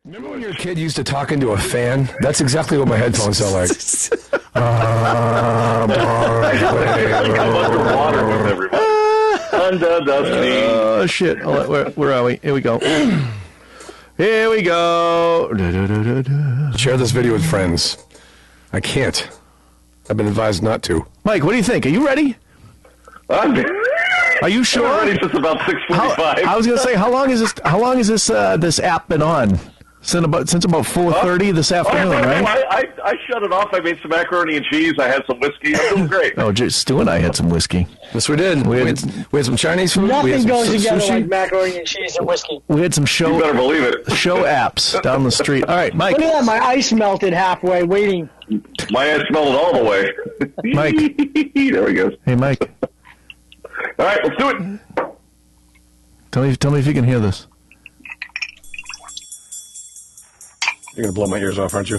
Remember when your kid used to talk into a fan? That's exactly what my headphones sound like. Underwater with everybody. Under the sea. Oh, shit. Where are we? Here we go. Here we go. Share this video with friends. I can't. I've been advised not to. Mike, what do you think? Are you ready? Are you sure? I'm ready since about 6:45. I was going to say, how long is this app been on? Since about 4:30 this afternoon, right? I shut it off. I made some macaroni and cheese. I had some whiskey. I'm doing great. Oh, Stu and I had some whiskey. Yes, we did. We had some Chinese food. Nothing goes together like macaroni and cheese and whiskey. We had some show. You better believe it. Show apps down the street. All right, Mike. Look at that. My ice melted halfway waiting. My ass smelled it all the way. Mike. There we go. Hey, Mike. All right, let's do it. Tell me if you can hear this. You're going to blow my ears off, aren't you?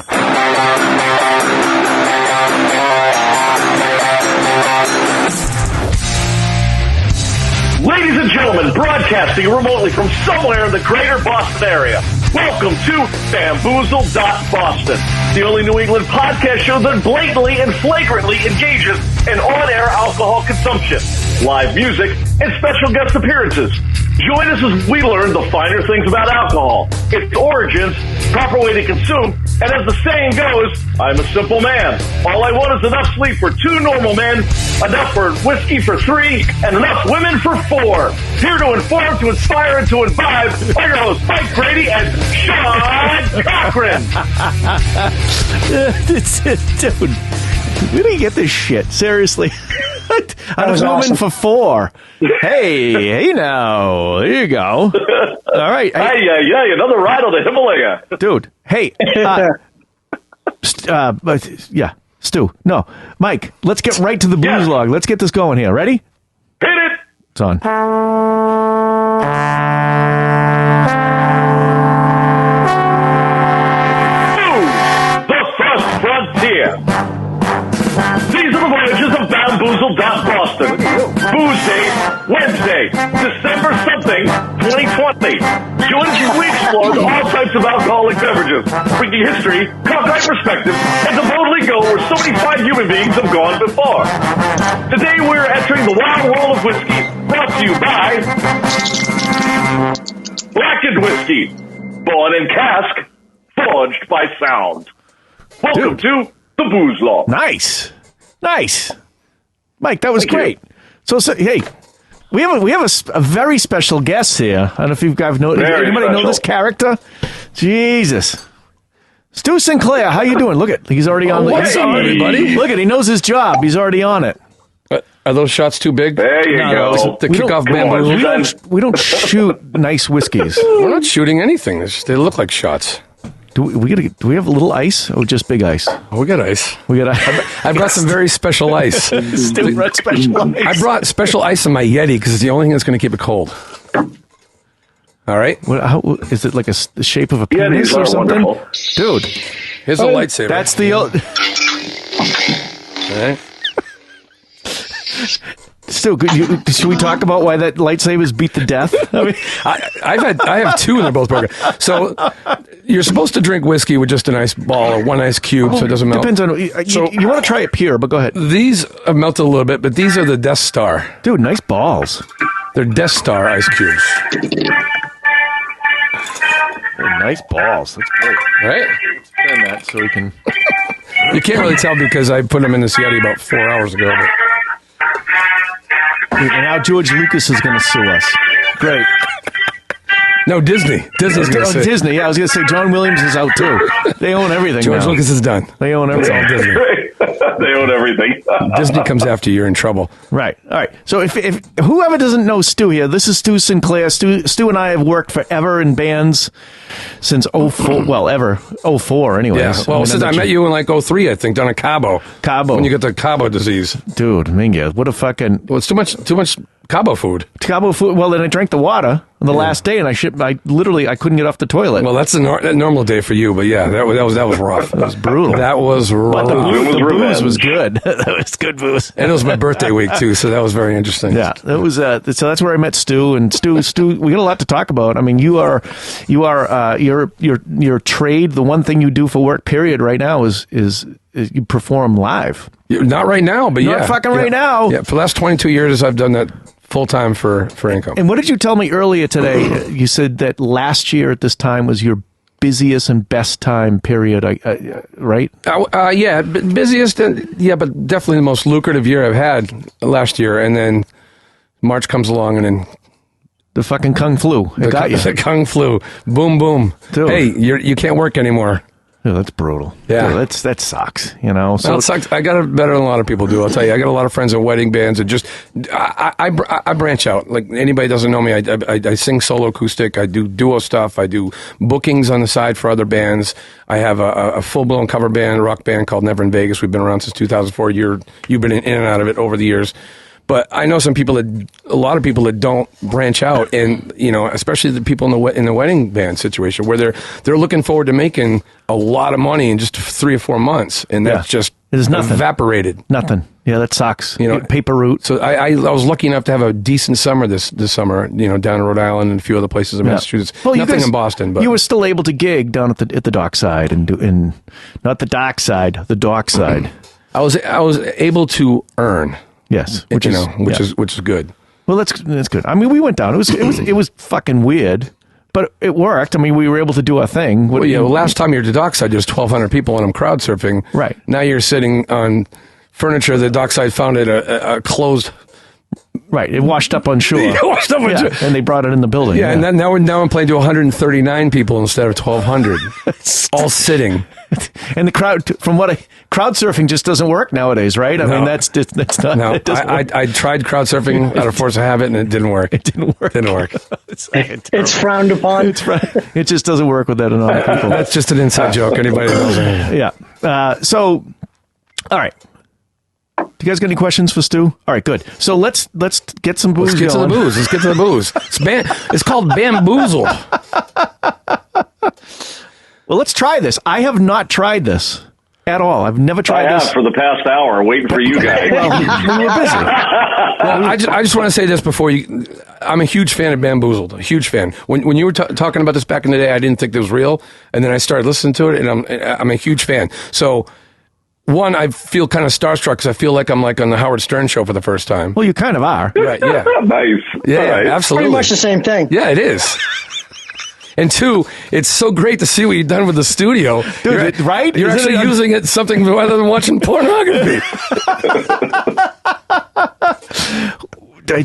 Ladies and gentlemen, broadcasting remotely from somewhere in the greater Boston area, welcome to Bamboozled.Boston, the only New England podcast show that blatantly and flagrantly engages in on-air alcohol consumption, live music, and special guest appearances. Join us as we learn the finer things about alcohol, its origins, proper way to consume, and as the saying goes, I'm a simple man. All I want is enough sleep for 2 normal men, enough for whiskey for 3, and enough women for 4. Here to inform, to inspire, and to imbibe are your hosts, Mike Brady and Sean Cochran. Dude, where do you get this shit? Seriously. I was woman for 4. Hey now. There you go. All right. Hey, another ride on the Himalaya. Dude, hey. Yeah, Stu. No. Mike, let's get right to the booze log. Let's get this going here. Ready? Hit it. It's on. The first frontier. These are the voyages of Bamboozled.Boston. Booze Day, Wednesday, December something, 2020. Join us as we explore all types of alcoholic beverages, bringing history, cocktail perspective, and to boldly go where so many fine human beings have gone before. Today we're entering the wild world of whiskey, brought to you by Blackened Whiskey, born in cask, forged by sound. Welcome to the Booze Law. Nice. Mike, that was great. So, hey, we have a very special guest here. I don't know if you guys know. Anybody know this character? Jesus. Stu Sinclair, how you doing? Look at, he's already on. Everybody. Look at, he knows his job. He's already on it. Are those shots too big? There you go. To kick off bamboo. We don't shoot nice whiskeys. We're not shooting anything. They look like shots. Do we have a little ice or just big ice? Oh, we got ice. I brought some very special ice. Stu brought special ice. I brought special ice in my Yeti because it's the only thing that's going to keep it cold. All right. How, is it like the shape of a penis or something? Wonderful. Dude, here's a lightsaber. That's the old. All right. Stu, should we talk about why that lightsabers beat the death? I mean, I have 2 and they're both broken. So you're supposed to drink whiskey with just an ice ball or 1 ice cube so it doesn't melt. Depends on you want to try it pure, but go ahead. These have melted a little bit, but these are the Death Star. Dude, nice balls. They're Death Star ice cubes. Nice balls. That's great. All right. Let's turn that so we can. You can't really tell because I put them in this Yeti about 4 hours ago. But... And now George Lucas is going to sue us. Great. No, Disney. Disney's going to sue. Disney, yeah. I was going to say John Williams is out, too. They own everything George now. Lucas is done. They own everything. It's all Disney. They own everything. Disney comes after you, you're in trouble. Right. All right. So if whoever doesn't know Stu here, this is Stu Sinclair. Stu and I have worked forever in bands since 04. Well, ever 04 anyways. Yeah. Well, since I met you in like 03, I think, down in Cabo. Cabo. When you get the Cabo disease. Dude, Minga, what a fucking... Well, it's too much Cabo food. Cabo food. Well, then I drank the water on the last day, and I couldn't get off the toilet. Well, that's a normal day for you, but yeah, that was rough. That was brutal. That was rough. But the booze was good. That was good booze. And it was my birthday week too, so that was very interesting. Yeah, that was. So that's where I met Stu. And Stu, we got a lot to talk about. I mean, your trade. The one thing you do for work, period, right now is you perform live. Not right now, but Not fucking right now. Yeah, for the last 22 years, I've done that full time for income. And what did you tell me earlier today? You said that last year at this time was your busiest and best time period, right? Yeah, busiest, but definitely the most lucrative year I've had last year. And then March comes along, and then the fucking Kung flu. It got you. The Kung flu. Boom, boom. Dude. Hey, you can't work anymore. Yeah, that's brutal. Yeah. Dude, that sucks, you know. So well, it sucks. I got it better than a lot of people do. I'll tell you, I got a lot of friends in wedding bands, and just I branch out. Like anybody doesn't know me, I sing solo acoustic. I do duo stuff. I do bookings on the side for other bands. I have a full blown cover band, rock band called Never in Vegas. We've been around since 2004. You've been in and out of it over the years. But I know a lot of people that don't branch out, and especially the people in the wedding band situation, where they're looking forward to making a lot of money in just 3 or 4 months, and that's just evaporated. Nothing. Yeah, that sucks. Paper route. So I was lucky enough to have a decent summer this summer. Down in Rhode Island and a few other places in Massachusetts. Well, nothing in Boston, but you were still able to gig down at the dock side and not the dock side, the dock side. I was able to earn. Yes, which is good. Well, that's good. I mean, we went down. It was fucking weird, but it worked. I mean, we were able to do our thing. Last time you were to dockside, there's 1,200 people and I'm crowd surfing. Right. Now you're sitting on furniture the dockside found at a closed. Right, it washed up on shore. It washed up on shore. And they brought it in the building. Yeah, and now I'm playing to 139 people instead of 1,200, all sitting. And the crowd, crowd surfing just doesn't work nowadays, right? I mean, that's not. No, I tried crowd surfing out of force of habit, and it didn't work. It's frowned upon. It just doesn't work with that amount of people. That's just an inside joke. Anybody knows it. Yeah. So, all right. Do you guys got any questions for Stu? All right, good. So let's get some booze. Let's get to the booze. It's called Bamboozled. Well, let's try this. I have not tried this at all. I've never tried this. I have for the past hour, waiting for you guys. Well, we were busy. Well, I just want to say this before you. I'm a huge fan of Bamboozled. A huge fan. When you were talking about this back in the day, I didn't think it was real, and then I started listening to it, and I'm a huge fan. So. One, I feel kind of starstruck because I feel like I'm like on the Howard Stern show for the first time. Well, you kind of are. Right, yeah. Nice. Yeah, absolutely. Pretty much the same thing. Yeah, it is. And two, it's so great to see what you've done with the studio. Dude, right? You're actually using it something rather than watching pornography.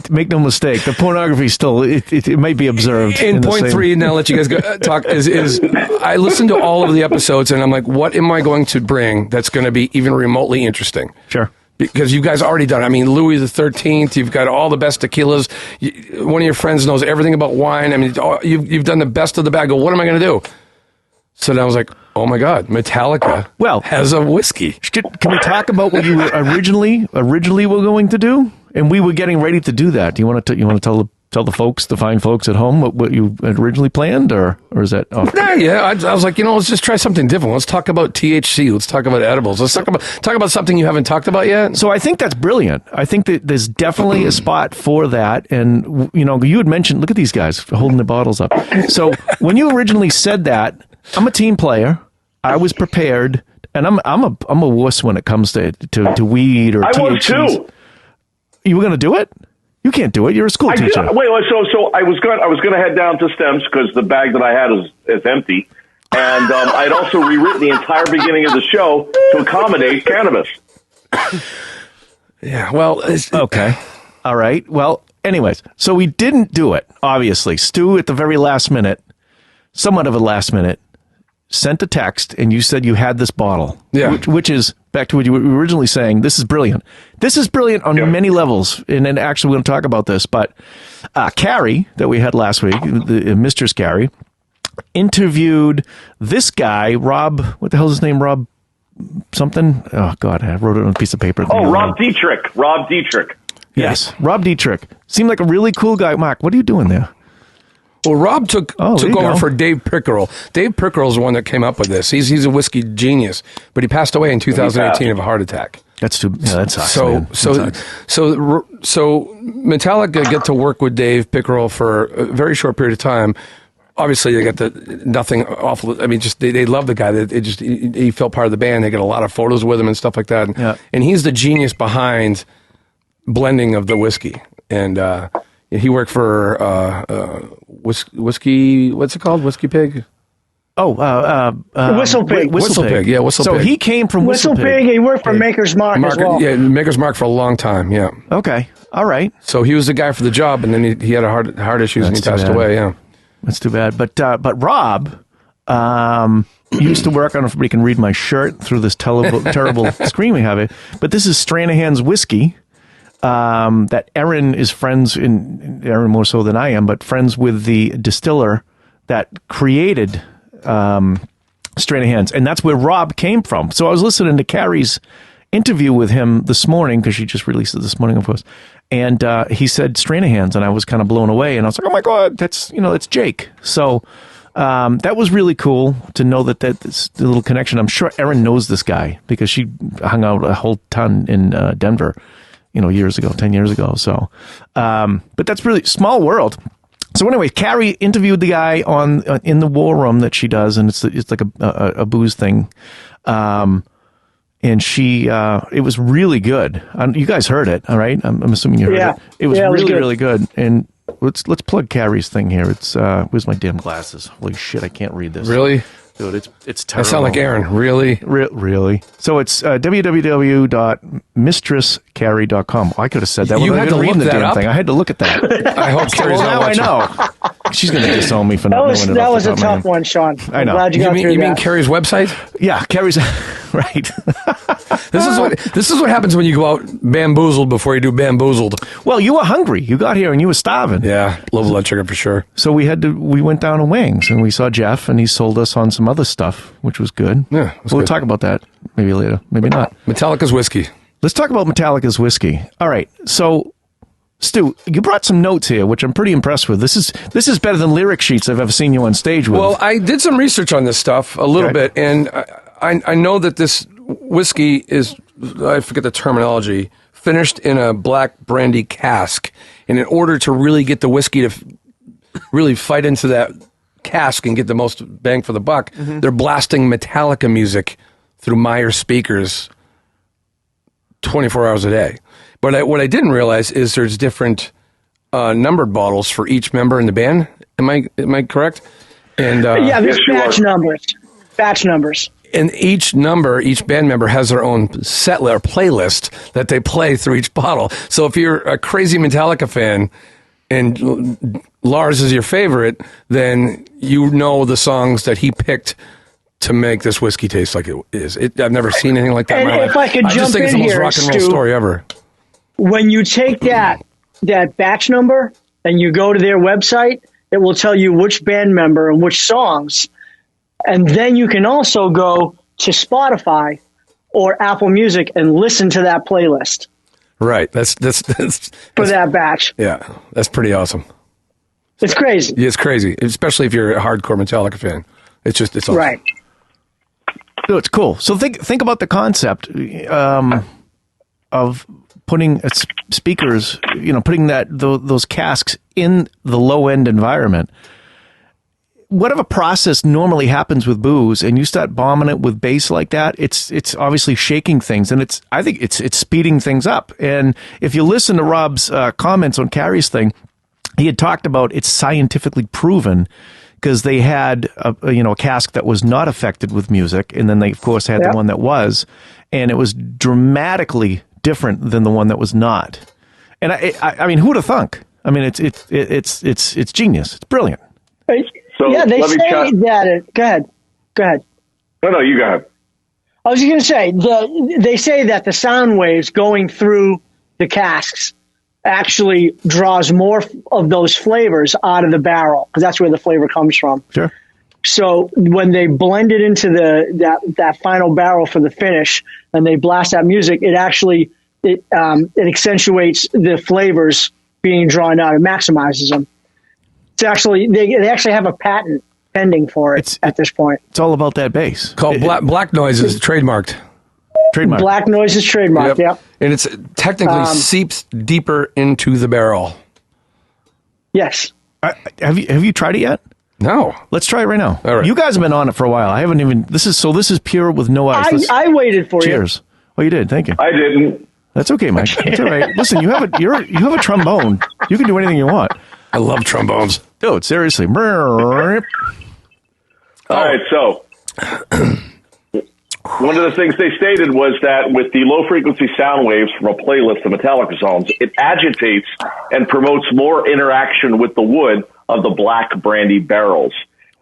Make no mistake, the pornography still it might be observed. In point three, now let you guys go talk. Is I listened to all of the episodes and I'm like, what am I going to bring that's going to be even remotely interesting? Sure. Because you guys already done it. I mean, Louis the 13th. You've got all the best tequilas. One of your friends knows everything about wine. I mean, you've done the best of the bag. What am I going to do? So then I was like, oh my God, Metallica has a whiskey. Can we talk about what you originally were going to do? And we were getting ready to do that. Do you want to tell the folks, the fine folks at home, what you had originally planned, or is that? I was like, let's just try something different. Let's talk about THC. Let's talk about edibles. Let's talk about something you haven't talked about yet. So I think that's brilliant. I think that there's definitely a spot for that. And you had mentioned, look at these guys holding the bottles up. So when you originally said that, I'm a team player. I was prepared, and I'm a wuss when it comes to weed or THC. I was too. You were going to do it? You can't do it. You're a school teacher. Wait. So I was going to head down to Stems because the bag that I had is empty, and I'd also rewritten the entire beginning of the show to accommodate cannabis. Yeah. Well. Okay. All right. Well. Anyways, so we didn't do it. Obviously, Stu at the very last minute, somewhat of a last minute, sent a text, and you said you had this bottle. Yeah. Which is, back to what you were originally saying, this is brilliant. This is brilliant on many levels, and then actually we're going to talk about this, but Carrie, that we had last week, the Mistress Carrie, interviewed this guy, Rob, what the hell's his name, Rob something? Oh, God, I wrote it on a piece of paper. Oh, Rob DIETRICH. Yes, Rob Dietrich. Seemed like a really cool guy. Mark, what are you doing there? Well, Rob took over go. for Dave Pickerel. Dave Pickerel is the one that came up with this. He's a whiskey genius, but he passed away in 2018 of a heart attack. That sucks. So man. That sucks. so Metallica get to work with Dave Pickerel for a very short period of time. Obviously, they got nothing awful. I mean, just they love the guy. He felt part of the band. They get a lot of photos with him and stuff like that. And he's the genius behind blending of the whiskey. And he worked for whiskey. What's it called? Whiskey Pig. Whistle Pig. Whistle Pig. Yeah, Whistle Pig. So he came from Whistle Pig. He worked for Maker's Mark as well. Yeah, Maker's Mark for a long time. Yeah. Okay. All right. So he was the guy for the job, and then he had heart issues, and he passed away. Yeah. That's too bad. But Rob used to work. I don't know if everybody can read my shirt through this terrible screen we have it. But this is Stranahan's whiskey. That Aaron is friends Aaron more so than I am, but friends with the distiller that created Stranahan's, and that's where Rob came from. So I was listening to Carrie's interview with him this morning because she just released it this morning, of course. And he said Stranahan's, and I was kind of blown away. And I was like, "Oh my God, that's Jake." So that was really cool to know that's the little connection. I'm sure Erin knows this guy because she hung out a whole ton in Denver, 10 years ago. So, but that's really small world. So anyway, Carrie interviewed the guy in the war room that she does, and it's like a booze thing. And she, it was really good. You guys heard it, all right? I'm assuming you heard it. It was really good. And let's plug Carrie's thing here. It's where's my damn glasses? Holy shit, I can't read this. Really? Dude, it's terrible. I sound like Aaron. Really? Really? So it's www.mistresscarrie.com. I could have said that. You had to look that up? Thing. I had to look at that. I hope Carrie's not watching. Now I know. She's going to disown me for not knowing it. That was a tough one, Sean. I know. Glad you got through that. You mean Carrie's website? Yeah, Carrie's right. This is what happens when you go out bamboozled before you do bamboozled. Well, you were hungry. You got here and you were starving. Yeah, low blood sugar for sure. So we went down to Wings and we saw Jeff and he sold us on some other stuff, which was good. Yeah, we'll talk about that maybe later, maybe not. Metallica's whiskey. Let's talk about Metallica's whiskey. All right, so Stu, you brought some notes here, which I'm pretty impressed with. This is better than lyric sheets I've ever seen you on stage with. Well, I did some research on this stuff a little bit, and I know that this whiskey is, I forget the terminology, finished in a black brandy cask. And in order to really get the whiskey to really fight into that cask and get the most bang for the buck, they're blasting Metallica music through Meyer speakers 24 hours a day. But what I didn't realize is there's different numbered bottles for each member in the band. Am I correct? And yeah, there's batch numbers. And each band member has their own set or playlist that they play through each bottle. So if you're a crazy Metallica fan and Lars is your favorite, then you know the songs that he picked to make this whiskey taste like it is. I've never seen anything like that in my life. If I could just think it's the most rock and roll story ever. When you take that batch number and you go to their website, it will tell you which band member and which songs. And then you can also go to Spotify or Apple Music and listen to that playlist. Right. That's for that batch. Yeah. That's pretty awesome. It's crazy. Yeah, it's crazy, especially if you're a hardcore Metallica fan. It's awesome. Right. So it's cool. So think about the concept of putting speakers, putting those casks in the low end environment. Whatever process normally happens with booze, and you start bombing it with bass like that, it's obviously shaking things, and I think it's speeding things up. And if you listen to Rob's comments on Carrie's thing, he had talked about it's scientifically proven because they had a cask that was not affected with music, and then they of course had the one that was, and it was dramatically different than the one that was not. And I mean, who'd have thunk? I mean, it's genius. It's brilliant. So yeah, they say that. Go ahead. No, you go ahead. I was going to say they say that the sound waves going through the casks actually draws more of those flavors out of the barrel because that's where the flavor comes from. Sure. So when they blend it into that final barrel for the finish and they blast that music, it actually it accentuates the flavors being drawn out. It maximizes them. It's actually they actually have a patent pending for it at this point. It's all about that bass. Called Black Noise is trademarked. Black Noise is trademarked. Yep. And it's technically seeps deeper into the barrel. Yes. Have you tried it yet? No. Let's try it right now. All right. You guys have been on it for a while. I haven't even. This is pure with no ice. I waited for you. Cheers. Oh, you did. Thank you. I didn't. That's okay, Mike. That's all right. Listen, you have a trombone. You can do anything you want. I love trombones. Dude, seriously. All right, so one of the things they stated was that with the low-frequency sound waves from a playlist of Metallica songs, it agitates and promotes more interaction with the wood of the black brandy barrels.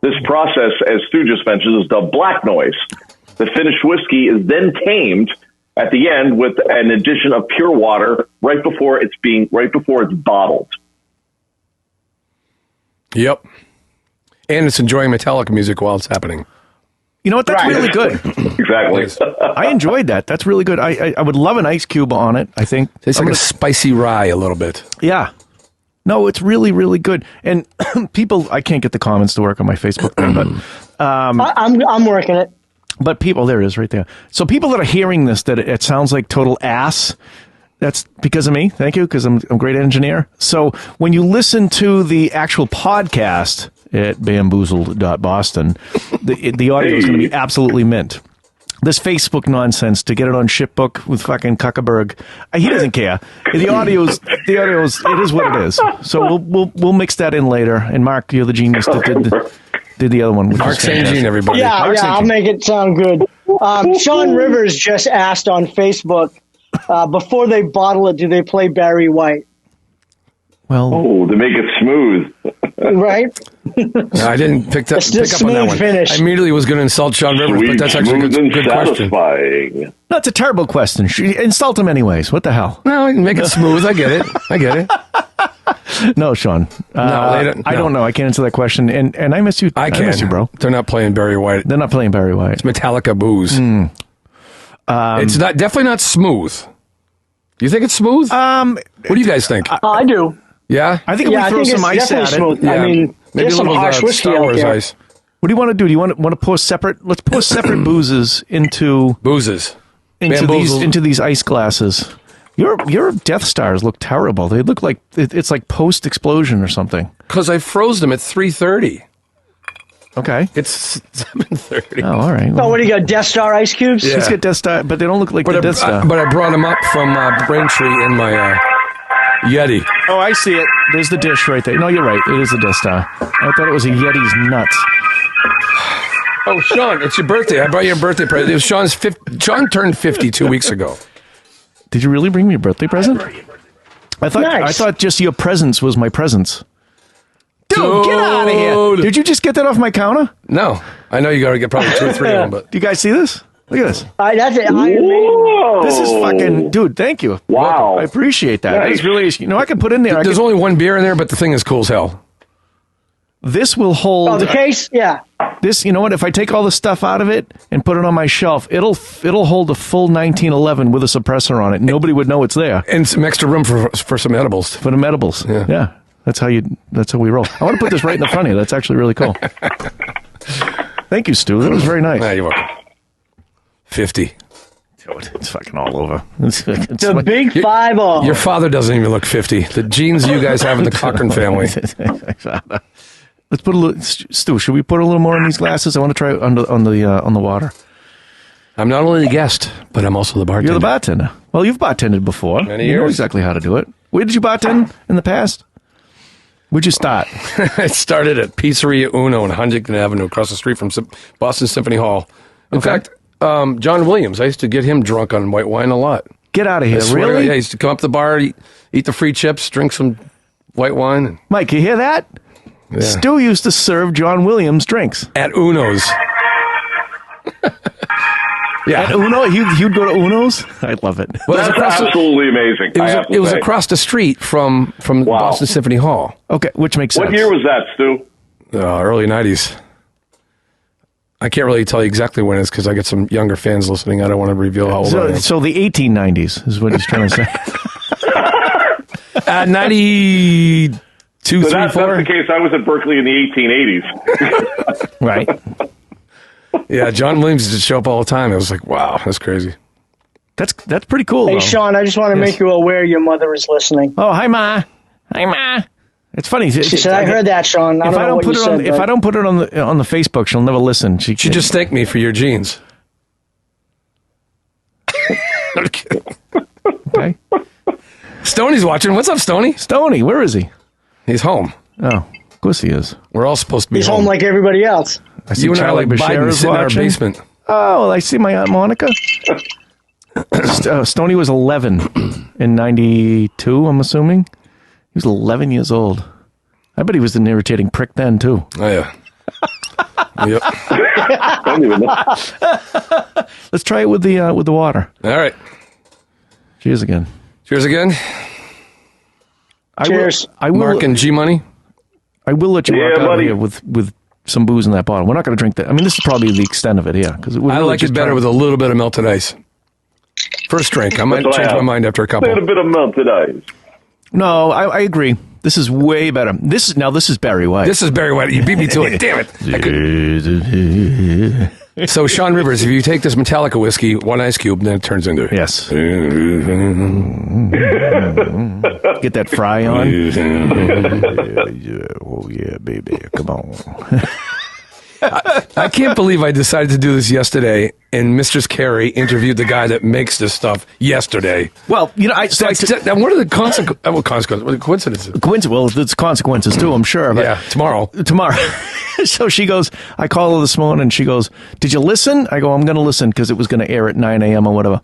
This process, as Stu just mentioned, is the black noise. The finished whiskey is then tamed at the end with an addition of pure water right before it's bottled. Yep. And it's enjoying Metallica music while it's happening. You know what? That's really good. Exactly. I enjoyed that. That's really good. I would love an ice cube on it, I think. It's like a spicy rye a little bit. Yeah. No, it's really, really good. And people, I can't get the comments to work on my Facebook thing, but I'm working it. But people, there it is right there. So people that are hearing this, that it sounds like total ass, that's because of me. Thank you, because I'm a great engineer. So when you listen to the actual podcast at Bamboozled.Boston, the audio is going to be absolutely mint. This Facebook nonsense to get it on Shipbook with fucking Kuckerberg, he doesn't care. The audio's it is what it is. So we'll mix that in later. And Mark, you're the genius that did the other one. Mark St. Jean, everybody. Yeah, I'll make it sound good. Sean Rivers just asked on Facebook, before they bottle it, do they play Barry White? Well, to make it smooth. Right? No, I didn't pick up on that one. Finish. I immediately was going to insult Sean Rivers, but that's actually a good question. That's a terrible question. Insult him anyways. What the hell? No, make it smooth. I get it. No, Sean. No. I don't know. I can't answer that question. And I miss you. I miss you, bro. They're not playing Barry White. They're not playing Barry White. It's Metallica booze. It's definitely not smooth. Do you think it's smooth? What do you guys think? I do. Yeah? I think if we throw some ice at smooth. it. I mean, maybe there's a some little harsh whiskey Star Wars out there. ice. What do you want to do? Do you want to pour separate? Let's pour separate boozes into these ice glasses. Your Death Stars look terrible. They look like it's like post explosion or something. Because I froze them at 3:30. Okay, it's 7:30. Oh, all right. Well, what do you got? Death Star ice cubes? Let's get Death Star, but they don't look like the Death Star. But I brought them up from Braintree in my Yeti. Oh, I see it. There's the dish right there. No, you're right. It is a Death Star. I thought it was a Yeti's nuts. Oh, Sean, it's your birthday. I brought you a birthday present. It was Sean turned 50 2 weeks ago. Did you really bring me a birthday present? I thought just your presence was my presence. Dude, get out of here. Did you just get that off my counter? No. I know you got to get probably 2 or 3 of them, but... Do you guys see this? Look at this. That's it. This is fucking... Dude, thank you. Wow. I appreciate that. Nice. It's really... I can put in there... There's only one beer in there, but the thing is cool as hell. This will hold... Oh, the case? Yeah. This, you know what? If I take all the stuff out of it and put it on my shelf, it'll hold a full 1911 with a suppressor on it. Nobody would know it's there. And some extra room for some edibles. For the edibles. Yeah. That's how we roll. I want to put this right in the front of you. That's actually really cool. Thank you, Stu. That was very nice. You're welcome. 50. It's fucking all over. The big 5-0. Your father doesn't even look 50. The genes you guys have in the Cochran family. Let's put a little. Stu, should we put a little more in these glasses? I want to try on the water. I'm not only the guest, but I'm also the bartender. You're the bartender. Well, you've bartended before. Many You know years. exactly how to do it. Where did you bartend in the past? Where'd you start? I started at Pizzeria Uno on Huntington Avenue, across the street from Boston Symphony Hall. In fact, John Williams, I used to get him drunk on white wine a lot. Get out of here! Really? Yeah, he used to come up to the bar, eat the free chips, drink some white wine. Mike, you hear that? Yeah. Stu used to serve John Williams drinks At Uno's. Yeah. At Uno, he'd go to Uno's. I love it. Well, That's absolutely amazing. It was across the street from Boston Symphony Hall. Okay, which makes sense. What year was that, Stu? Early 90s. I can't really tell you exactly when it is because I get some younger fans listening. I don't want to reveal how old I am. So the 1890s is what he's trying to say. 92, So 3, that's 4. the case. I was at Berkeley in the 1880s. Right. Yeah, John Williams used to show up all the time. It was like, wow, that's crazy. That's pretty cool, Hey, though. Sean, I just want to make you aware your mother is listening. Oh, hi, Ma. Hi, Ma. It's funny. She said, I heard that, Sean. If I don't put it on the Facebook, she'll never listen. She just thanked me for your jeans. I'm kidding. Okay. Stoney's watching. What's up, Stoney? Stoney, where is he? He's home. Oh, of course he is. We're all supposed to be He's home like everybody else. I see you and Charlie Alec Bashir Biden is sitting in our watching. basement. Oh, I see my Aunt Monica. Stoney was 11 in 92, I'm assuming. He was 11 years old. I bet he was an irritating prick then, too. Oh, yeah. Yep. I don't even know. Let's try it with the water. All right. Cheers again. Cheers again. Cheers. I will Mark and G Money. I will let you Yeah, rock out buddy. here with some booze in that bottle. We're not going to drink that. I mean, this is probably the extent of it, yeah. Because I like it better with a little bit of melted ice. First drink. I might That's what I change my have. mind after a couple. A little bit of melted ice. No, I agree. This is way better. This is Barry White. This is Barry White. You beat me to it. Damn it. So, Sean Rivers, if you take this Metallica whiskey, one ice cube, then it turns into... Yes. Get that fry on. Oh, yeah, baby. Come on. I can't believe I decided to do this yesterday, and Mistress Carrie interviewed the guy that makes this stuff yesterday. Well, you know, what What are the consequences? What are the coincidences? Well, there's consequences too, I'm sure. But Yeah, tomorrow. So she goes, I call her this morning, and she goes, did you listen? I go, I'm going to listen because it was going to air at 9 a.m. or whatever.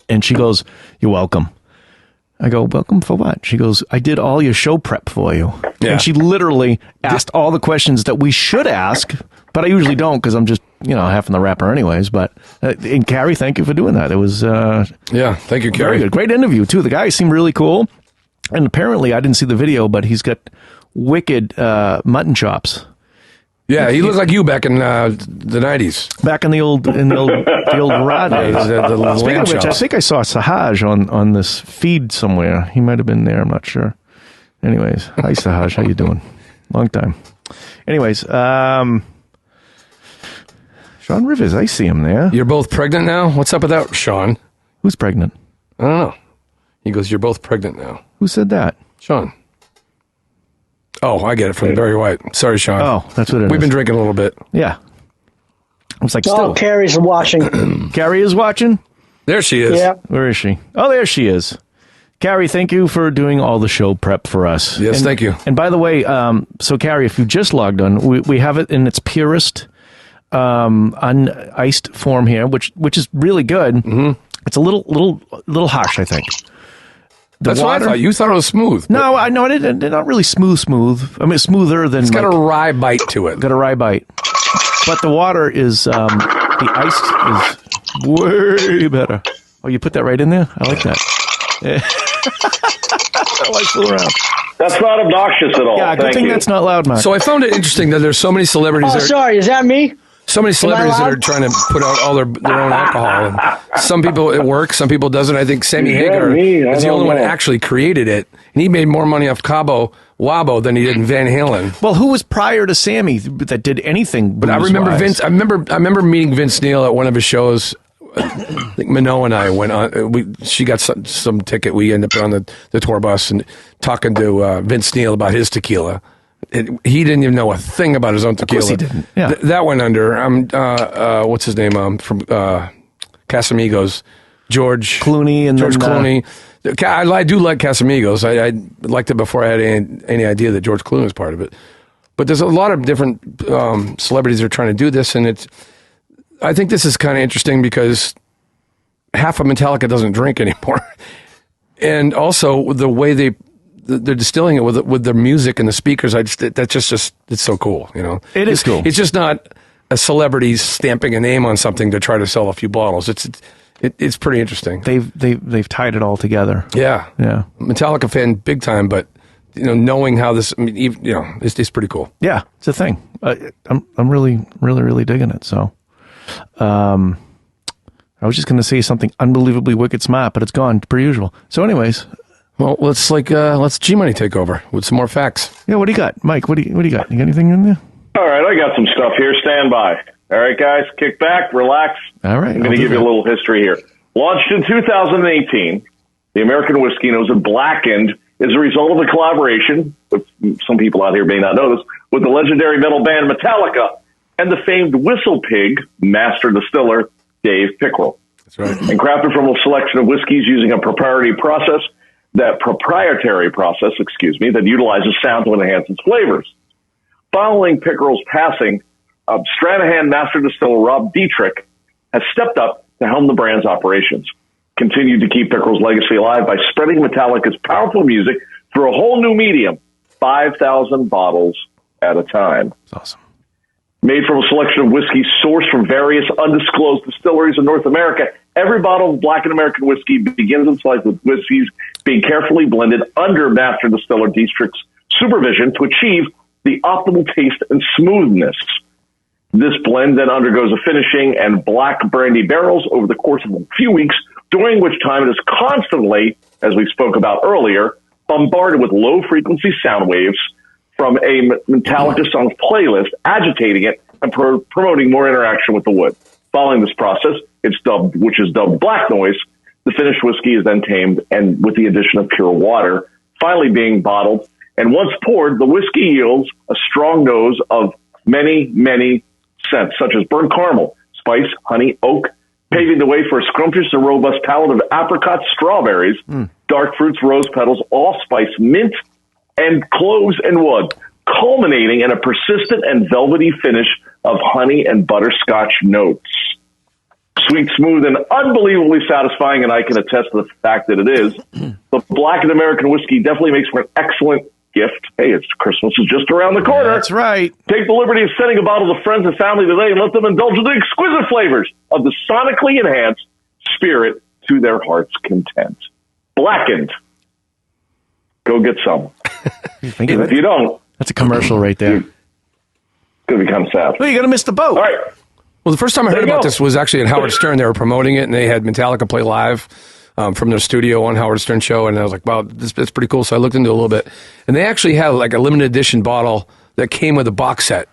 And she goes, you're welcome. I go, welcome for what? She goes, I did all your show prep for you. Yeah. And she literally asked all the questions that we should ask, but I usually don't because I'm just, half in the wrapper anyways. But, and Carrie, thank you for doing that. It was Yeah, thank you, very Carrie. good. Great interview, too. The guy seemed really cool. And apparently, I didn't see the video, but he's got wicked mutton chops. Yeah, he looked like you back in the 90s. Back in the old rod days. The Speaking lamb of which, I chops. think I saw Sahaj on this feed somewhere. He might have been there. I'm not sure. Anyways, hi Sahaj, how you doing? Long time. Anyways, Sean Rivers, I see him there. You're both pregnant now? What's up with that, Sean? Who's pregnant? I don't know. He goes, you're both pregnant now. Who said that? Sean. Oh, I get it from Barry White. Sorry, Sean. Oh, that's what it is. We've been drinking a little bit. Yeah. I was like, Oh, still. Carrie's watching. Carrie is watching? There she is. Yeah. Where is she? Oh, there she is. Carrie, thank you for doing all the show prep for us. Yes, thank you. And by the way, so Carrie, if you just logged on, we have it in its purest uniced form here, which is really good. Mm-hmm. It's a little harsh, I think. That's what I thought. You thought it was smooth. No, I know it. They're not really smooth. I mean, smoother than. It's got a rye bite to it. Got a rye bite, but the water is the ice is way better. Oh, you put that right in there. I like that. I flew around. That's not obnoxious at all. Yeah, good Thank thing you. that's not loud, Mark. So I found it interesting that there's so many celebrities. Oh, sorry. Is that me? So many celebrities that loud? are trying to put out all their own alcohol. And some people it works, some people doesn't. I think Sammy Yeah, Hagar me, I is the don't only one know. that actually created it, and he made more money off Cabo Wabo than he did in Van Halen. Well, who was prior to Sammy that did anything? But I remember booze-wise? Vince. I remember meeting Vince Neil at one of his shows. I think Minoa and I went on. She got some ticket. We ended up on the tour bus and talking to Vince Neil about his tequila. He didn't even know a thing about his own tequila. Of course he didn't. Yeah. That went under. What's his name? From Casamigos, George Clooney and George then, Clooney. I do like Casamigos. I liked it before I had any idea that George Clooney was part of it. But there's a lot of different celebrities that are trying to do this, and I think this is kind of interesting because half of Metallica doesn't drink anymore, and also the way they're distilling it with their music and the speakers. That's just it's so cool. It is cool. It's just not a celebrity stamping a name on something to try to sell a few bottles. It's pretty interesting. They've tied it all together. Yeah. Yeah. Metallica fan big time, but knowing how this, it's pretty cool. Yeah, it's a thing. I'm really, really, really digging it. So, I was just going to say something unbelievably wicked smart, but it's gone per usual. So, anyways, well, let's G Money take over with some more facts. Yeah, what do you got, Mike? What do you got? You got anything in there? All right, I got some stuff here. Stand by. All right, guys, kick back, relax. All right, I'm going to give you a little history here. Launched in 2018, the American whiskey known as Blackened is a result of a collaboration, with some people out here may not know this, with the legendary metal band Metallica and the famed whistle pig master distiller Dave Pickerel. That's right. And crafted from a selection of whiskeys using a proprietary process that utilizes sound to enhance its flavors. Following Pickerel's passing, Stranahan master distiller Rob DIETRICH has stepped up to helm the brand's operations, continued to keep Pickerel's legacy alive by spreading Metallica's powerful music through a whole new medium, 5,000 bottles at a time. That's awesome. Made from a selection of whiskeys sourced from various undisclosed distilleries in North America, every bottle of Blackened American whiskey begins its life with whiskeys being carefully blended under master distiller Dietrich's supervision to achieve the optimal taste and smoothness. This blend then undergoes a finishing and black brandy barrels over the course of a few weeks, during which time it is constantly, as we spoke about earlier, bombarded with low-frequency sound waves from a Metallica song's playlist, agitating it and promoting more interaction with the wood. Following this process, which is dubbed black noise, the finished whiskey is then tamed and with the addition of pure water, finally being bottled. And once poured, the whiskey yields a strong nose of many, many scents, such as burnt caramel, spice, honey, oak, paving the way for a scrumptious and robust palette of apricots, strawberries, dark fruits, rose petals, allspice, mint, and cloves and wood, culminating in a persistent and velvety finish of honey and butterscotch notes. Sweet, smooth, and unbelievably satisfying, and I can attest to the fact that it is. The Blackened American whiskey definitely makes for an excellent gift. Hey, Christmas is just around the corner. That's right. Take the liberty of sending a bottle to friends and family today and let them indulge in the exquisite flavors of the sonically enhanced spirit to their heart's content. Blackened. Go get some. If you don't, that's a commercial right there. It's going to be kind of sad. Well, you're going to miss the boat. All right. Well, the first time I heard about this was actually at Howard Stern. They were promoting it, and they had Metallica play live from their studio on Howard Stern show, and I was like, wow, this is pretty cool. So I looked into it a little bit. And they actually had like a limited edition bottle that came with a box set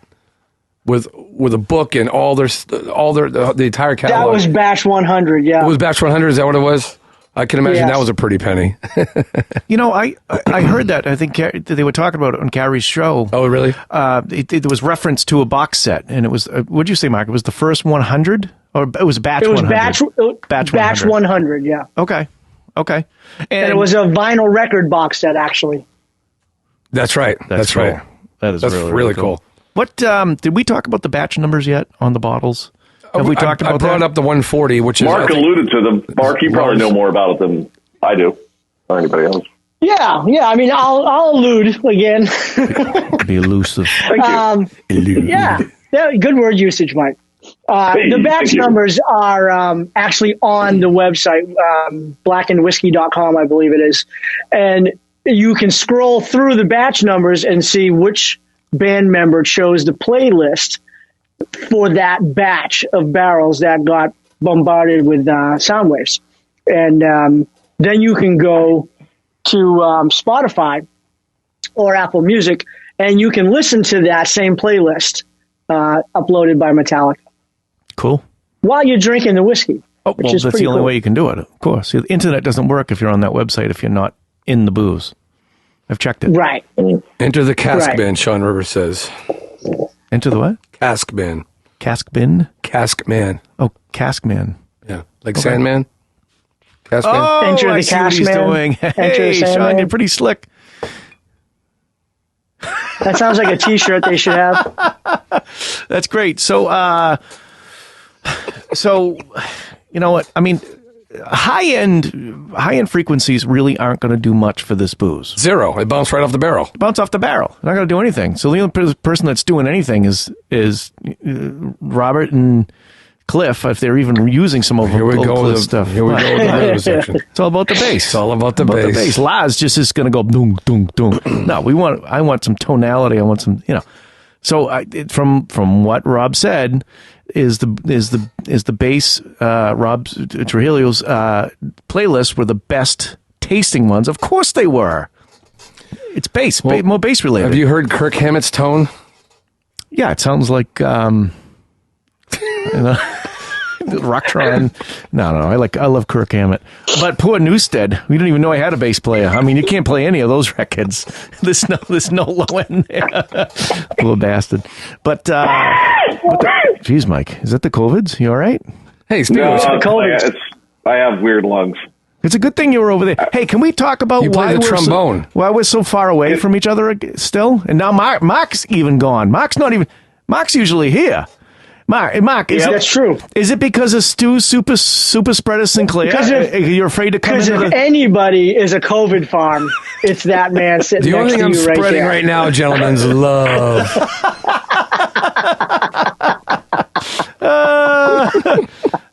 with a book and the entire catalog. That was Batch 100, yeah. It was Batch 100, is that what it was? I can imagine that was a pretty penny. I heard that. I think they were talking about it on Carrie's show. Oh, really? It was reference to a box set, and it was, what'd you say, Mark? It was the first 100? Or it was Batch 100? Batch 100, yeah. Okay. And it was a vinyl record box set, actually. That's right. That's cool. right. That's really cool. What, did we talk about the batch numbers yet on the bottles? Have we talked about that? I brought up the 140, which is... Mark alluded to them. Mark, you probably know more about it than I do, or anybody else. Yeah. I mean, I'll allude again. Be elusive. Thank you. Yeah, good word usage, Mike. The batch numbers are actually on the website, blackenedwhiskey.com, I believe it is. And you can scroll through the batch numbers and see which band member chose the playlist for that batch of barrels that got bombarded with sound waves. And then you can go to Spotify or Apple Music, and you can listen to that same playlist uploaded by Metallica. Cool. While you're drinking the whiskey. Oh, well, that's the only way you can do it, of course. The internet doesn't work if you're on that website if you're not in the booze. I've checked it. Right. Enter the cask bin, Sean Rivers says. Enter the what? Cask bin. Cask bin? Cask man. Oh, cask man. Yeah. Like Sandman? Cask man? Oh, Enter I the see what he's cask man. doing. Hey, Sean, you're pretty slick. That sounds like a T-shirt they should have. That's great. So, you know what? I mean, high-end frequencies really aren't going to do much for this booze. Zero. It bounced right off the barrel. Bounce off the barrel. Not going to do anything. So the only person that's doing anything is Robert and Cliff, if they're even using some of Here we old go Cliff with stuff. Here we go with the rhythm section. It's all about the bass. It's all about the bass. Laz just is going to go doom, doom, doom. No, I want some tonality. I want some, So from what Rob said, is the bass Rob Trujillo's playlists were the best tasting ones. Of course they were. It's bass, more bass related. Have you heard Kirk Hammett's tone? Yeah, it sounds like Rocktron. No, I love Kirk Hammett. But poor Newstead, we didn't even know I had a bass player. I mean, you can't play any of those records. There's no low end there. Poor bastard. But geez, Mike, is that the COVIDs? You all right? Hey, speaking No, of I have weird lungs. It's a good thing you were over there. Hey, can we talk about You play the trombone. why we're so far away from each other still? And now Mark's even gone. Mark's usually here. Mark, That's true. Is it because of Stu Super Spreader Sinclair? Because You're afraid to come Because into if the... anybody is a COVID farm, it's that man sitting the only next thing to I'm you right spreading there. right now, gentlemen, is love.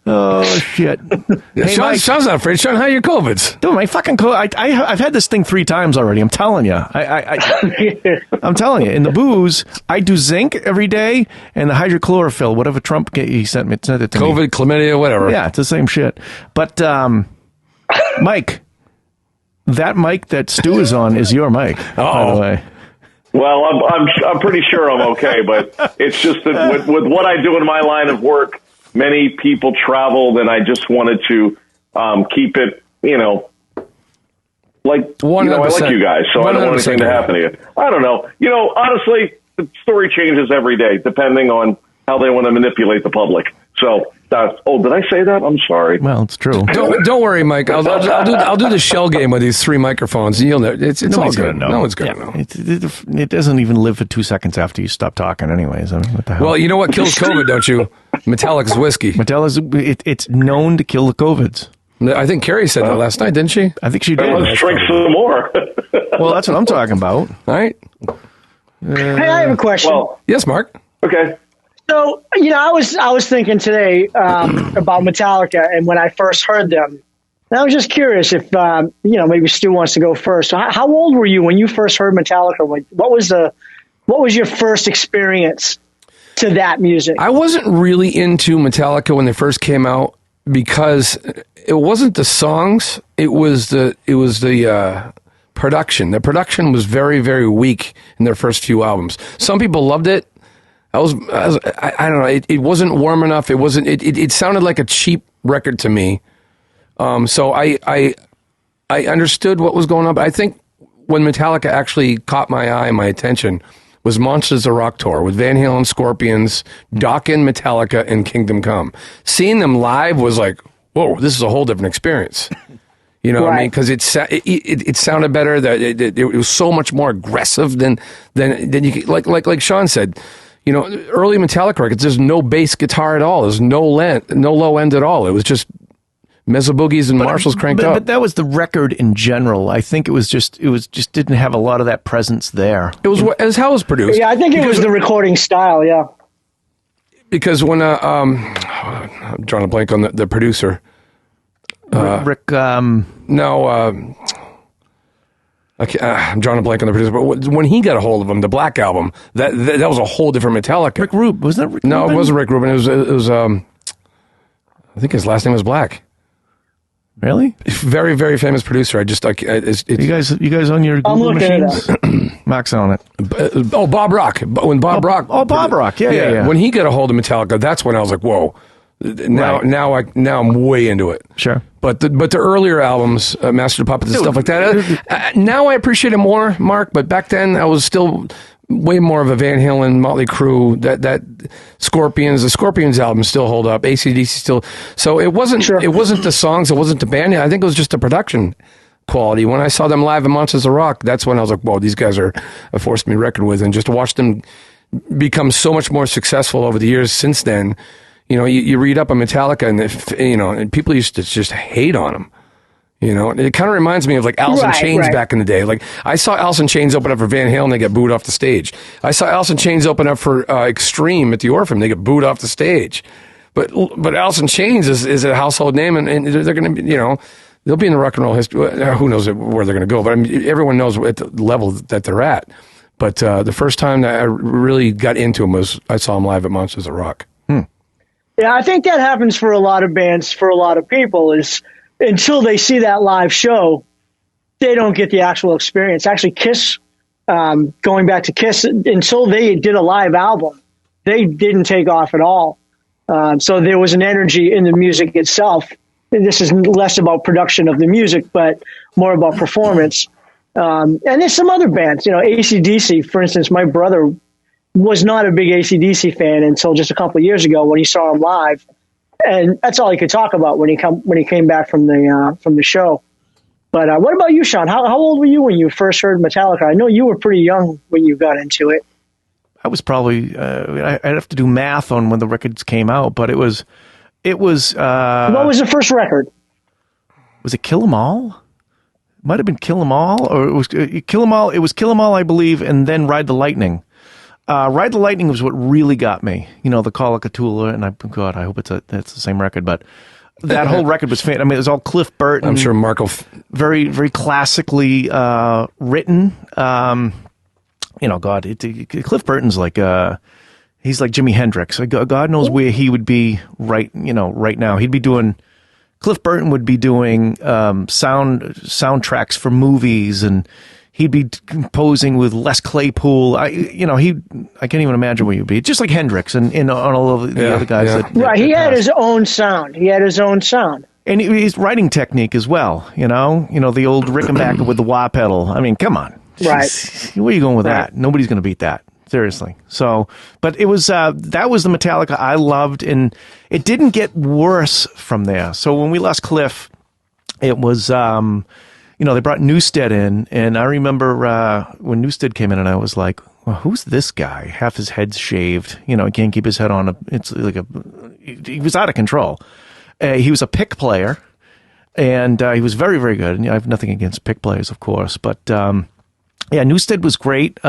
Oh, shit. Hey, Mike. Sean's not afraid. Sean, how are your COVIDs? Dude, my fucking I've had this thing 3 times already. I'm telling you. I'm telling you. In the booze, I do zinc every day and the hydrochlorophyll, whatever Trump he sent it to me. COVID, chlamydia, whatever. Yeah, it's the same shit. But Mike, that mic that Stu is on is your mic, by the way. Well, I'm pretty sure I'm okay, but it's just that with what I do in my line of work, many people traveled, and I just wanted to keep it, like I like you guys, so I don't want anything to happen to you. I don't know. Honestly, the story changes every day depending on how they want to manipulate the public. So did I say that? I'm sorry. Well, it's true. Don't worry, Mike. I'll do the shell game with these 3 microphones. You'll know it's all good. No one's gonna know. It doesn't even live for 2 seconds after you stop talking. Anyways, I mean, what the hell? Well, you know what kills COVID, don't you? Metallica's whiskey. It's known to kill the COVIDs. I think Carrie said that last night, didn't she? I think she did. Let's drink some more. Well, that's what I'm talking about. All right. Hey, I have a question. Well, Yes, Mark. okay. So, I was thinking today about Metallica, and when I first heard them, and I was just curious if maybe Stu wants to go first. So how old were you when you first heard Metallica? What was your first experience to that music? I wasn't really into Metallica when they first came out because it wasn't the songs; it was the production. The production was very, very weak in their first few albums. Some people loved it. I don't know. It wasn't warm enough. It wasn't. It sounded like a cheap record to me. So I understood what was going on. But I think when Metallica actually caught my eye, my attention, was Monsters of Rock tour with Van Halen, Scorpions, Dokken, Metallica, and Kingdom Come. Seeing them live was like, whoa, this is a whole different experience. You know what I mean? Because it sounded better. That it was so much more aggressive than you could, like Sean said. Early Metallica records, there's no bass guitar at all. There's no low end at all. It was just mezzo boogies and Marshalls cranked up. But that was the record in general. I think it was just didn't have a lot of that presence there. It was as how it was produced. Yeah, I think it was the recording style. Yeah, because when I'm drawing a blank on the producer. Rick. I'm drawing a blank on the producer, but when he got a hold of him, the Black Album, that was a whole different Metallica. Rick Rubin, wasn't that Rick No, Rubin? it wasn't Rick Rubin. It was I think his last name was Black. Really? Very, very famous producer. I just like it's you guys on your Google machines? Mark's on it. Bob Rock. When Bob Rock. Oh, Bob Rock. Yeah. When he got a hold of Metallica, that's when I was like, whoa. Now I'm way into it. Sure. But the earlier albums, Master of Puppets and stuff like that, now I appreciate it more, Mark. But back then I was still way more of a Van Halen, Motley Crue, that Scorpions. The Scorpions albums still hold up. AC/DC still. So it wasn't the songs, it wasn't the band. I think it was just the production quality. When I saw them live in Monsters of Rock, that's when I was like, whoa, these guys are a force to be reckoned with. And just to watch them become so much more successful over the years since then. You read up on Metallica, and people used to just hate on them. It kind of reminds me of like Alice in Chains back in the day. Like I saw Alice in Chains open up for Van Halen, they got booed off the stage. I saw Alice in Chains open up for Extreme at the Orpheum, they got booed off the stage. But Alice in Chains is a household name, and they're going to be, they'll be in the rock and roll history. Who knows where they're going to go? But I mean, everyone knows at the level that they're at. But the first time that I really got into them was I saw them live at Monsters of Rock. Yeah, I think that happens for a lot of bands, for a lot of people, is until they see that live show, they don't get the actual experience. Actually, Kiss, going back to Kiss, until they did a live album, they didn't take off at all. So there was an energy in the music itself. This is less about production of the music, but more about performance. And there's some other bands, AC/DC, for instance. My brother was not a big AC/DC fan until just a couple of years ago when he saw him live, and that's all he could talk about when he came back from the show. But what about you, Sean? How old were you when you first heard Metallica? I know you were pretty young when you got into it. I was probably I'd have to do math on when the records came out, but it was. What was the first record? Was it Kill 'Em All? Might have been Kill 'Em All, or it was Kill 'Em All. It was Kill 'Em All, I believe, and then Ride the Lightning. Ride the Lightning was what really got me. The Call of Cthulhu, and I hope that's the same record, but that whole record was fantastic. I mean, it was all Cliff Burton. I'm sure Marco. Very, very classically written. Cliff Burton's like he's like Jimi Hendrix. God knows where he would be right now. Cliff Burton would be doing soundtracks for movies, and he'd be composing with Les Claypool. I can't even imagine where he'd be. Just like Hendrix and all of the other guys. Yeah. That He had his own sound. And his writing technique as well. The old Rickenbacker with the wah pedal. I mean, come on. Right. Where are you going with that? Nobody's going to beat that. Seriously. So, but it was, that was the Metallica I loved, and it didn't get worse from there. So when we lost Cliff, it was, they brought Newstead in, and I remember when Newstead came in, and I was like, well, who's this guy? Half his head's shaved. He can't keep his head on. He was out of control. He was a pick player, and he was very, very good. And I have nothing against pick players, of course, but Newstead was great.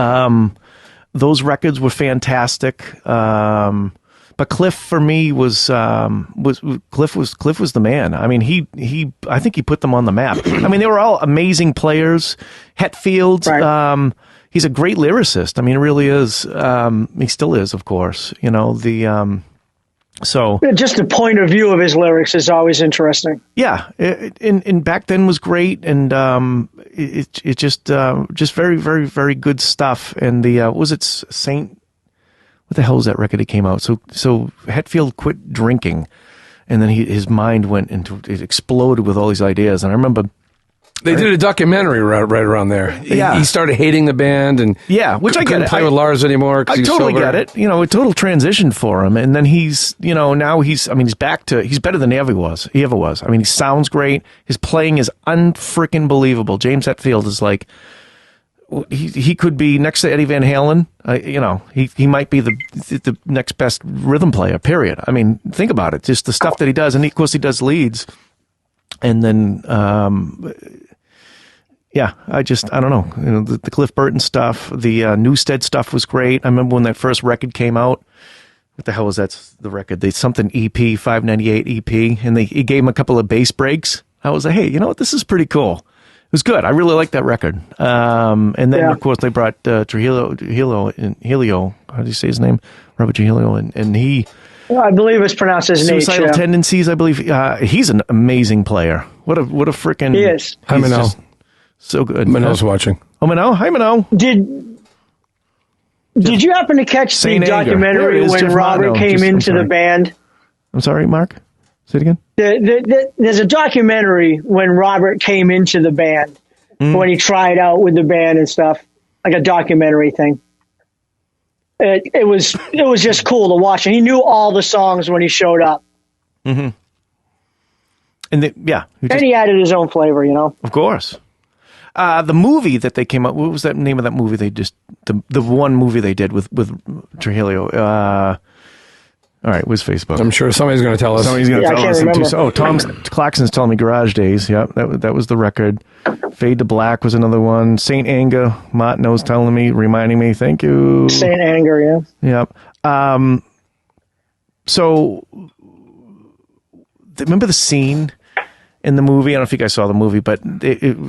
Those records were fantastic. But Cliff for me was Cliff was the man. I mean, I think he put them on the map. I mean, they were all amazing players. Hetfield, right. He's a great lyricist. I mean, he really is. He still is, of course. So just the point of view of his lyrics is always interesting. Yeah, and back then was great, and it just very, very, very good stuff. And the was it Saint? What the hell was that record that came out? So Hetfield quit drinking, and then his mind it exploded with all these ideas. And I remember they did a documentary right around there. Yeah, he started hating the band, and which I couldn't play with Lars anymore. I totally get it. A total transition for him, and then he's now he's back to he's better than he ever was. I mean, he sounds great. His playing is unfreaking believable. James Hetfield is like. He could be next to Eddie Van Halen. He might be the next best rhythm player. Period. I mean, think about it. Just the stuff that he does, and of course he does leads. And then, I don't know. The Cliff Burton stuff, the Newstead stuff was great. I remember when that first record came out. What the hell was that? The record? They something EP 598 EP, and he gave him a couple of bass breaks. I was like, hey, you know what? This is pretty cool. It was good. I really liked that record. And then, of course, they brought Trujillo. How do you say his name? Robert Trujillo. And he... I believe it's pronounced as Nate. Suicidal Tendencies, I believe. He's an amazing player. What a freaking... He is. Hi, Mano. So good. Mano's watching. Oh, Mano. Hi, Mano. Did you happen to catch the documentary when Robert came into the band? I'm sorry, Mark? Say it again? There's a documentary when Robert came into the band, when he tried out with the band and stuff, like a documentary thing. It was just cool to watch, and he knew all the songs when he showed up. Mm-hmm. And he added his own flavor, Of course. The movie that they came up, what was that name of that movie? The one movie they did with Trujillo. All right, where's Facebook? I'm sure somebody's going to tell us. Somebody's going to tell us. Oh, Tom Claxton's telling me Garage Days. Yep, that was the record. Fade to Black was another one. Saint Anger, Martineau's telling me, reminding me. Thank you. Saint Anger, yeah. Yep. So remember the scene in the movie? I don't know if you guys saw the movie, but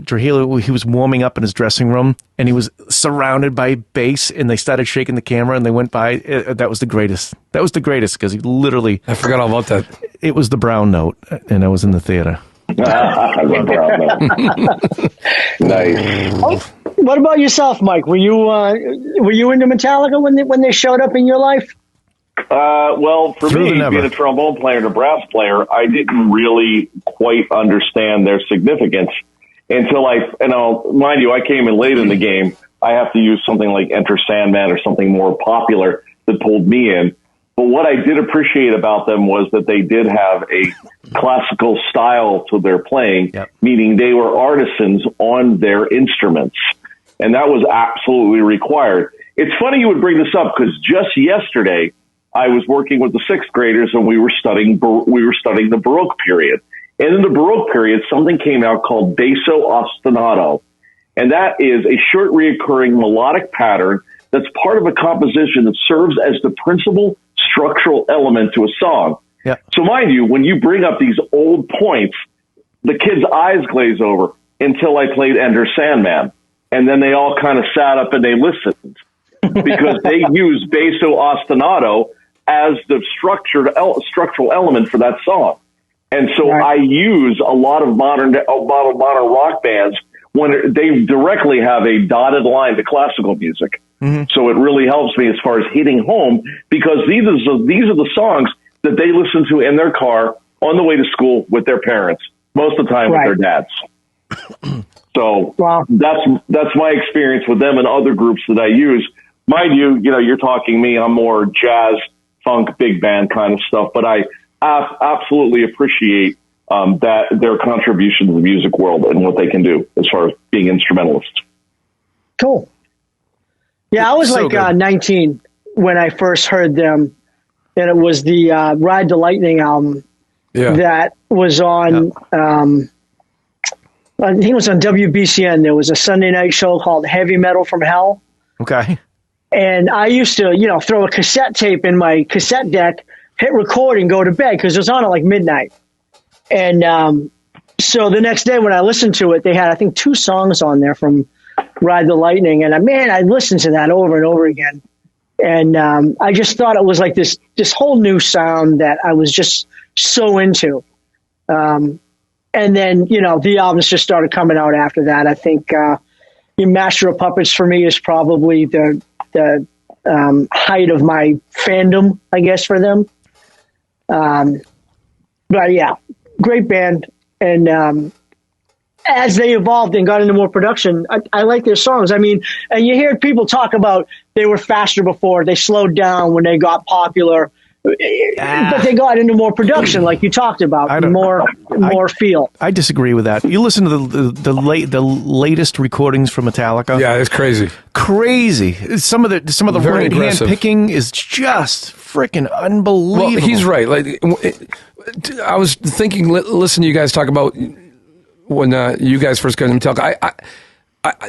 Trujillo, he was warming up in his dressing room, and he was surrounded by bass, and they started shaking the camera, and they went by. That was the greatest. That was the greatest, because he literally... I forgot all about that. It was the Brown Note, and I was in the theater. The Brown Note. Nice. Oh, what about yourself, Mike? Were you into Metallica when they showed up in your life? Well, for me, being a trombone player and a brass player, I didn't really quite understand their significance until mind you, I came in late in the game. I have to use something like Enter Sandman or something more popular that pulled me in. But what I did appreciate about them was that they did have a classical style to their playing, meaning they were artisans on their instruments. And that was absolutely required. It's funny you would bring this up, because just yesterday I was working with the sixth graders, and we were studying the Baroque period. And in the Baroque period, something came out called basso ostinato. And that is a short reoccurring melodic pattern that's part of a composition that serves as the principal structural element to a song. Yeah. So mind you, when you bring up these old points, the kids' eyes glaze over until I played Enter Sandman. And then they all kind of sat up and they listened, because they use basso ostinato as the structural element for that song. And so I use a lot of modern rock bands when they directly have a dotted line to classical music. Mm-hmm. So it really helps me as far as hitting home, because these are the songs that they listen to in their car on the way to school with their parents, most of the time with their dads. So that's my experience with them and other groups that I use. Mind you, you're talking me, I'm more jazz, funk, big band kind of stuff, but I absolutely appreciate that their contribution to the music world and what they can do as far as being instrumentalists. Cool. Yeah, I was so 19 when I first heard them, and it was the Ride the Lightning album that was on, I think it was on WBCN. There was a Sunday night show called Heavy Metal from Hell. Okay. And I used to, throw a cassette tape in my cassette deck, hit record, and go to bed, because it was on at like midnight. And so the next day when I listened to it, they had, I think, 2 songs on there from Ride the Lightning. And I listened to that over and over again. And I just thought it was like this whole new sound that I was just so into. And then, the albums just started coming out after that. I think Master of Puppets for me is probably the height of my fandom, I guess, for them. But yeah, great band. And as they evolved and got into more production, I like their songs. I mean, and you hear people talk about they were faster before, they slowed down when they got popular, but they got into more production, like you talked about, more feel. I disagree with that. You listen to the latest recordings from Metallica. Yeah, it's crazy. Crazy. Some of the right hand picking is just freaking unbelievable. Well, he's right. Like, I was thinking, listen to you guys talk about when you guys first got into Metallica.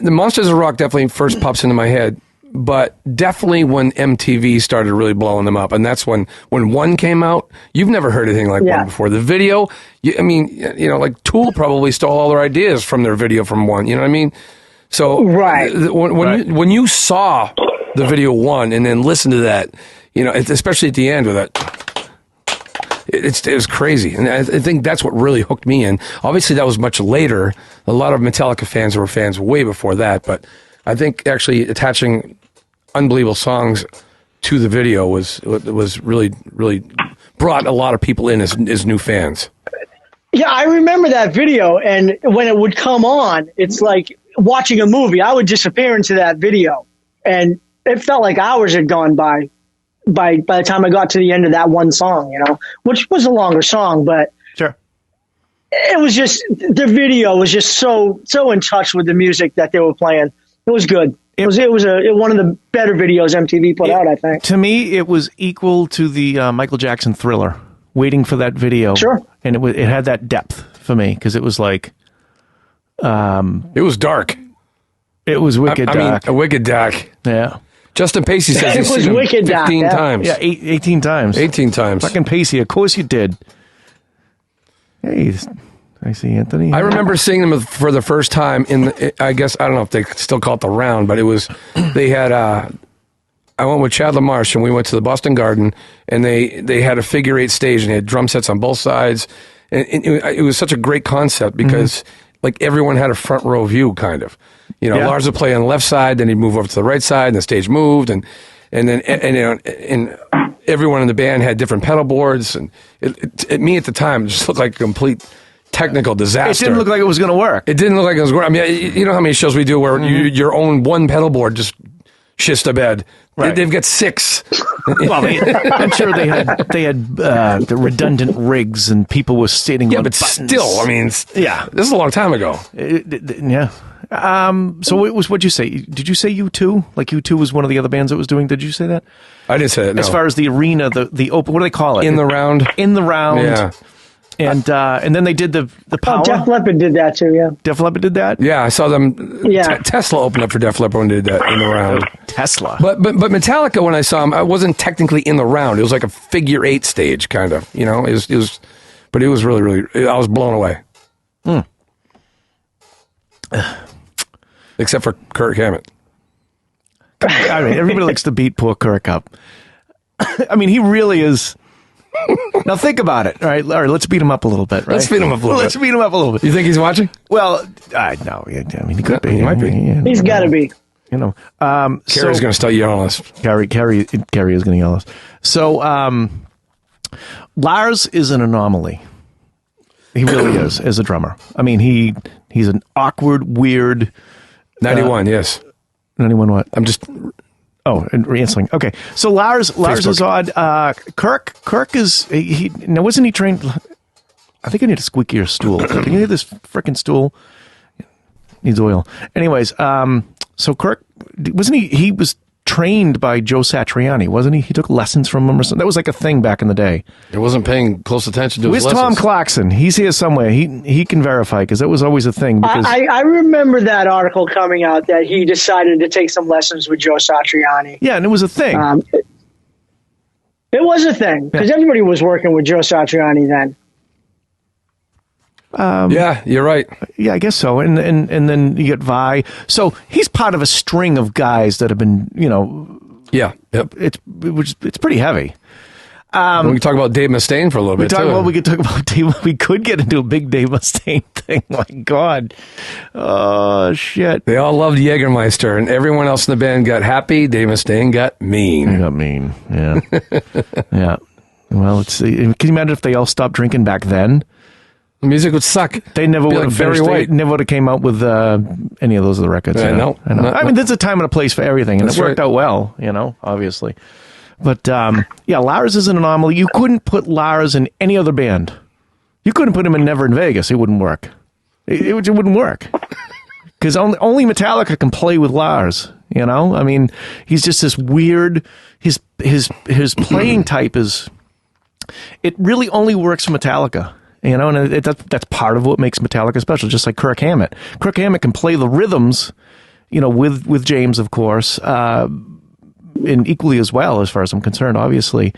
The Monsters of Rock definitely first pops into my head. But definitely when MTV started really blowing them up, and that's when One came out. You've never heard anything like One before. The video, like Tool probably stole all their ideas from their video from One. You know what I mean? So when you saw the video One and then listened to that, especially at the end with that, it was crazy, and I think that's what really hooked me in. Obviously, that was much later. A lot of Metallica fans were fans way before that, but I think actually attaching unbelievable songs to the video was really, really brought a lot of people in as new fans. Yeah, I remember that video, and when it would come on, it's like watching a movie. I would disappear into that video, and it felt like hours had gone by the time I got to the end of that one song, which was a longer song, but sure. It was just, the video was just so in touch with the music that they were playing. It was good. It was one of the better videos MTV put out, I think. To me, it was equal to the Michael Jackson Thriller, waiting for that video. Sure. And it had that depth for me, because it was like... it was dark. It was wicked dark. I mean, a wicked dark. Yeah. Justin Pacey says he's seen him 15 times. Yeah, 18 times. 18 times. Fucking Pacey, of course you did. Hey, I see Anthony. I remember seeing them for the first time I guess, I don't know if they still call it the Round, but they had, I went with Chad LaMarche and we went to the Boston Garden and they had a figure 8 stage and they had drum sets on both sides. And it was such a great concept because like everyone had a front row view kind of, Lars would play on the left side, then he'd move over to the right side and the stage moved and everyone in the band had different pedal boards and me at the time, it just looked like a complete technical disaster. It didn't look like it was going to work. It didn't look like it was going to work. I mean, you know how many shows we do where your own one pedal board just shits to bed. Right. They've got 6. Well, I'm sure they had the redundant rigs and people were sitting on buttons. Still, I mean, this is a long time ago. Yeah. So it was, what'd you say? Did you say U2? Like U2 was one of the other bands that was doing, did you say that? I didn't say that, no. As far as the arena, the open, what do they call it? In the Round. In the Round. Yeah. And then they did the Power. Def Leppard did that too, yeah. Def Leppard did that? Yeah, I saw them. Yeah. Tesla opened up for Def Leppard when they did that in the Round. Tesla. But Metallica, when I saw them, I wasn't technically in the Round. It was like a figure 8 stage, kind of. It was, but it was really, really. I was blown away. Except for Kirk Hammett. I mean, everybody likes to beat poor Kirk up. I mean, he really is. Now think about it. All right, let's beat him up a little bit. Right? Let's beat him up a little bit. Let's beat him up a little bit. You think he's watching? Well, no. I mean, he could be. He might be. He's got to be. Carrie's going to start yelling at us. Carrie is going to yell at us. So, Lars is an anomaly. He really is, as a drummer. I mean, he's an awkward, weird. 91, yes. 91 what? I'm just. Oh, and answering. Okay, so Lars is odd. Kirk is now wasn't he trained? I think I need a squeakier stool. Can you hear this frickin' stool? Needs oil. Anyways, so Kirk wasn't he? He was trained by Joe Satriani, wasn't he? He took lessons from him or something. That was like a thing back in the day. I wasn't paying close attention to his Where's lessons. Tom Clarkson? He's here somewhere. He can verify because that was always a thing. Because I remember that article coming out that he decided to take some lessons with Joe Satriani. yeah, and it was a thing. It was a thing because everybody was working with Joe Satriani then. Yeah, you're right. Yeah, I guess so. And then you get Vi. So he's part of a string of guys that have been, Yeah, yep. it's pretty heavy. We can talk about Dave Mustaine for a little bit, too. We could talk about Dave. We could get into a big Dave Mustaine thing. My God. Oh, shit. They all loved Jägermeister, and everyone else in the band got happy. Dave Mustaine got mean. He got mean, yeah. Yeah. Well, can you imagine if they all stopped drinking back then? The music would suck. They never would have They never would have came out with any of those other records. No. I mean, there's a time and a place for everything, and it worked out well, obviously. But, Lars is an anomaly. You couldn't put Lars in any other band. You couldn't put him in Never in Vegas. It wouldn't work. It wouldn't work. Because only Metallica can play with Lars, I mean, he's just this weird... His playing type is... It really only works for Metallica. And that's part of what makes Metallica special, just like Kirk Hammett. Kirk Hammett can play the rhythms, with James, of course, and equally as well, as far as I'm concerned, obviously.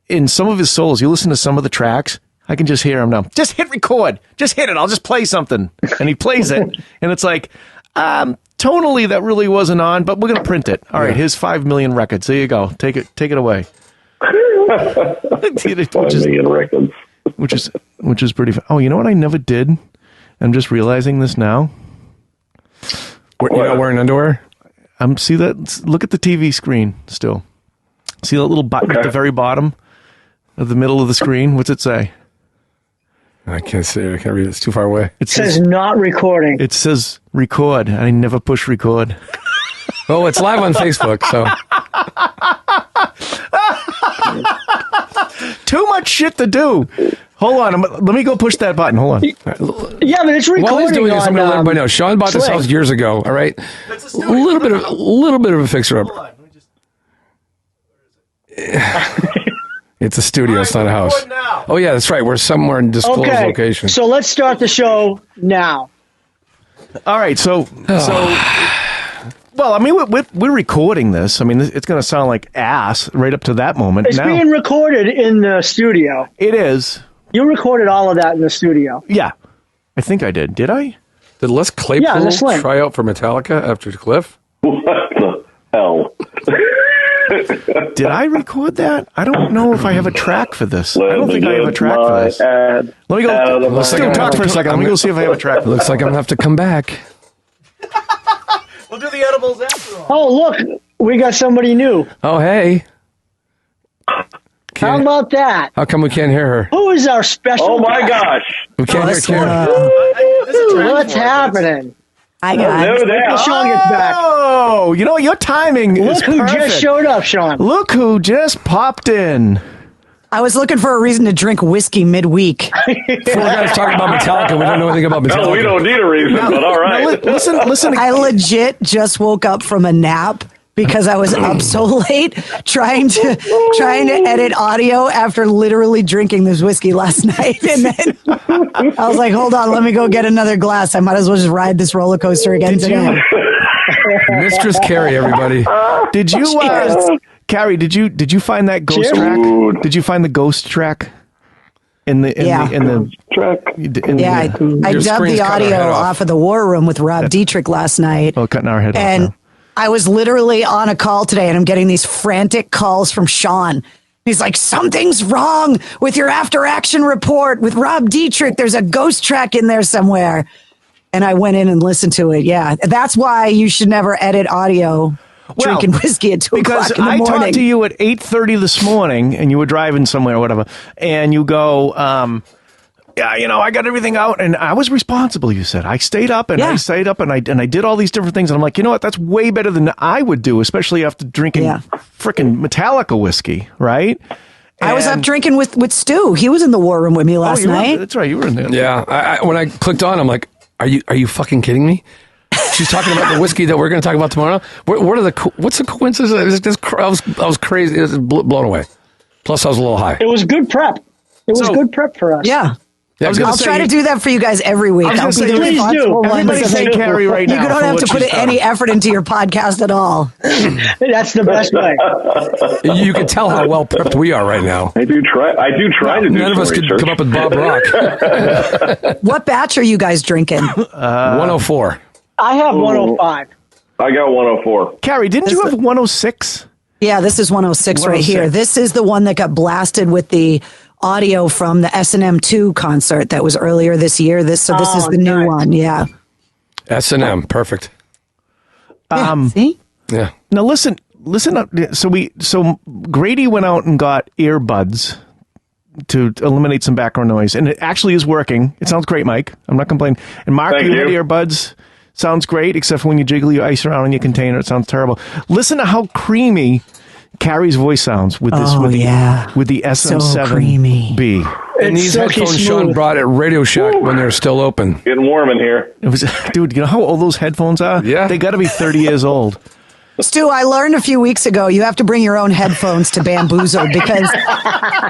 In some of his solos, you listen to some of the tracks, I can just hear him now. Just hit record. Just hit it. I'll just play something. And he plays it, and it's like, tonally, that really wasn't on, but we're going to print it. All right, here's 5 million records. There you go. Take it away. 5 million records. Which is pretty fun. Oh, you know what I never did? I'm just realizing this now. You're not wearing underwear? See that? Look at the TV screen still. See that little button at the very bottom of the middle of the screen? What's it say? I can't see it. I can't read it. It's too far away. It says not recording. It says record. I never push record. Oh, it's live on Facebook, so... Too much shit to do. Hold on. Let me go push that button. Hold on. Yeah, but it's recording. While he's doing this, I'm going to let everybody know. Sean bought this house years ago, all right? A little bit of a fixer-up. It's a studio. It's not a house. Oh, yeah, that's right. We're somewhere in disclosed location. So let's start the show now. All right, so well, I mean, we're recording this. I mean, it's going to sound like ass right up to that moment. It's being recorded in the studio. It is, You recorded all of that in the studio. Yeah, I think I did. Did I? Did Les Yeah, Claypool the Sling. try out for Metallica after Cliff? What the hell? Did I record that? I don't know if I have a track for this. I don't think I have a track for this. Let me go. Still talk for a second. Let me go see if I have a track for this. Looks like I'm going to have to come back. We'll do the edibles after all. Oh, look, we got somebody new. Oh, hey. How about that? How come we can't hear her? Who is our special? Oh my guest? gosh! We can't hear Karen. What's happening? Hi, guys. There they are. Sean gets back. Oh, you know what? Your timing is Look who perfect. just showed up, Sean. Look who just popped in. I was looking for a reason to drink whiskey midweek. Four guys talking about Metallica. We don't know anything about Metallica. No, we don't need a reason, but all right. Listen. I legit just woke up from a nap because I was up so late trying to edit audio after literally drinking this whiskey last night. And then I was like, hold on, let me go get another glass. I might as well just ride this roller coaster again today. Mistress Carrie, everybody. Did you, Carrie? Did you find that ghost track? Did you find the ghost track in the Track. I Your dubbed screen's the cut our audio head off of the War Room with Rob Dietrich last night. Oh, cutting our head off. And now. I was literally on a call today and I'm getting these frantic calls from Sean. He's like, something's wrong with your after action report with Rob Dietrich. There's a ghost track in there somewhere. And I went in and listened to it. Yeah. That's why you should never edit audio drinking whiskey at 2 o'clock in the morning. Because I talked to you at 8:30 this morning and you were driving somewhere or whatever. And you go, yeah, I got everything out and I was responsible, you said. I stayed up and I did all these different things. And I'm like, you know what? That's way better than I would do, especially after drinking frickin' Metallica whiskey, right? I was up drinking with Stu. He was in the War Room with me last night. That's right. You were in there. Yeah. I when I clicked on, I'm like, are you fucking kidding me? She's talking about the whiskey that we're going to talk about tomorrow. What's the coincidence? I was crazy. It was blown away. Plus, I was a little high. It was good prep. It was good prep for us. Yeah. I'll try to do that for you guys every week. I'll be the please responsible do. one. Everybody say Carrie right now. You don't have to put any effort into your podcast at all. That's the best way. You can tell how well prepped we are right now. I do try to do None of us some could research. come up with Bob Rock. What batch are you guys drinking? 104. I have 105. I got 104. Carrie, didn't you have 106? Yeah, this is 106 right here. This is the one that got blasted with the audio from the S&M 2 concert that was earlier this year. This is the new one. Yeah. S&M. Perfect. See? Yeah. Now listen up. So Grady went out and got earbuds to eliminate some background noise, and it actually is working. It sounds great, Mike. I'm not complaining. And Mark, Thank you had you. earbuds. Sounds great, except for when you jiggle your ice around in your container, it sounds terrible. Listen to how creamy Carrie's voice sounds with this. With the SM7B. And these silky headphones smooth. Sean brought at Radio Shack when they're still open. Getting warm in here. It was, dude. You know how old those headphones are? Yeah. They got to be 30 years old. Stu, I learned a few weeks ago you have to bring your own headphones to Bamboozled because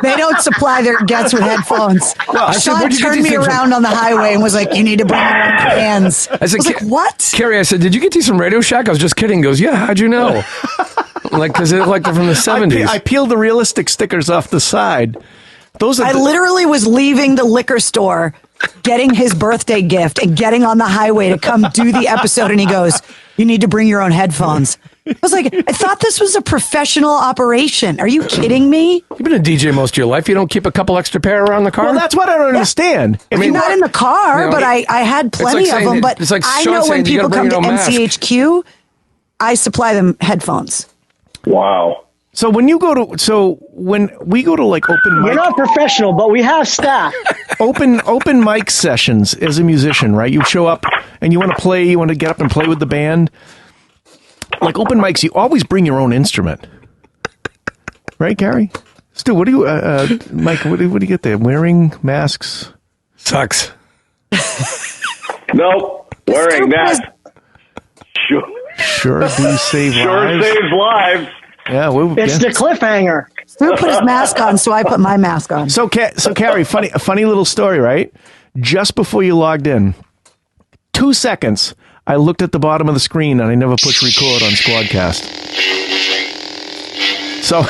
they don't supply their guests with headphones. Sean "Where'd you get turned these me things from?" around on the highway and was like, you need to bring your own cans. I was like, what? Carrie, I said, did you get these from Radio Shack? I was just kidding. He goes, yeah, how'd you know? Because they're they're from the 70s. I peeled the realistic stickers off the side. Those are I literally was leaving the liquor store, getting his birthday gift and getting on the highway to come do the episode. And he goes, you need to bring your own headphones. I was like, I thought this was a professional operation. Are you kidding me? You've been a DJ most of your life. You don't keep a couple extra pair around the car? Well, that's what I don't understand. I mean, not in the car, you know, but I had plenty like of them. saying- But it's like I Sean know when saying you people gotta come bring to your own mask. NCHQ, I supply them headphones. Wow. So when we go to like open We're mic, not professional, but we have staff. open mic sessions as a musician, right? You show up and you want to play, you want to get up and play with the band. Like open mics, you always bring your own instrument, right, Carrie? Stu, what do you, Mike? What do you get there? Wearing masks? Sucks. Nope. Wearing that. Sure do save Sure lives. saves lives. Yeah, It's the cliffhanger. Stu put his mask on, so I put my mask on. So Carrie, a funny little story, right? Just before you logged in, 2 seconds, I looked at the bottom of the screen and I never pushed record on Squadcast. So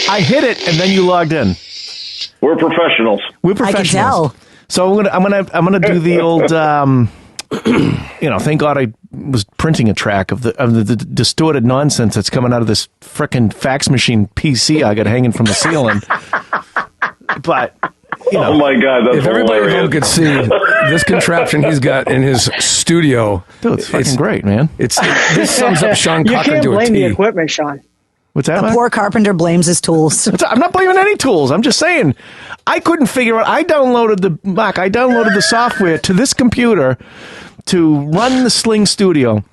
I hit it and then you logged in. We're professionals. We're professionals. I can tell. So I'm gonna do the old. Thank God I was printing a track of the distorted nonsense that's coming out of this frickin' fax machine PC I got hanging from the ceiling. But oh my God, that's if everybody at home hilarious. could see this contraption he's got in his studio, dude, it's fucking great, man. this sums up Sean You Cochran can't to a blame the T. equipment, Sean. What's that? The man? poor carpenter blames his tools. I'm not blaming any tools. I'm just saying I couldn't figure out. I downloaded the software to this computer to run the Sling Studio.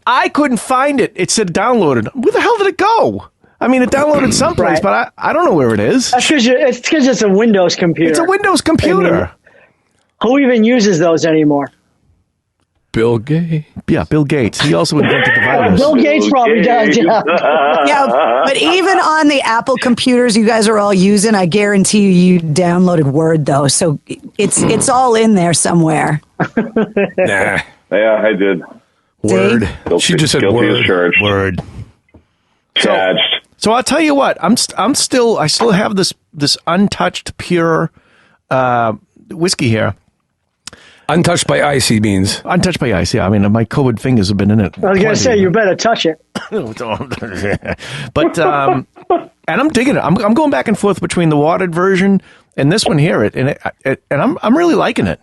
I couldn't find it. It said downloaded. Where the hell did it go? I mean, it downloaded someplace, Right. but I don't know where it is. That's because it's a Windows computer. It's a Windows computer. Who even uses those anymore? Bill Gates. Yeah, Bill Gates. He also invented the virus. Bill Gates probably does. Yeah. Yeah, but even on the Apple computers you guys are all using, I guarantee you downloaded Word though, so it's all in there somewhere. Nah. Yeah, I did. Word. She just said Guilty as word. charged. Word. Charged. So I'll tell you what. I still have this untouched pure whiskey here. Untouched by ice, he means. Untouched by ice. Yeah, I mean my COVID fingers have been in it. I was gonna say you better touch it. But and I'm digging it. I'm going back and forth between the watered version and this one here. And I'm really liking it.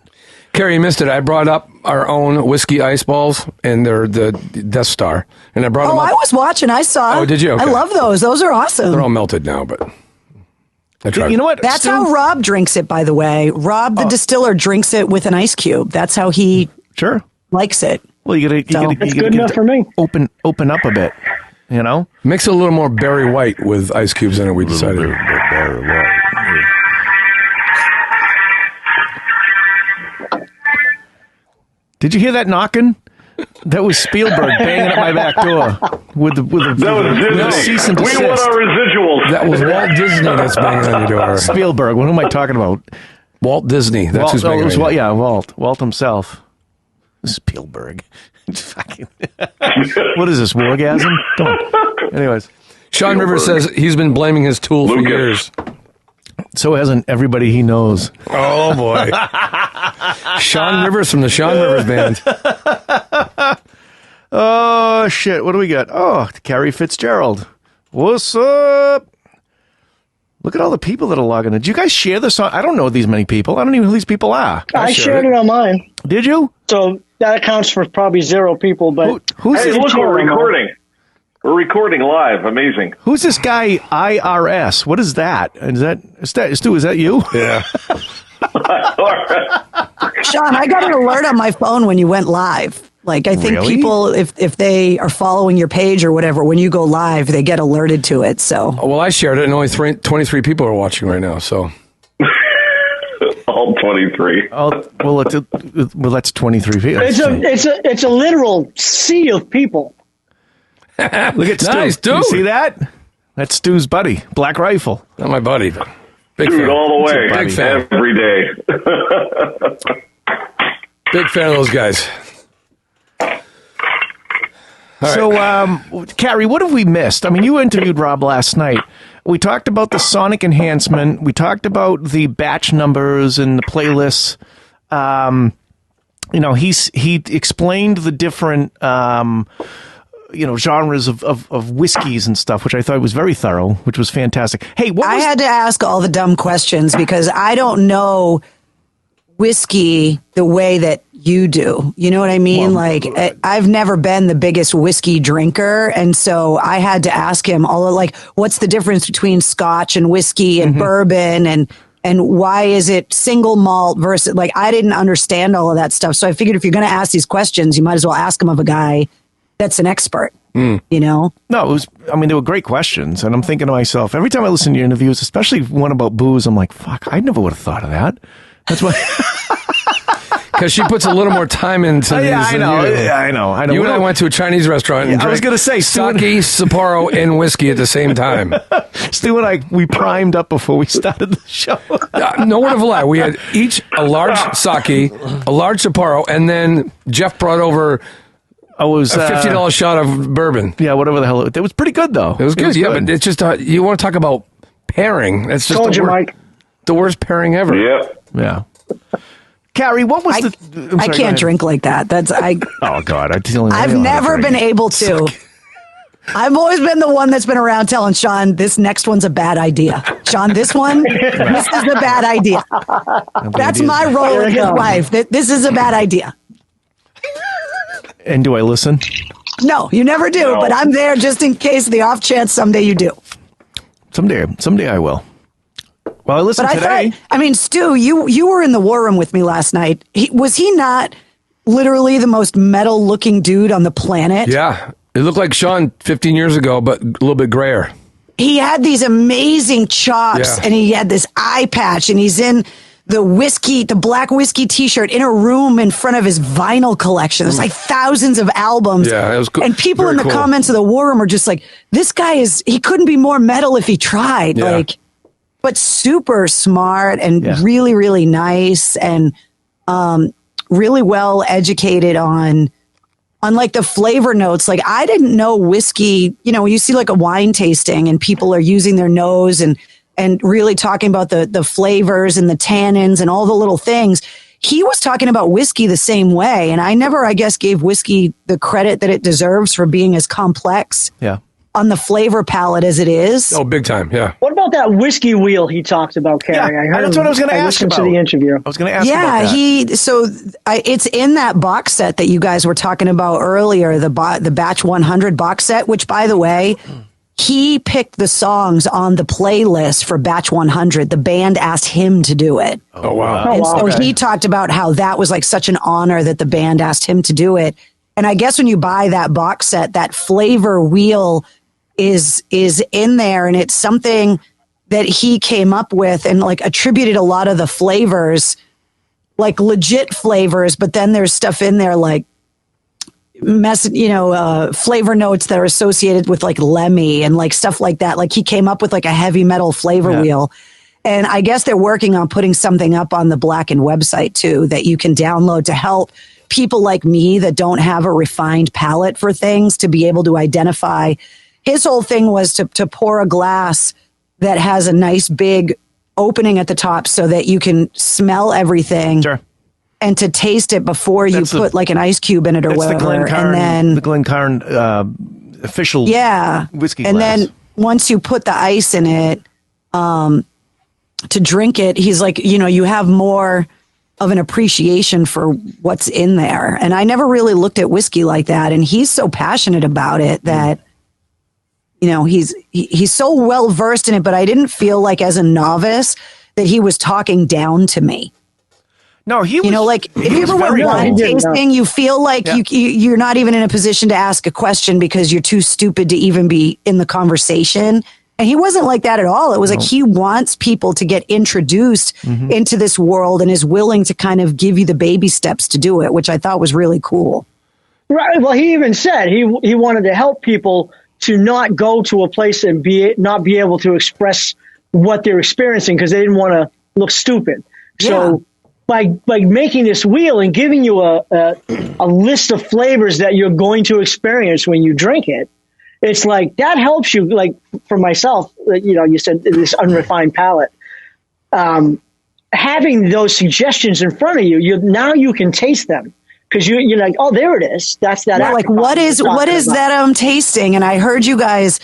Carrie, you missed it. I brought up our own whiskey ice balls, and they're the Death Star. And I brought them up. I was watching. I saw. Oh, did you? Okay. I love those. Those are awesome. They're all melted now, but I tried. You know what? That's Stu- how Rob drinks it, by the way. Rob, the distiller, drinks it with an ice cube. That's how he Sure. likes it. Well, you gotta That's good enough for me. open up a bit. You know. Mix it a little more berry white with ice cubes in it, we decided. Did you hear that knocking? That was Spielberg banging at my back door with the That was Disney. cease and We desist. want our residuals. That was Walt Disney that's banging on your door. Spielberg. What am I talking about? Walt Disney. That's Walt, who's banging it was on your door. Walt. Walt himself. Spielberg. Fucking- what is this, wargasm? Come on. Anyways, Sean Rivers says he's been blaming his tool for Lucas. years. so hasn't everybody he knows. Oh, boy. Sean Rivers from the Sean Rivers Band. Oh, shit. What do we got? Oh, Carrie Fitzgerald. What's up? Look at all the people that are logging in. Did you guys share this on? I don't know these many people. I don't even know who these people are. I shared it on mine, Did you? so that accounts for probably 0 people. But Who's Hey, this? look, we're recording. We're recording live. Amazing. Who's this guy? IRS. What is that? Stu? Is that you? Yeah. Sean, I got an alert on my phone when you went live. Like, I think Really? people, if they are following your page or whatever, when you go live, they get alerted to it. So Well, I shared it, and only 23 people are watching right now, so. All 23. Oh, well, that's 23 people. it's a literal sea of people. Look at Stu. Nice, dude. You see that? That's Stu's buddy, Black Rifle. Not my buddy, but big Dude, fan. all the way. Big fan. Every day. Big fan of those guys. So, Carrie, what have we missed? I mean, you interviewed Rob last night. We talked about the sonic enhancement. We talked about the batch numbers and the playlists. He explained the different, genres of whiskeys and stuff, which I thought was very thorough, which was fantastic. Hey, I had to ask all the dumb questions because I don't know whiskey the way that you do. You know what I mean? I've never been the biggest whiskey drinker. And so I had to ask him what's the difference between scotch and whiskey and bourbon and why is it single malt versus I didn't understand all of that stuff. So I figured if you're going to ask these questions, you might as well ask them of a guy that's an expert, you know? No, they were great questions. And I'm thinking to myself, every time I listen to your interviews, especially one about booze, I'm like, fuck, I never would have thought of that. That's why. Because she puts a little more time into these I than know. you do. Yeah, I know. You and I went to a Chinese restaurant and I was drank gonna say, sake, Sapporo, and whiskey at the same time. Stu and I, we primed up before we started the show. No word of a lie. We had each a large sake, a large Sapporo, and then Jeff brought over I was a $50 shot of bourbon. Yeah, whatever the hell. It was pretty good, though. It was good. Yeah, but it's just you want to talk about pairing. That's just Told a you, word. Mike. the worst pairing ever. Yep. Yeah. Carrie, what was I can't drink like that. Oh God, I've never been able to. I've always been the one that's been around telling Sean, this next one's a bad idea. Sean, this is a bad idea. That's my role in his life. This is a bad idea. And do I listen? No, you never do, but I'm there just in case, the off chance someday you do. Someday I will. Well, I listened today. Stu, you were in the war room with me last night. Was he not literally the most metal looking dude on the planet? Yeah. It looked like Sean 15 years ago, but a little bit grayer. He had these amazing chops, and he had this eye patch, and he's in the black whiskey t-shirt in a room in front of his vinyl collection. There's like thousands of albums. Yeah, it was cool. And people Very in the cool. comments of the war room are just like, this guy he couldn't be more metal if he tried. Yeah. But super smart and really, really nice and really well educated on like the flavor notes. Like, I didn't know whiskey, you see like a wine tasting and people are using their nose and really talking about the flavors and the tannins and all the little things. He was talking about whiskey the same way. And I never, I guess, gave whiskey the credit that it deserves for being as complex on the flavor palette as it is. Oh, big time. Yeah. What about that whiskey wheel he talked about, Carrie? Yeah, that's what I was going to ask about. To the interview. I was going to ask about that. It's in that box set that you guys were talking about earlier, the Batch 100 box set, which, by the way, he picked the songs on the playlist for Batch 100. The band asked him to do it. Oh, wow. And so he talked about how that was like such an honor that the band asked him to do it. And I guess when you buy that box set, that flavor wheel is in there, and it's something that he came up with and like attributed a lot of the flavors, like legit flavors, but then there's stuff in there like flavor notes that are associated with like Lemmy and like stuff like that. Like, he came up with like a heavy metal flavor wheel. And I guess they're working on putting something up on the Blackened website too that you can download to help people like me that don't have a refined palate for things to be able to identify. His whole thing was to pour a glass that has a nice big opening at the top so that you can smell everything. Sure. And to taste it before you put like an ice cube in it or whatever. The Glencairn official whiskey glass. And then once you put the ice in it to drink it, he's like, you have more of an appreciation for what's in there. And I never really looked at whiskey like that. And he's so passionate about it that, he's so well versed in it, but I didn't feel like as a novice that he was talking down to me. No, he was, like if you ever went wine tasting, you feel like you're not even in a position to ask a question because you're too stupid to even be in the conversation. And he wasn't like that at all. It was like he wants people to get introduced into this world and is willing to kind of give you the baby steps to do it, which I thought was really cool. Right. Well, he even said he wanted to help people to not go to a place and not be able to express what they're experiencing because they didn't want to look stupid. So by making this wheel and giving you a list of flavors that you're going to experience when you drink it, it's like that helps you. Like for myself, you said this unrefined palate. Having those suggestions in front of you, now you can taste them. Because you're like, oh, there it is. That's that. Yeah, like, what is that I'm tasting? And I heard you guys,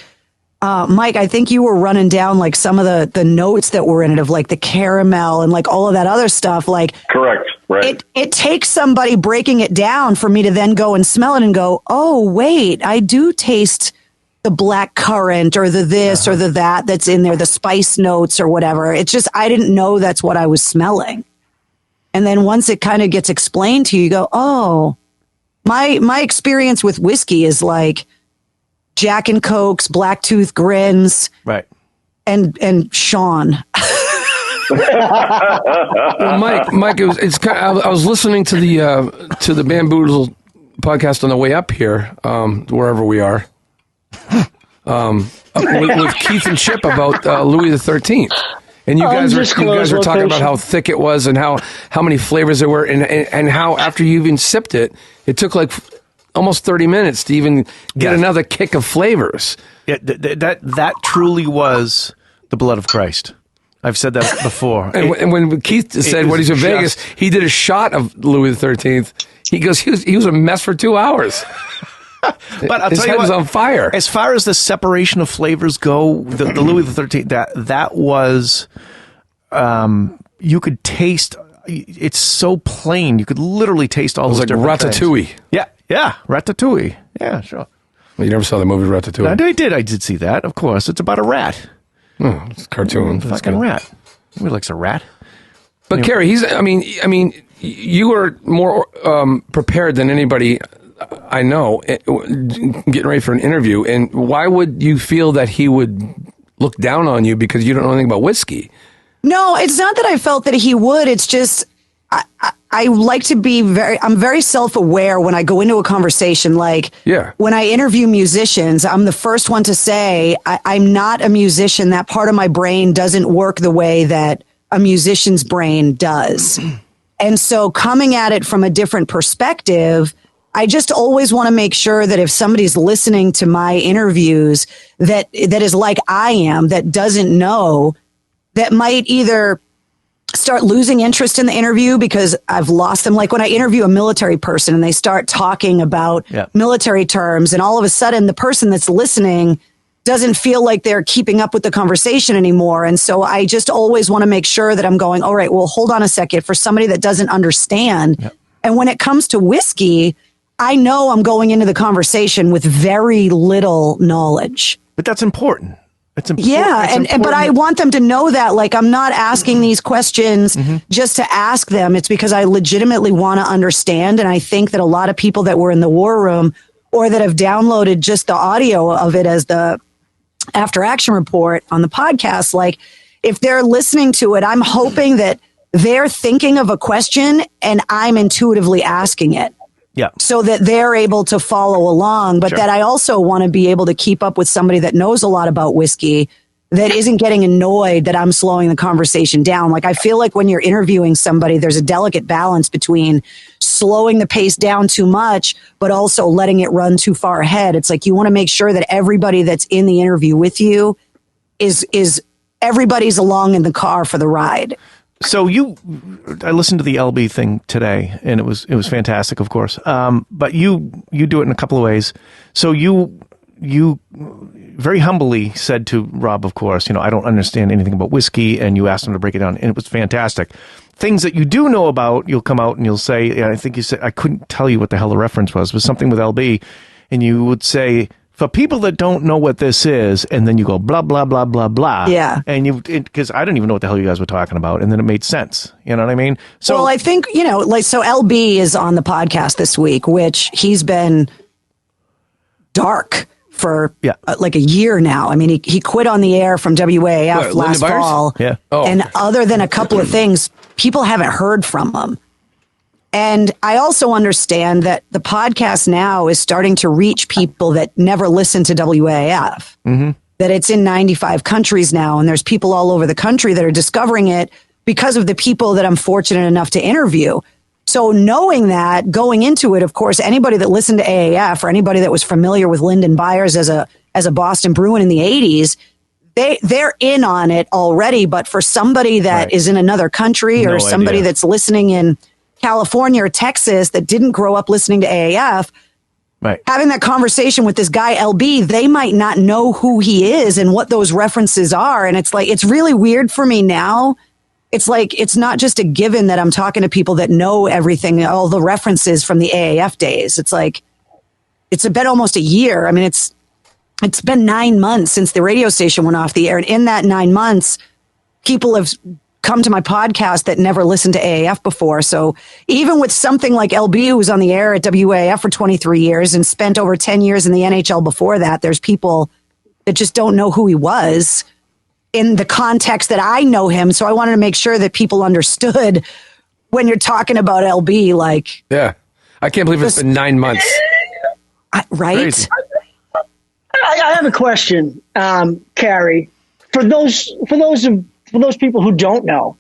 Mike, I think you were running down like some of the notes that were in it of like the caramel and like all of that other stuff. Like, correct, right? It takes somebody breaking it down for me to then go and smell it and go, oh, wait, I do taste the black currant or the this or the that's in there, the spice notes or whatever. It's just I didn't know that's what I was smelling. And then once it kind of gets explained to you, you go, oh, my experience with whiskey is like Jack and Cokes, Blacktooth Grins, right, and Sean. Well, Mike, it's kind of, I was listening to the Bamboozled podcast on the way up here, wherever we are, with Keith and Chip about Louis the 13th. And you guys were talking about how thick it was and how many flavors there were and how after you even sipped it, it took like almost 30 minutes to even get another kick of flavors. Yeah, that truly was the blood of Christ. I've said that before. And when Keith said when he's in Vegas, he did a shot of Louis XIII. He goes, he was a mess for 2 hours. But I'll His tell you head what, was on fire. As far as the separation of flavors go, the Louis XIII, that was, you could taste. It's so plain. You could literally taste all those like different Ratatouille. things. Yeah, Ratatouille. Yeah, sure. Well, you never saw the movie Ratatouille? I did see that. Of course, it's about a rat. Oh, it's a cartoon. That's Fucking good. rat. Nobody likes a rat. But Carrie, I mean, you are more prepared than anybody I know getting ready for an interview. And why would you feel that he would look down on you because you don't know anything about whiskey? No, it's not that I felt that he would. It's just I like to be I'm very self-aware when I go into a conversation. Like, when I interview musicians, I'm the first one to say, I'm not a musician. That part of my brain doesn't work the way that a musician's brain does. And so coming at it from a different perspective, I just always want to make sure that if somebody's listening to my interviews that is like I am, that doesn't know, that might either start losing interest in the interview because I've lost them. Like when I interview a military person and they start talking about military terms, and all of a sudden the person that's listening doesn't feel like they're keeping up with the conversation anymore. And so I just always want to make sure that I'm going, all right, well, hold on a second, for somebody that doesn't understand. Yep. And when it comes to whiskey, I know I'm going into the conversation with very little knowledge. But that's important. It's important. Yeah, but I want them to know that, like, I'm not asking these questions just to ask them. It's because I legitimately want to understand. And I think that a lot of people that were in the war room or that have downloaded just the audio of it as the after action report on the podcast, like, if they're listening to it, I'm hoping that they're thinking of a question and I'm intuitively asking it. Yeah. So that they're able to follow along, but that I also want to be able to keep up with somebody that knows a lot about whiskey, that isn't getting annoyed that I'm slowing the conversation down. Like, I feel like when you're interviewing somebody, there's a delicate balance between slowing the pace down too much, but also letting it run too far ahead. It's like you want to make sure that everybody that's in the interview with you is everybody's along in the car for the ride. So I listened to the LB thing today, and it was fantastic, of course. But you do it in a couple of ways. So you very humbly said to Rob, of course, I don't understand anything about whiskey, and you asked him to break it down, and it was fantastic. Things that you do know about, you'll come out and you'll say, I think you said, I couldn't tell you what the hell the reference was something with LB, and you would say, for people that don't know what this is, and then you go blah, blah, blah, blah, blah. Yeah. And because I didn't even know what the hell you guys were talking about, and then it made sense. You know what I mean? So, well, I think, so LB is on the podcast this week, which he's been dark for like a year now. I mean, he quit on the air from WAAF last fall. Yeah. And other than a couple of things, people haven't heard from him. And I also understand that the podcast now is starting to reach people that never listened to WAAF, that it's in 95 countries now. And there's people all over the country that are discovering it because of the people that I'm fortunate enough to interview. So knowing that, going into it, of course, anybody that listened to AAF or anybody that was familiar with Lyndon Byers as a Boston Bruin in the 80s, they're in on it already. But for somebody that is in another country or somebody that's listening in California or Texas that didn't grow up listening to AAF, having that conversation with this guy, LB, they might not know who he is and what those references are. And it's like, it's really weird for me now. It's like, it's not just a given that I'm talking to people that know everything, all the references from the AAF days. It's like, it's been almost a year. I mean, it's been 9 months since the radio station went off the air. And in that 9 months, people have come to my podcast that never listened to AAF before. So even with something like LB, who was on the air at WAAF for 23 years and spent over 10 years in the NHL before that, there's people that just don't know who he was in the context that I know him. So I wanted to make sure that people understood when you're talking about LB, like... Yeah. I can't believe it's been 9 months. Right? Crazy. I have a question, Carrie. For those people who don't know,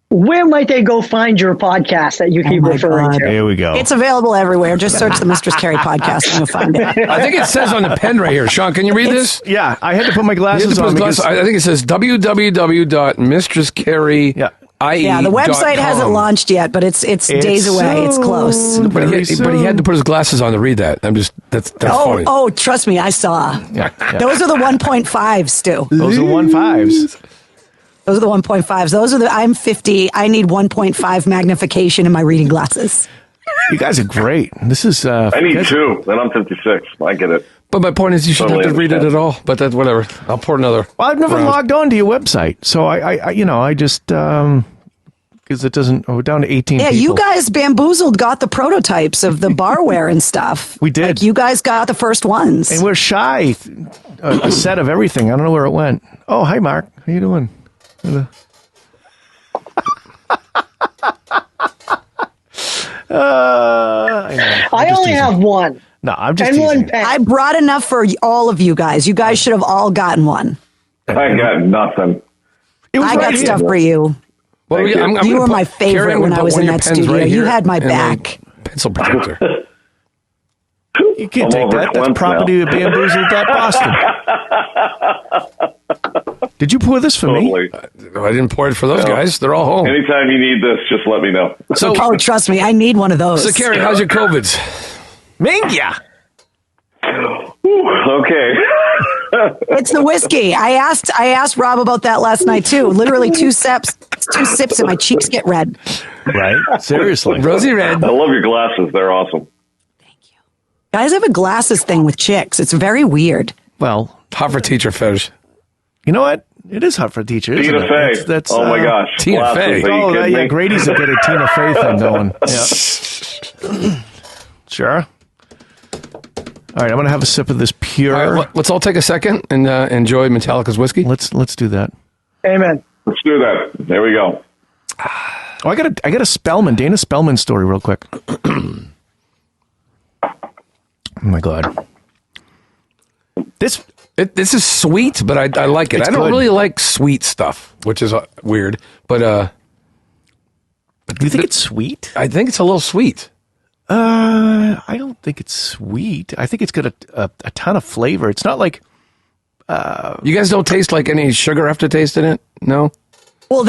where might they go find your podcast that you keep my referring God. to? There we go. It's available everywhere. Just search the Mistress Carrie podcast and you'll find it. I think it says on the pen right here. Sean, can you read this? Yeah, I had to put my You have glasses to put on. his glasses- I think it says www.mistresscarrie.ie. Yeah, the website hasn't launched yet, but it's days away. It's close. But he had to put his glasses on to read that. That's funny. Oh, trust me, I saw. Yeah. Those are the 1.5s, Stu. Those are 1.5s. Those are the 1.5s. Those are I'm 50. I need 1.5 magnification in my reading glasses. You guys are great. This is. I need 2, and I'm 56. I get it. But my point is, you shouldn't have to read it at all. But that's whatever. I'll pour another. Well, I've never round. logged on to your website, so I just because it doesn't. We're down to 18. Yeah, people. you guys Bamboozled got the prototypes of the barware and stuff. We did. Like, you guys got the first ones. And we're shy. A set of everything. I don't know where it went. Oh, hi, Mark. How you doing? I only have one. No, I'm just And one teasing. pen. I brought enough for all of you guys. You guys should have all gotten one. I got nothing. It was I right got here. stuff for you. Well, Thank you. I'm You gonna were put- my favorite Carrie, I'm when gonna I put was one in of your that pens studio. right You here had my and my back. Pencil protector. You can't I'm take over that. That's 20 property of Bamboozled.Boston. Did you pour this for Totally. I didn't pour it for those guys. They're all home. Anytime you need this, just let me know. So, Oh, trust me, I need one of those. so Carrie, how's your COVIDs? me? Mingia. Okay. It's the whiskey. I asked Rob about that last night too. Literally two sips and my cheeks get red. Right? Seriously. Rosy red. I love your glasses. They're awesome. Guys have a glasses thing with chicks. It's very weird. Well, Hot for teacher fetish. you know what? It is hot for teachers. Tina isn't Fey. it? That's, oh my gosh. Tina Glasses, Fey. are you Oh, kidding yeah, me? Grady's got a Tina Fey thing going. Yeah. Sure. All right, I'm going to have a sip of this pure. All right, let's all take a second and enjoy Metallica's whiskey. Let's do that. Amen. Let's do that. There we go. Oh, I got a Dana Spellman story real quick. Oh my God. This is sweet, but I like it. It's I don't good. really like sweet stuff, which is weird. But Do you think it's sweet? I think it's a little sweet. I don't think it's sweet. I think it's got a ton of flavor. It's not like You guys don't taste like any sugar after tasting it? No? Well,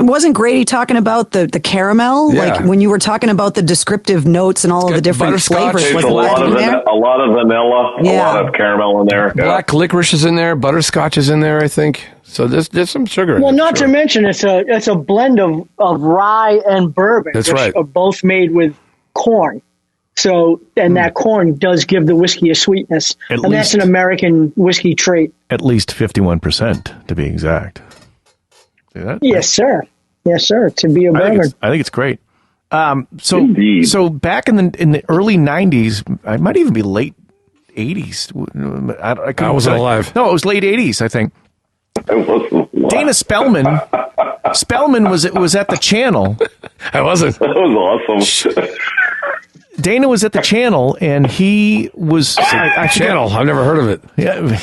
wasn't Grady talking about the caramel? Yeah. Like when you were talking about the descriptive notes and all of the different butterscotch. flavors. It's Was It's it that in there? a lot of vanilla, Yeah. a lot of caramel in there. Yeah. Black licorice is in there. Butterscotch is in there, I think. So there's some sugar in Well, it. not sure. to mention it's a blend of rye and bourbon. That's which right. are both made with corn. So, and that corn does give the whiskey a sweetness. At And that's least. an American whiskey trait. at least 51% to be exact. See that? Yes, sir. Yes, sir. To be a I bourbon. think it's great. So Indeed. so back in the early 90s, I might even be late 80s. I wasn't alive. No, it was late 80s, I think. Dana Spellman was at the channel. I wasn't. That was awesome. Dana was at the channel, and he was I forget- Channel. I've never heard of it. Yeah,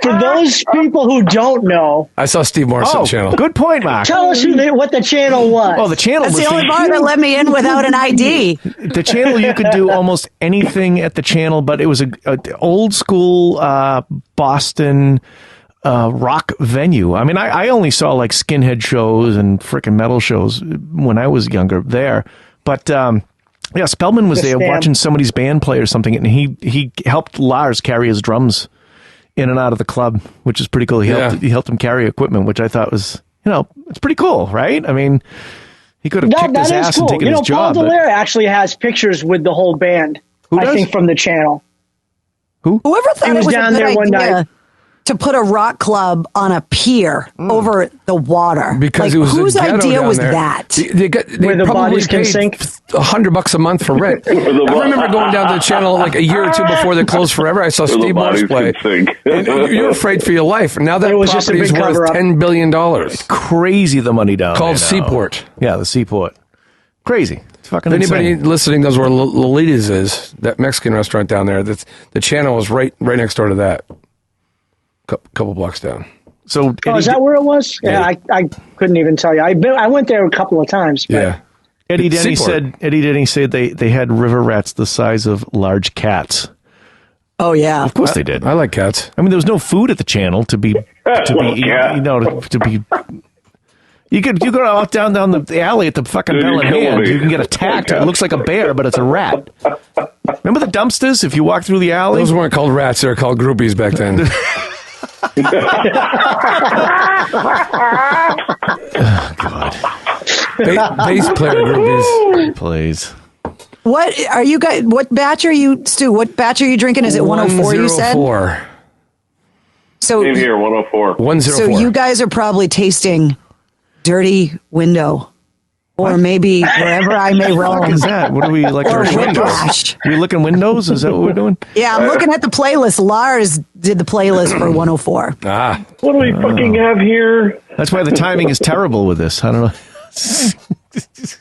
For those people who don't know, I saw Steve Morrison channel. good point, Mark. tell us what the channel was. Oh, the channel That's was the only bar that let me in without an ID. the channel. You could do almost anything at the channel, but it was a old school Boston rock venue. I mean, I only saw like skinhead shows and frickin' metal shows when I was younger there, but yeah, Spellman was there Stan. watching somebody's band play or something, and he helped Lars carry his drums in and out of the club, which is pretty cool. He helped him carry equipment, which I thought was, it's pretty cool, right? I mean, he could have kicked that his is ass cool. and taken his Paul job. but- Delaire actually has pictures with the whole band. Who I does? think from the channel. Whoever thought He it was was a down good there one idea night. to put a rock club on a pier over the water. Because Like, it was whose a ghetto idea down was there. that? They Where the probably bodies can paid sink? $100 a month for rent. I remember going down to the channel like a year or two before they closed forever. I saw Where the Steve Morse bodies play. can sink. And you're afraid for your life. Now that It was just a property is big worth cover-up. $10 billion. Crazy the money down Called there now. Seaport. Yeah, the Seaport. Crazy. It's fucking If anybody insane. listening knows where Lolita's is, that Mexican restaurant down there, the channel is right next door to that. Couple blocks down. So Oh, is that where it was? Yeah, I couldn't even tell you. I went there a couple of times. But Yeah. Eddie Denny Seaport. said they had river rats the size of large cats. Oh, yeah. Of course they did. I like cats. I mean, there was no food at the channel to be You go out down the alley at the fucking Dude, Bell in you're killing Hand. me. You can get attacked. It looks like a bear, but it's a rat. Remember the dumpsters? If you walk through the alley, Those weren't called rats. They were called groupies back then. Bass player groupies. please. What are you guys? What batch are you, Stu? What batch are you drinking? Is it 104? You said. 104. So, Same here, 104. 104. so you guys are probably tasting Dirty Window, or maybe wherever I may What roam. is that? What are we like? Or Our windows? Whiplash. We looking windows? Is that what we're doing? Yeah, I'm looking at the playlist. Lars did the playlist for 104. Ah, What do we fucking have here? That's why the timing is terrible with this. I don't know.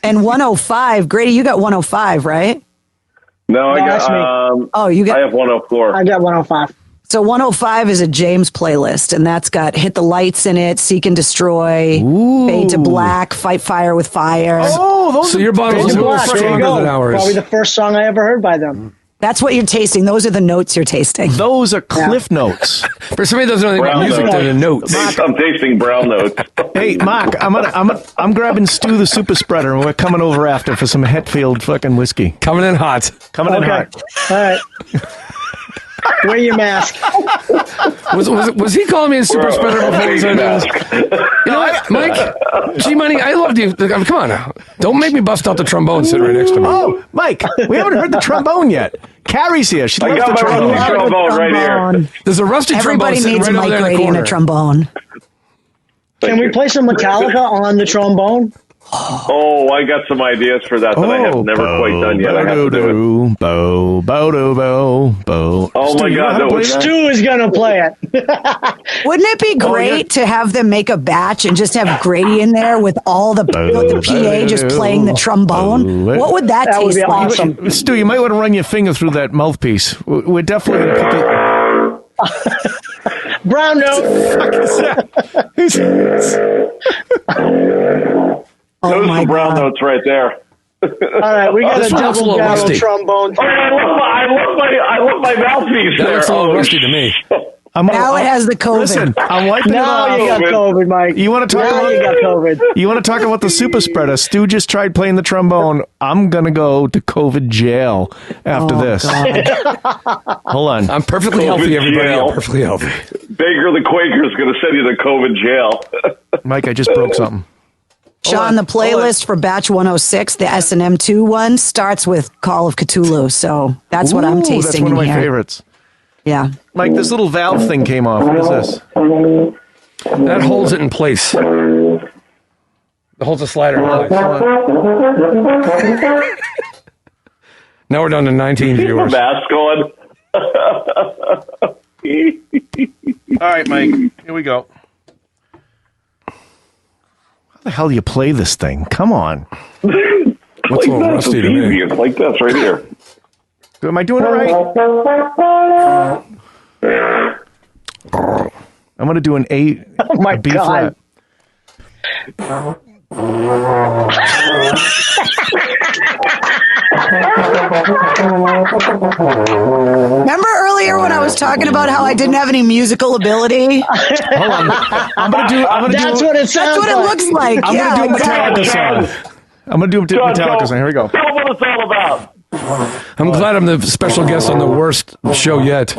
And 105, Grady, you got 105, right? No, I that's me. got. Oh, you I got. have 104. I got 105. So 105 is a James playlist, and that's got Hit the Lights in it, Seek and Destroy, Fade to Black, Fight Fire with Fire. Oh, those so your bottle's a Fade to little Black, there you stronger go. than ours. Probably the first song I ever heard by them. That's what you're tasting. Those are the notes you're tasting. those are cliff notes. For somebody that doesn't know anything about Brown music, notes. they're the notes. I'm tasting brown notes. Hey, Mark, I'm grabbing Stu the Super Spreader, and we're coming over after for some Hetfield fucking whiskey. Coming in hot. Coming in hot. All right. Wear your mask. Was he calling me a super spreader before he said this? You know what, Mike? G-Money, I loved you. Come on now. Don't make me bust out the trombone sitting right next to me. Oh, Mike, we haven't heard the trombone yet. Carrie's here. She I loves got the my trombone. rusty trombone right here. There's a rusty Everybody trombone sitting needs right a over Mike there in the Grady and corner. a trombone. Can we play some Metallica on the trombone? Oh, I got some ideas for that I have never quite done yet. I have to do it. Bo, bo, do, bo, bo. Oh, Stu, my you know God, how to no, play it's that? Stu is going to play it. Wouldn't it be great to have them make a batch and just have Grady in there with all the PA just playing the trombone? What would that That would taste be like? awesome. Stu, you might want to run your finger through that mouthpiece. We're definitely going to put the... Brown note. Oh Those my are brown God. notes right there. All right, we got This a one looks a double little barrel rusty. trombone. Oh, I love my mouthpiece That there. looks a little Oh, rusty to me. Now it has the COVID. Listen, I'm wiping Now it you off. got COVID, Mike. You want to talk Now about you got COVID. You want to talk about the super spreader? Stu just tried playing the trombone. I'm gonna go to COVID jail after this. Hold on. I'm perfectly COVID healthy, everybody. jail. I'm perfectly healthy. Baker the Quaker is going to send you to COVID jail. Mike, I just broke something. Sean, the playlist for batch 106, the S&M2 one, starts with Call of Cthulhu. So that's what I'm Ooh, tasting That's one of my in here. favorites. Yeah. Mike, this little valve thing came off. What is this? That holds it in place. That holds the slider in place. Now we're down to 19 viewers. Mask on. All right, Mike. Here we go. How the hell do you play this thing? Come on. What's a little That's rusty to easy. me? It's like this right here. Am I doing it right? I'm going to do an A, my a B God. flat. Remember earlier when I was talking about how I didn't have any musical ability? Hold on. I'm going to do. That's what it That's sounds what it like. looks like. I'm yeah, going to do a exactly. Metallica song. I'm going to do a Metallica song. Here we go. Tell them what it's all about. I'm glad I'm the special guest on the worst show yet.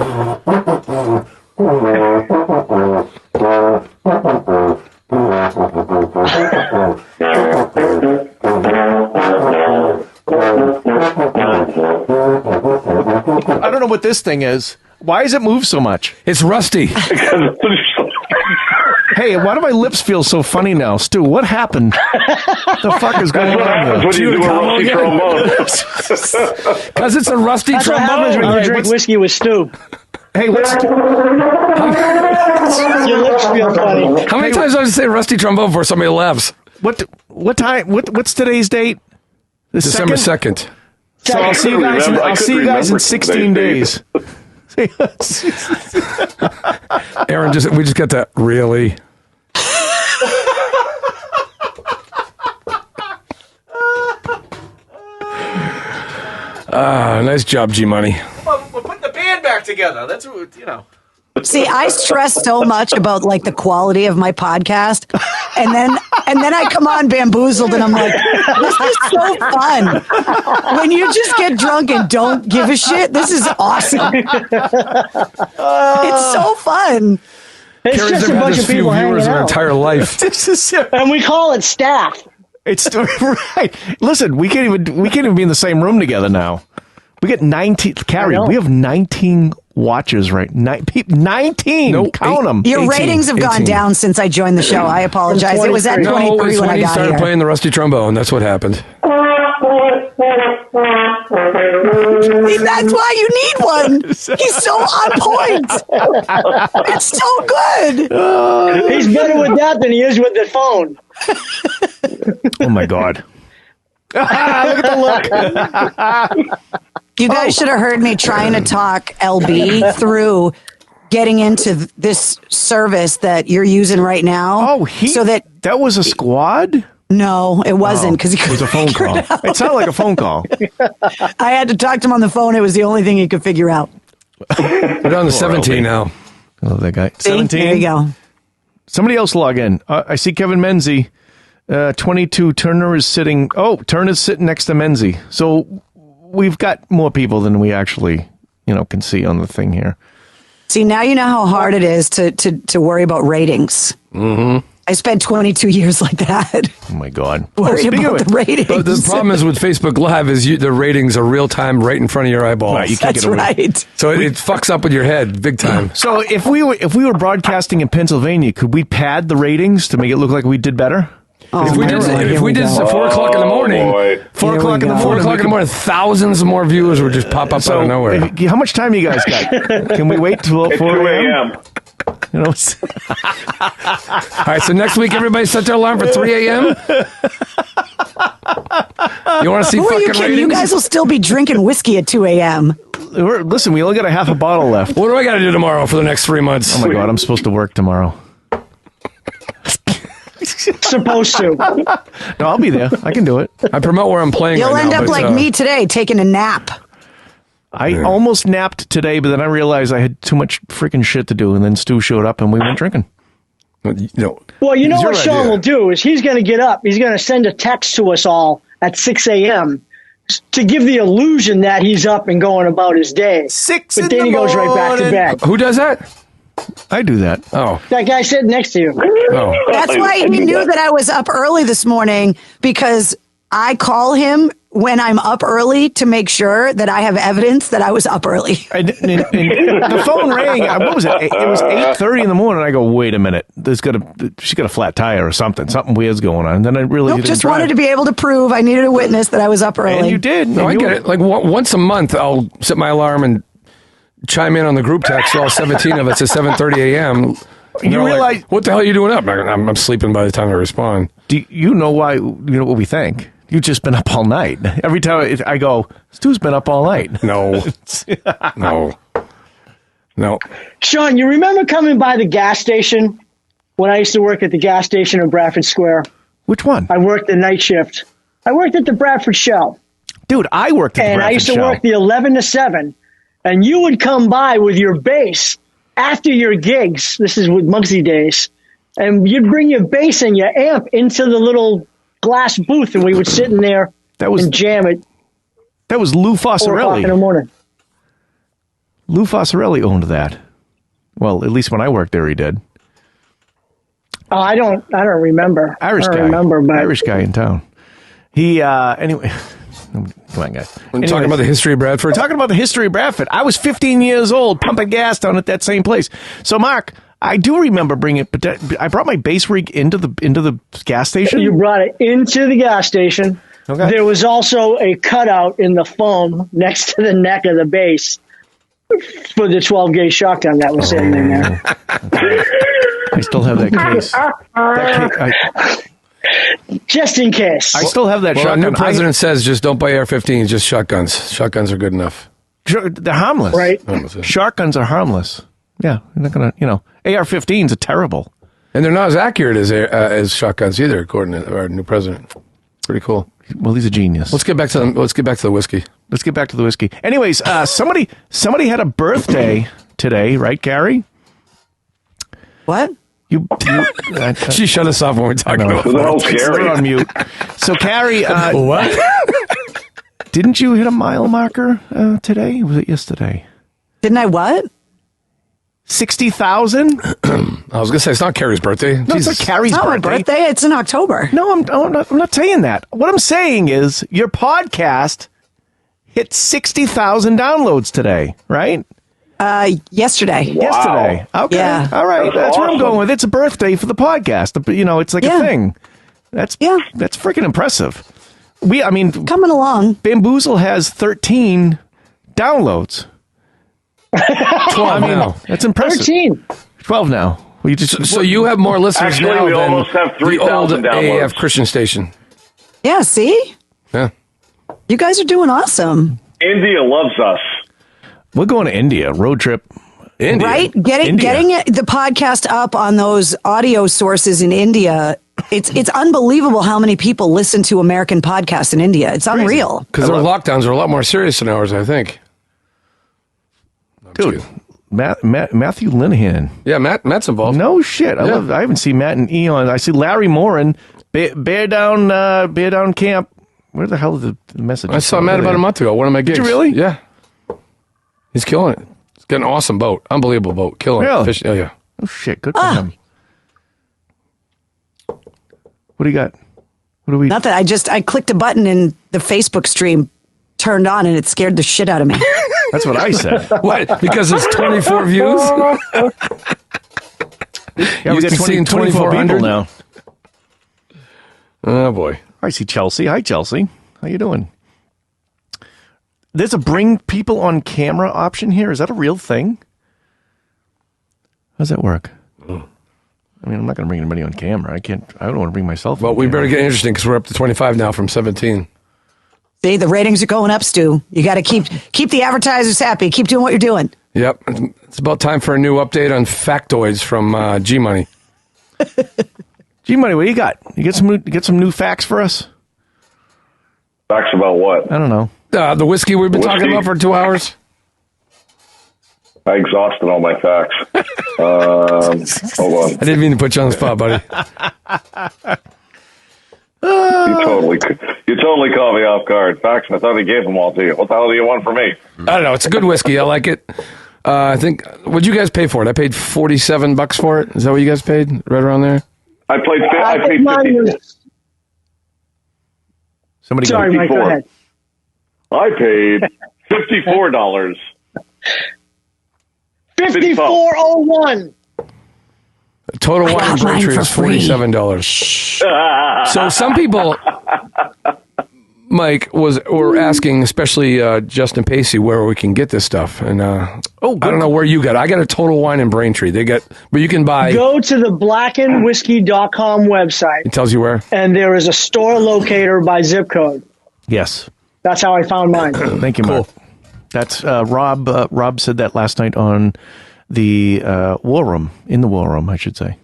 I don't know what this thing is. Why does it move so much? It's rusty. Hey, why do my lips feel so funny now? Stu, what happened? The fuck is going What on happens here? when you do a rusty trombone? Because it's a rusty That's what happens trombone. when All you right, drink what's- whiskey with Stu. Hey, what's... Your lips feel funny. How many times do I have to say rusty trombone before somebody laughs? What time? What's today's date? The December second? 2nd. So I'll see you guys. I I'll couldn't see you guys in remember 16 today's days. Aaron, we just got that. Really? Nice job, G-Money. We're putting the band back together. That's what, you know. See, I stress so much about like the quality of my podcast, and then I come on Bamboozled, and I'm like, this is so fun. When you just get drunk and don't give a shit, this is awesome. It's so fun. It's Carrie's just a never had bunch this of people few hanging viewers in her out. entire life. And we call it staff. It's right. Listen, we can't even be in the same room together now. We get 19. Carrie, we have 19 watchers, right? 19. Nope. Count them. Your ratings have gone down since I joined the show. I apologize. It was at 23 No, it's when when I he got started here. playing the rusty trombone. That's what happened. See, that's why you need one. He's so on point. It's so good. He's better with that than he is with the phone. Oh my God. Look at the look. You guys should have heard me trying to talk LB through getting into this service that you're using right now. Oh, that was a squad? No, it wasn't because he It was a couldn't phone figure call. it out. It sounded like a phone call. I had to talk to him on the phone. It was the only thing he could figure out. We're down to 17 now. I love that guy. See? 17. There you go. Somebody else log in. I see Kevin Menzie. 22. Turner's sitting next to Menzie. So we've got more people than we actually, can see on the thing here. See, now you know how hard it is to worry about ratings. Mm-hmm. I spent 22 years like that. Oh my God! Worried about the ratings. But the problem is with Facebook Live is the ratings are real time, right in front of your eyeballs. Right, you can't That's get away. right. So it fucks up with your head big time. So if we were broadcasting in Pennsylvania, could we pad the ratings to make it look like we did better? If we did Here we go. 4 o'clock in the morning, boy. 4 Here o'clock we in the go. 4 morning. o'clock in the morning, thousands more viewers would just pop up out of nowhere. How much time you guys got? Can we wait till At 4 2 a.m.? a.m. All right, so next week everybody set their alarm for 3 a.m. You want to see Who are you fucking kidding? ratings? You guys will still be drinking whiskey at 2 a.m. Listen, we only got a half a bottle left. What do I got to do tomorrow for the next 3 months? Oh my God, I'm supposed to work tomorrow. Supposed to. No, I'll be there. I can do it. I promote where I'm playing. You'll right end now, up but, like me today, taking a nap. I almost napped today, but then I realized I had too much freaking shit to do, and then Stu showed up, and we went drinking. No. Well, you know It's your what Sean idea. will do is he's going to get up. He's going to send a text to us all at 6 a.m. to give the illusion that he's up and going about his day. 6 But in then the he goes right back to morning. bed. Who does that? I do that. Oh. That guy sitting next to you. Oh. That's why he knew that I was up early this morning, because I call him when I'm up early to make sure that I have evidence that I was up early. And the phone rang. What was it? It was 8:30 in the morning. I go, wait a minute. She's got a flat tire or something. Something weird's going on. And then I really Nope, just wanted to be able to prove I needed a witness that I was up early. And you did. No, I And you get were- it. Like once a month, I'll set my alarm and chime in on the group text. All 17 of us at 7:30 a.m. You They're like, realize- what the hell are you doing up? I'm sleeping by the time I respond. Do you know why? You know what we think? You've just been up all night. Every time I go, Stu's been up all night. No, no. Sean, you remember coming by the gas station when I used to work at the gas station in Bradford Square? Which one? I worked the night shift. I worked at the Bradford Shell. Dude, I worked at the And I Bradford used to Shell. work the 11 to 7. And you would come by with your bass after your gigs. This is with Muggsy days. And you'd bring your bass and your amp into the little glass booth, and we would sit in there and jam it. That was Lou 4 o'clock in the Fossarelli. morning. Lou Fossarelli owned that. Well, at least when I worked there, he did. Oh, I don't remember. Irish I guy. don't remember, but Irish guy in town. He, anyway. Come on, guys. We're talking about the history of Bradford. Talking about the history of Bradford. I was 15 years old, pumping gas down at that same place. So, Mark, I do remember bringing it, but I brought my bass rig into the gas station. you brought it into the gas station. Okay. There was also a cutout in the foam next to the neck of the bass for the 12-gauge shotgun that was sitting in there. I still have that case. Just in case. I still have that Well, our shotgun. new president says just don't buy AR-15s, just shotguns. Shotguns are good enough. They're harmless. Right. Shark guns are harmless. Yeah, you're not gonna, AR-15s are terrible. And they're not as accurate as shotguns either, according to our new president. Pretty cool. Well, he's a genius. Let's get back to the whiskey. Let's get back to the whiskey. Anyways, somebody had a birthday today, right, Carrie? What? She shut us off when we talked about Who the hell's We're Gary? on mute. So, Carrie, what? didn't you hit a mile marker today? Was it yesterday? Didn't I what? 60,000? I was gonna say it's not Carrie's birthday. No, it's not Carrie's It's not my birthday. birthday. It's in October. No, I'm not saying that. What I'm saying is your podcast hit 60,000 downloads today, right? Yesterday. Wow. Yesterday. Okay. Yeah. All right. That's what I'm awesome. going with. It's a birthday for the podcast. It's like a thing. That's freaking impressive. Coming along. Bamboozle has 13 downloads. 12 now. That's impressive. 13. 12 now. Well, So you have more listeners Actually, now we than almost have the 3,000 old downloads. AF Christian station. Yeah, see? Yeah. You guys are doing awesome. India loves us. we're going to India, road trip. India. Right? Getting the podcast up on those audio sources in India, it's unbelievable how many people listen to American podcasts in India. It's unreal. Because their lockdowns are a lot more serious than ours, I think. Dude, Matthew Linehan. Yeah, Matt's involved. No shit. I haven't seen Matt in eons. I see Larry Morin, Bear Down Camp. Where the hell is the message? I saw Matt about a month ago. One of my gigs. you really? Yeah. He's killing it. He's got an awesome boat. Unbelievable boat. Killing Really? it. Fishing. Oh, yeah. Oh shit, good for him. What do you got? What do we? Not that I clicked a button and the Facebook stream turned on and it scared the shit out of me. That's what I said. What? Because it's 24 views? Yeah, we Used got to seeing 24 people 2,400 now. Oh, boy. I see Chelsea. Hi, Chelsea. How you doing? There's a bring people on camera option here. Is that a real thing? How does that work? I mean, I'm not going to bring anybody on camera. I don't want to bring myself Well, on we camera. better get interesting because we're up to 25 now from 17. See, the ratings are going up, Stu. You got to keep the advertisers happy. Keep doing what you're doing. Yep. It's about time for a new update on factoids from G-Money. G-Money, what do you got? You get some new facts for us? Facts about what? I don't know. The whiskey we've been talking about for 2 hours. I exhausted all my facts. Hold on. I didn't mean to put you on the spot, buddy. You totally caught me off guard. Facts, I thought he gave them all to you. What the hell do you want from me? I don't know. It's a good whiskey. I like it. I think, what'd you guys pay for it? I paid $47 for it. Is that what you guys paid? Right around there? I paid Mine 50. was- Somebody Sorry, Mike, go 54. ahead. I paid $54. 5401. Total wine Got and mine Braintree for is free. $47. So some people, Mike, were asking, especially Justin Pacey, where we can get this stuff. And I don't know where you got it. I got a Total Wine and Braintree. But you can buy. Go to the blackenedwhiskey.com website, It tells you where. and there is a store locator by zip code. Yes. That's how I found mine. Thank you, Mark. That's Rob. Rob said that last night on the War Room, in the War Room, I should say.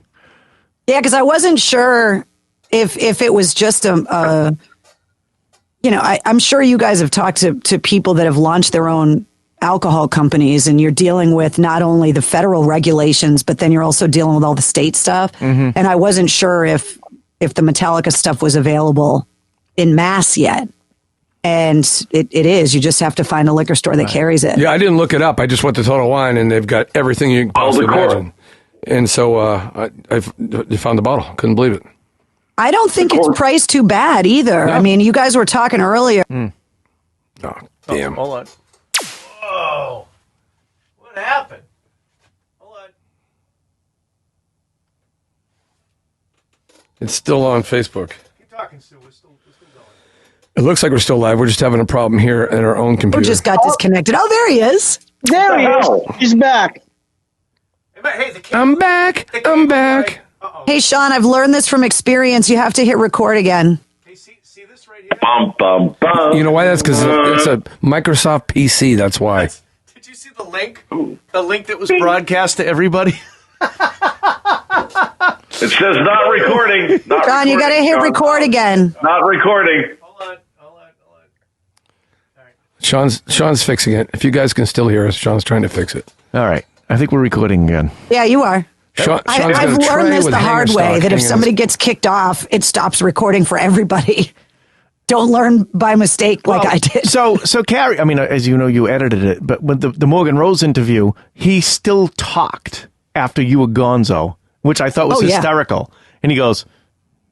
Yeah, because I wasn't sure if it was just I'm sure you guys have talked to people that have launched their own alcohol companies, and you're dealing with not only the federal regulations, but then you're also dealing with all the state stuff. Mm-hmm. And I wasn't sure if the Metallica stuff was available in mass yet. And it is. You just have to find a liquor store that carries it. Yeah, I didn't look it up. I just went to Total Wine, and they've got everything you can possibly imagine. And so I found the bottle. Couldn't believe it. I don't think it's priced too bad either. No. I mean, you guys were talking earlier. Oh, damn. Hold on. Whoa. What happened? Hold on. It's still on Facebook. Keep talking, Stu. We're still going. It looks like we're still live. We're just having a problem here at our own computer. Who just got disconnected. Oh, there he is. There he is. He's back. Hey, I'm back. I'm back. Hey, Sean, I've learned this from experience. You have to hit record again. Hey, see this right Bum, bum, bum. You know why? That's because it's a Microsoft PC. That's why. Did you see the link? The link that was broadcast to everybody? It says not recording. Not John, you got to hit record again. Not recording. Hold on. Sean's fixing it. If you guys can still hear us, Sean's trying to fix it. All right. I think we're recording again. Yeah, you are. I've learned this the hard way, that if somebody gets kicked off, it stops recording for everybody. Don't learn by mistake like I did. So Carrie, I mean, as you know, you edited it, but with the Morgan Rose interview, he still talked after you were gonzo, which I thought was hysterical. And he goes,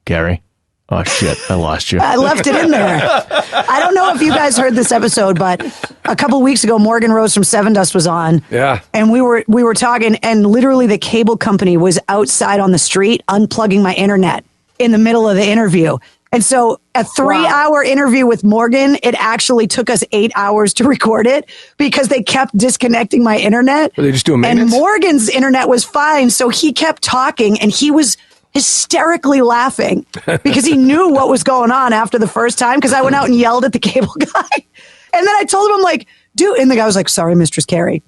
Carrie, oh shit, I lost you. I left it in there. I don't know if you guys heard this episode, but a couple weeks ago, Morgan Rose from Seven Dust was on. Yeah. And we were talking, and literally the cable company was outside on the street unplugging my internet in the middle of the interview. And so a 3-hour interview with Morgan, it actually took us 8 hours to record it because they kept disconnecting my internet. Were they just doing maintenance? And Morgan's internet was fine. So he kept talking and he was hysterically laughing because he knew what was going on after the first time, because I went out and yelled at the cable guy. And then I told him, I'm like, dude, and the guy was like, sorry, Mistress Carrie.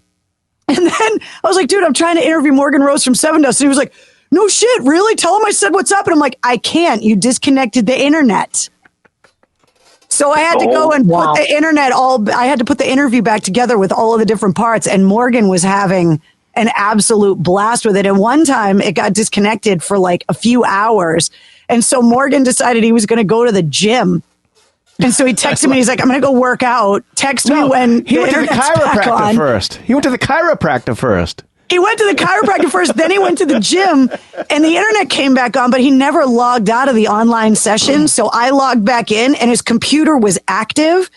And then I was like, dude, I'm trying to interview Morgan Rose from Seven Dust. And he was like, no shit, really? Tell him I said what's up. And I'm like, I can't. You disconnected the internet. So I had to go and put the internet I had to put the interview back together with all of the different parts. And Morgan was having an absolute blast with it. And one time it got disconnected for like a few hours. And so Morgan decided he was going to go to the gym. And so he texted me. He's like, I'm going to go work out. Text me when he went to the chiropractor first. He went to the chiropractor first. He went to the chiropractor first, then he went to the gym, and the internet came back on, but he never logged out of the online session. So I logged back in, and his computer was active,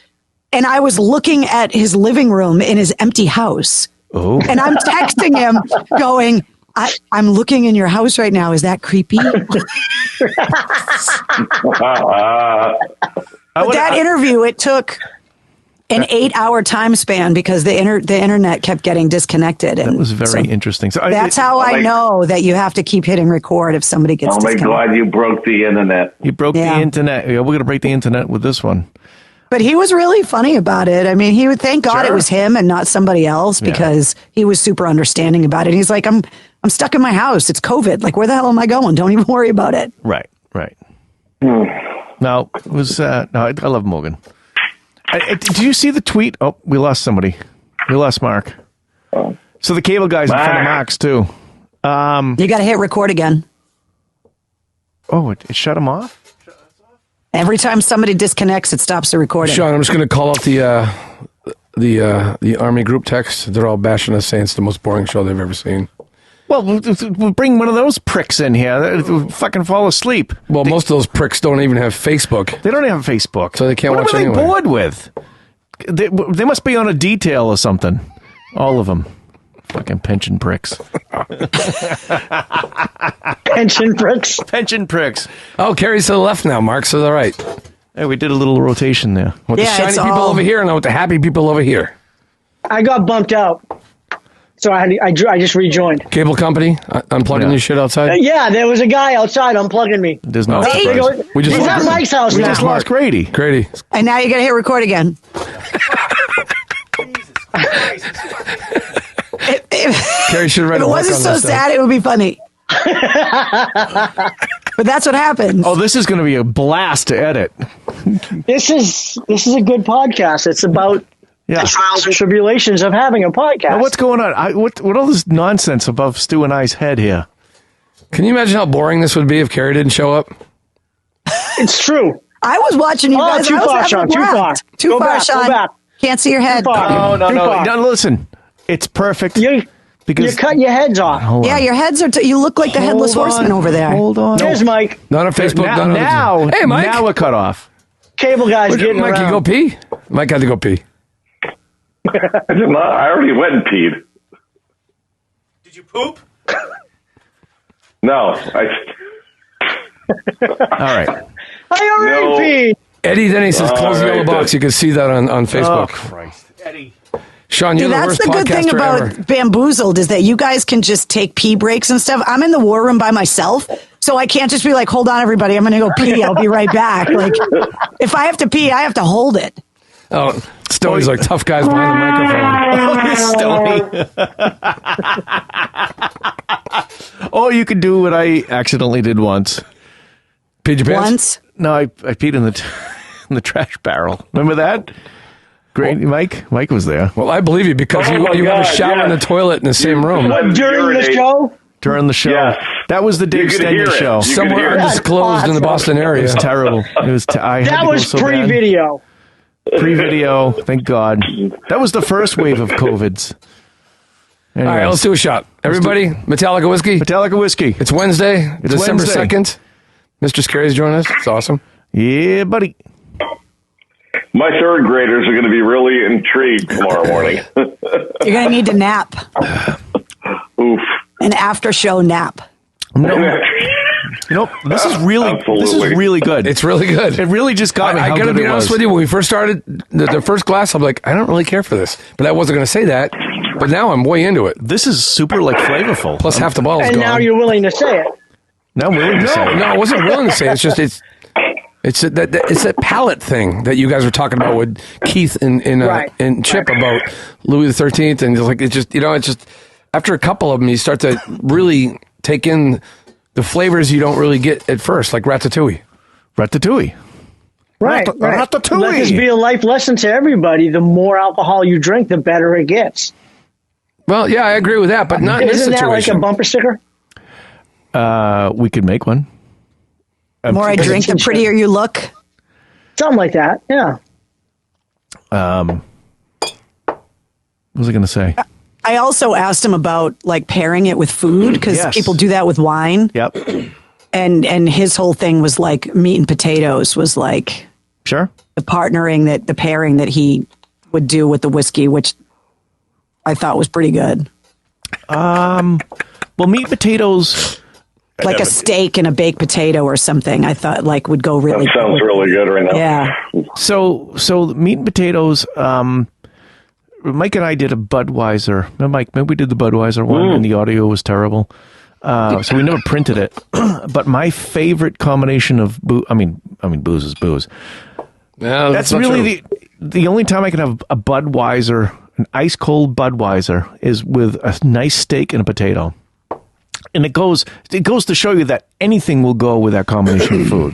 and I was looking at his living room in his empty house. Oh. And I'm texting him going, I'm looking in your house right now. Is that creepy? But that interview, it took an 8-hour time span because the internet kept getting disconnected. And that was very interesting. So that's how I know that you have to keep hitting record if somebody gets disconnected. Oh my God, you broke the internet. You broke the internet. Yeah, we're going to break the internet with this one. But he was really funny about it. I mean, he would thank God it was him and not somebody else, because he was super understanding about it. He's like, I'm stuck in my house. It's COVID. Like, where the hell am I going? Don't even worry about it. Right. No, it was, I love Morgan. Did you see the tweet? Oh, we lost somebody. We lost Mark. So the cable guy's in front of Mark's too. You got to hit record again. Oh, it shut him off? Every time somebody disconnects, it stops the recording. Sean, I'm just going to call out the Army group text. They're all bashing us, saying it's the most boring show they've ever seen. Well, we'll bring one of those pricks in here. They'll fucking fall asleep. Well, most of those pricks don't even have Facebook. They don't have Facebook. So they can't watch anyway. What are they bored with? They must be on a detail or something. All of them. Fucking pension pricks. Pension pricks. Pension pricks. Oh, Carrie's to the left now, Mark, so all right. Hey, we did a little rotation there. With the shiny people over here and with the happy people over here. I got bumped out. So I just rejoined. Cable company unplugging your shit outside? Yeah, there was a guy outside unplugging me. There's no He's at Mike's house We now. just lost Grady. And now you got to hit record again. Carrie should write if it wasn't so sad, it would be funny. But that's what happens. Oh, this is going to be a blast to edit. This is a good podcast. It's about the trials and tribulations of having a podcast. Now, what's going on? What all this nonsense above Stu and I's head here? Can you imagine how boring this would be if Carrie didn't show up? It's true. I was watching you guys. Too far, Sean. Too far. Too far, Sean. Go back. Can't see your head. No. Now, listen. It's perfect. Because you're cutting your heads off. Yeah, your heads are. You look like the headless horseman over there. Hold on. There's Mike. Not on Facebook. Now, hey, Mike. Now we're cut off. Cable guy's getting Mike, around. you go pee? Mike had to go pee. I did not. I already went and peed. Did you poop? No. All right. I already peed. Eddie Denny says, close the yellow box. You can see that on Facebook. Oh, Christ. Eddie. Sean, you're the that's worst the good thing podcaster about ever. Bamboozled is that you guys can just take pee breaks and stuff. I'm in the war room by myself, so I can't just be like, hold on, everybody, I'm going to go pee. I'll be right back. Like, if I have to pee, I have to hold it. Oh, Stoney's like tough guys behind the microphone. Stoney. Oh, you could do what I accidentally did once. Peed your pants? Once? No, I peed in the trash barrel. Remember that? Great, Mike. Mike was there Well, I believe you because Oh you my have a God, shower and a toilet in the same room. During the show? during the show. Yes. That was the Dave You could hear Stenya it. show. You could Somewhere hear it. undisclosed in the Boston It area. was terrible. It was. I had That to go was so bad. pre-video. Pre-video. Thank God. That was the first wave of COVIDs. All right, let's do a shot. Everybody, Metallica whiskey. Metallica whiskey. It's Wednesday, December Wednesday. 2nd. Mistress Carrie's joining us. It's awesome. Yeah, buddy. My third graders are going to be really intrigued tomorrow morning. You're going to need to nap, Oof. an after show nap. No, you know, this is really Absolutely. good. It's really good. It really just got me. I how got to good be it honest was. with you. When we first started the first glass, I'm like, I don't really care for this. But I wasn't going to say that. But now I'm way into it. This is super like flavorful. Plus half the bottle's And gone. now you're willing to say it. Now I'm willing to say it. No, I wasn't willing to say it. It's just it's that palate thing that you guys were talking about with Keith and Right. and Chip about Louis the 13th, and it's just after a couple of them, you start to really take in the flavors you don't really get at first, like ratatouille. Ratatouille. Right. Ratatouille. Let this be a life lesson to everybody. The more alcohol you drink, the better it gets. Well, yeah, I agree with that, but not in this Isn't that like a situation. bumper sticker? We could make one. The more I drink, the prettier you look. Something like that. Yeah. What was I going to say? I also asked him about like pairing it with food because Yes. people do that with wine. Yep. And his whole thing was like meat and potatoes was like Sure. the pairing that he would do with the whiskey, which I thought was pretty good. Well, meat potatoes. Like a steak and a baked potato or something. I thought like would go really That sounds good. really good right now. Yeah. So meat and potatoes. Mike and I did a Budweiser. Remember, Mike, maybe we did the Budweiser one, and the audio was terrible. So we never printed it. But my favorite combination of booze. I mean, booze is booze. Yeah, That's not really true. the only time I can have a Budweiser, an ice cold Budweiser, is with a nice steak and a potato. And it goes to show you that anything will go with that combination of food.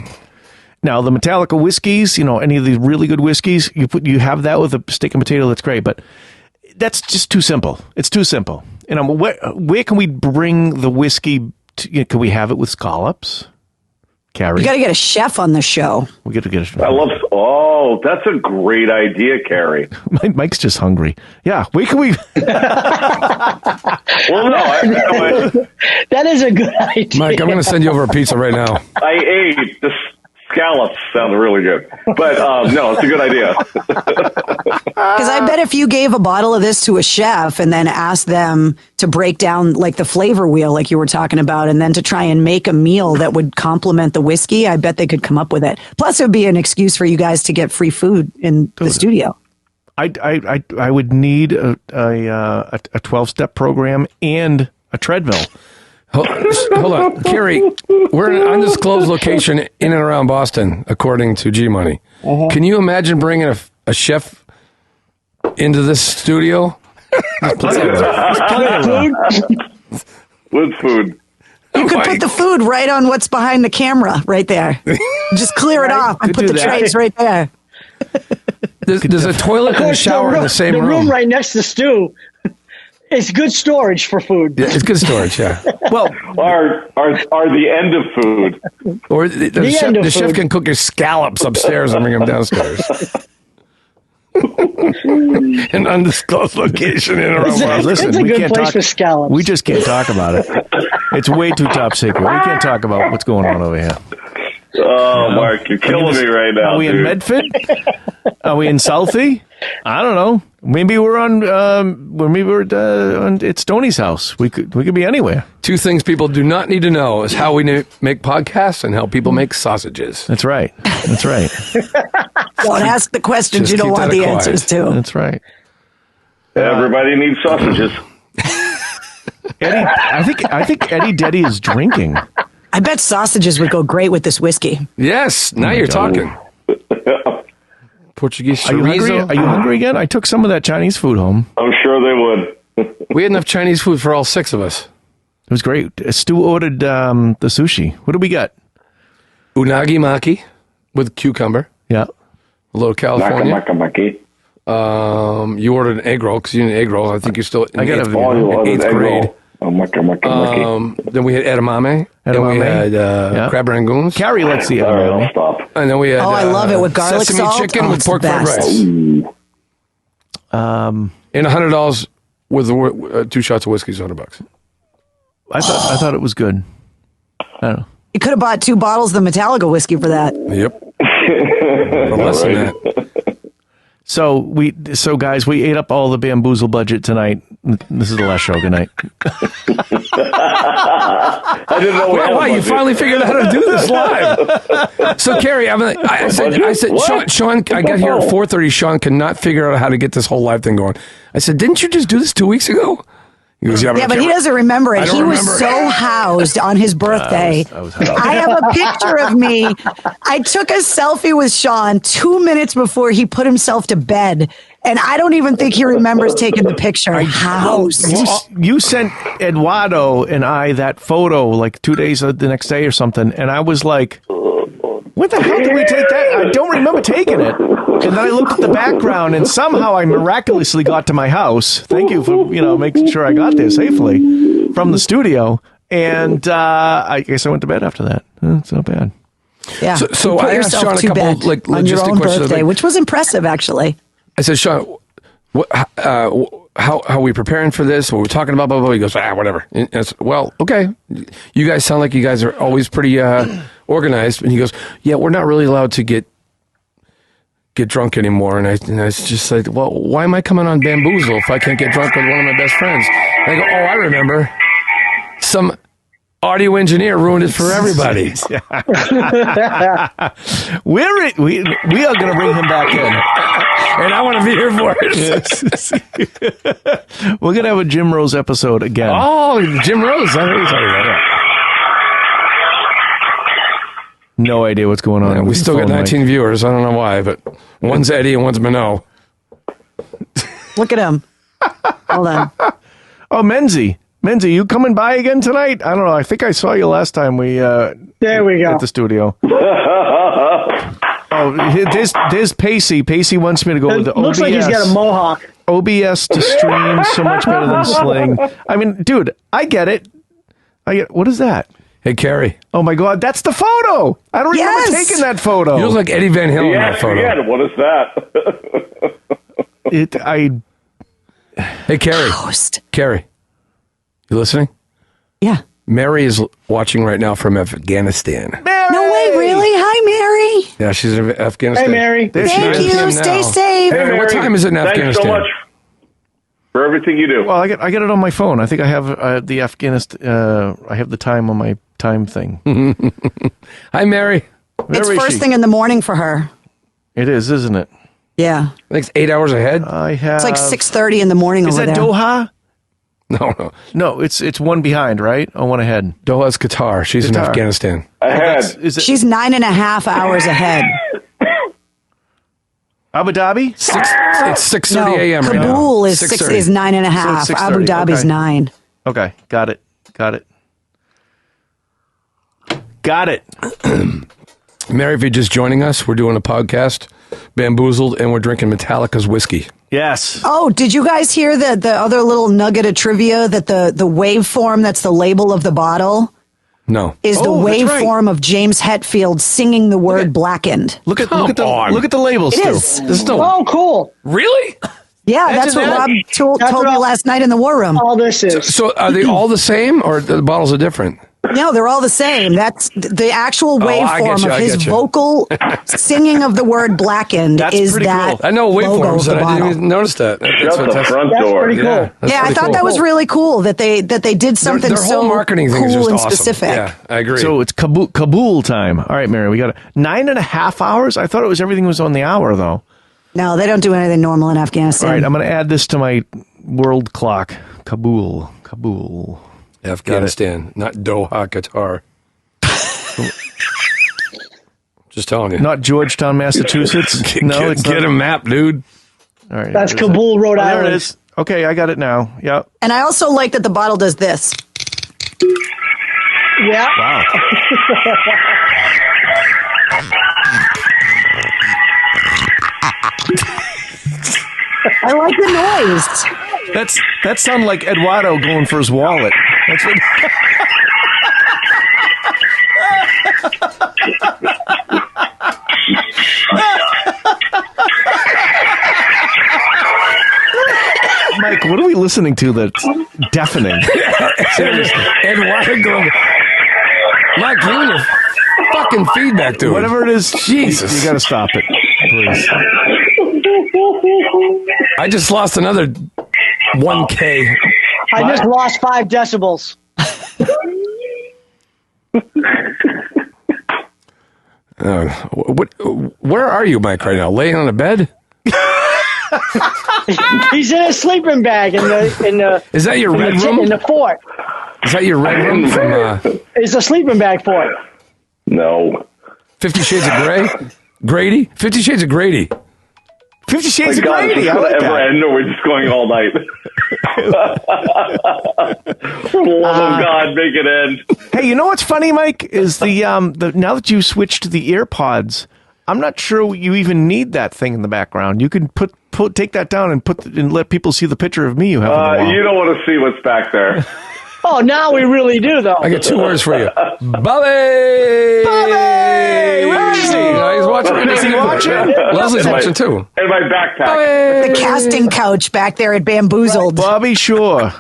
Now, the Metallica whiskeys, any of these really good whiskeys, you have that with a steak and potato, that's great. But that's just too simple. It's too simple. Where can we bring the whiskey? Can we have it with scallops? Carrie, You got to get a chef on the show. we got to get I love. Oh, that's a great idea, Carrie. Mike's just hungry. Yeah, where can we? Well, no, That is a good idea. Mike, I'm going to send you over a pizza right now. I ate the scallops. Sounded really good, but no, it's a good idea. Because I bet if you gave a bottle of this to a chef and then asked them to break down like the flavor wheel, like you were talking about, and then to try and make a meal that would complement the whiskey, I bet they could come up with it. Plus, it would be an excuse for you guys to get free food in the studio. I would need a 12-step program and a treadmill. Hold on. Carrie, we're in an undisclosed location in and around Boston, according to G-Money. Can you imagine bringing a chef into this studio? With food. You could put the food right on what's behind the camera right there. Just clear it off and Could put do the that. trays right there. There's a toilet and a shower in the same the room. room right next to Stu. It's good storage for food. Yeah, it's good storage, yeah. Well, Are the end of food. Or the end of chef food. can cook your scallops upstairs and bring them downstairs. An undisclosed location in and around Boston. listen, It's a we good can't place talk. for scallops. We just can't talk about it. It's way too top secret. We can't talk about what's going on over here. Oh, Mark, you're killing me right now. Are we in dude. Medford? Are we in Southie? I don't know. Maybe we're on. It's Stoney's house. We could be anywhere. Two things people do not need to know is how we make podcasts and how people make sausages. That's right. That's right. Don't ask the questions Just you don't keep want that the quiet. answers to. That's right. Everybody needs sausages. Eddie, I think Eddie Deddy is drinking. I bet sausages would go great with this whiskey. Yes, now you're talking. Portuguese Are you hungry? chorizo. Are you hungry again? I took some of that Chinese food home. I'm sure they would. We had enough Chinese food for all 6 of us. It was great. Stu ordered the sushi. What do we got? Unagi maki with cucumber. Yeah. A little California. Maki. You ordered an egg roll because you need an egg roll. I think you're still in I got eighth, a- Oh, you ordered eighth egg grade. roll. Oh, maki. Then we had edamame. Then we had Yeah. crab rangoons. Carrie likes the All right, I'll edamame. stop. And then we had I love it with garlic sesame salt. chicken Oh, with it's the pork fried best. rice. And $100 with the 2 shots of whiskey is $100. I thought it was good. I don't know. You could have bought 2 bottles of the Metallica whiskey for that. Yep. Or less than that. So guys, we ate up all the Bamboozle budget tonight. This is the last show. Good night. I didn't know we had a Why? You budget. finally figured out how to do this live. So, Carrie, I said, What? Sean, I got here at 4:30. Sean cannot figure out how to get this whole live thing going. I said, didn't you just do this 2 weeks ago? He goes, Yeah, but he doesn't remember I it. don't He was remember so housed on his birthday. I was housed. I have a picture of me. I took a selfie with Sean 2 minutes before he put himself to bed. And I don't even think he remembers taking the picture. Housed. You sent Eduardo and I that photo like 2 days the next day or something, and I was like, "What the hell did we take that?" I don't remember taking it. And then I looked at the background, and somehow I miraculously got to my house. Thank you for making sure I got there safely from the studio. And I guess I went to bed after that. It's not bad. Yeah. So You put I asked yourself Sean a to couple, bed like, on your logistic own questions. birthday, which was impressive, actually. I said, Sean, how are we preparing for this? What we're talking about, blah, blah, blah. He goes, whatever. And I said, well, okay. You guys sound like you guys are always pretty organized. And he goes, yeah, we're not really allowed to get drunk anymore. And I was just like, well, why am I coming on Bamboozle if I can't get drunk with one of my best friends? And I go, I remember. Some audio engineer ruined it for everybody. We are going to bring him back in. And I want to be here for it. We're going to have a Jim Rose episode again. Oh, Jim Rose. I know you're talking about that. No idea what's going on. Yeah, we with the still got phone 19 mic. viewers. I don't know why, but one's Eddie and one's Minot. Look at him. Hold on. Oh, Menzie, you coming by again tonight? I don't know. I think I saw you last time we There we go. at the studio. There's Pacey. Pacey wants me to go with the Looks OBS. like he's got a mohawk. OBS to stream so much better than Sling. I mean, dude, I get it. What is that? Hey, Carrie. Oh my God, that's the photo. I don't remember Yes! taking that photo. You look like Eddie Van Halen in that photo. What is that? Hey, Carrie. Host. Carrie. You listening? Yeah. Mary is watching right now from Afghanistan. Mary! No way, really? Hi, Mary. Yeah, she's in Afghanistan. Hey, Mary. There she Thank is. you. 9 p.m. Stay now. safe. Hey, Mary, what time is it in Thanks Afghanistan? so much for everything you do. Well, I get it on my phone. I think I have the Afghanistan. I have the time on my time thing. Hi, Mary. Where It's is first she? thing in the morning for her. It is, isn't it? Yeah. I think it's 8 hours ahead. I have. It's like 6:30 in the morning Is over that there. Doha? No. No, it's one behind, right? Or one ahead. Doha's Qatar. She's in Qatar. Afghanistan. Ahead. Is it She's 9.5 hours ahead. Abu Dhabi? It's 6:30 a.m. right now. Kabul is 6:30. 9.5. So it's Abu 6:30, Dhabi's okay. 9. Okay, got it. Mary, if you're just joining us, we're doing a podcast, Bamboozled, and we're drinking Metallica's whiskey. Yes. Oh, did you guys hear the other little nugget of trivia that the waveform that's the label of the bottle No. is the Oh, that's right. waveform of James Hetfield singing the word Blackened? Look at on. the labels, It Stu. is. This is no. Oh, cool. Really? Yeah, that's what that. Rob told That's me what last night in the war room. All this is. So are they all the same, or the bottles are different? No, they're all the same. That's the actual Oh, I waveform get you, of I his get you. vocal singing of the word Blackened That's is pretty that I know logo of waveforms, the and I bottle. didn't even notice that. That's Shut the fantastic. front That's door. pretty cool. Yeah, that's Yeah, I pretty thought cool. that was really cool that they did something Their whole so marketing thing is cool just and awesome. specific. Yeah, I agree. So it's Kabul time. All right, Mary, we got 9.5 hours. I thought it was everything was on the hour though. No, they don't do anything normal in Afghanistan. All right, I'm going to add this to my world clock. Kabul. Afghanistan, not Doha, Qatar. Just telling you. Not Georgetown, Massachusetts. No, it's get a map, dude. All right, That's Kabul, Rhode Island. There it is. Okay, I got it now. Yep. And I also like that the bottle does this. Yeah. Wow. I like the noise. That sounded like Eduardo going for his wallet. That's what. Mike, what are we listening to that's deafening? Seriously. Eduardo going. Mike, you and your fucking feedback, dude. Whatever it is, Jesus. You got to stop it, please. I just lost another 1K. I just lost 5 decibels. Where are you, Mike, right now? Laying on a bed? He's in a sleeping bag in the. Is that your red room? In the fort. Is that your red room from It's a sleeping bag fort. No. 50 Shades of Grey? Grady? 50 Shades of Grady. 50 Shades of God, Grady. is I this like going to ever that. end, or we're just going all night? For the love of God, make it end. Hey, you know what's funny, Mike? Is the now that you switched to the ear pods, I'm not sure you even need that thing in the background. You can take that down and let people see the picture of me you have on the wall. You don't want to see what's back there. Oh, now we really do, though. I got 2 words for you. Bobby! Bobby! Where is he? He's watching. Is he watching? Leslie's watching, too. And my backpack. The casting couch back there at Bamboozled. Bobby Shore.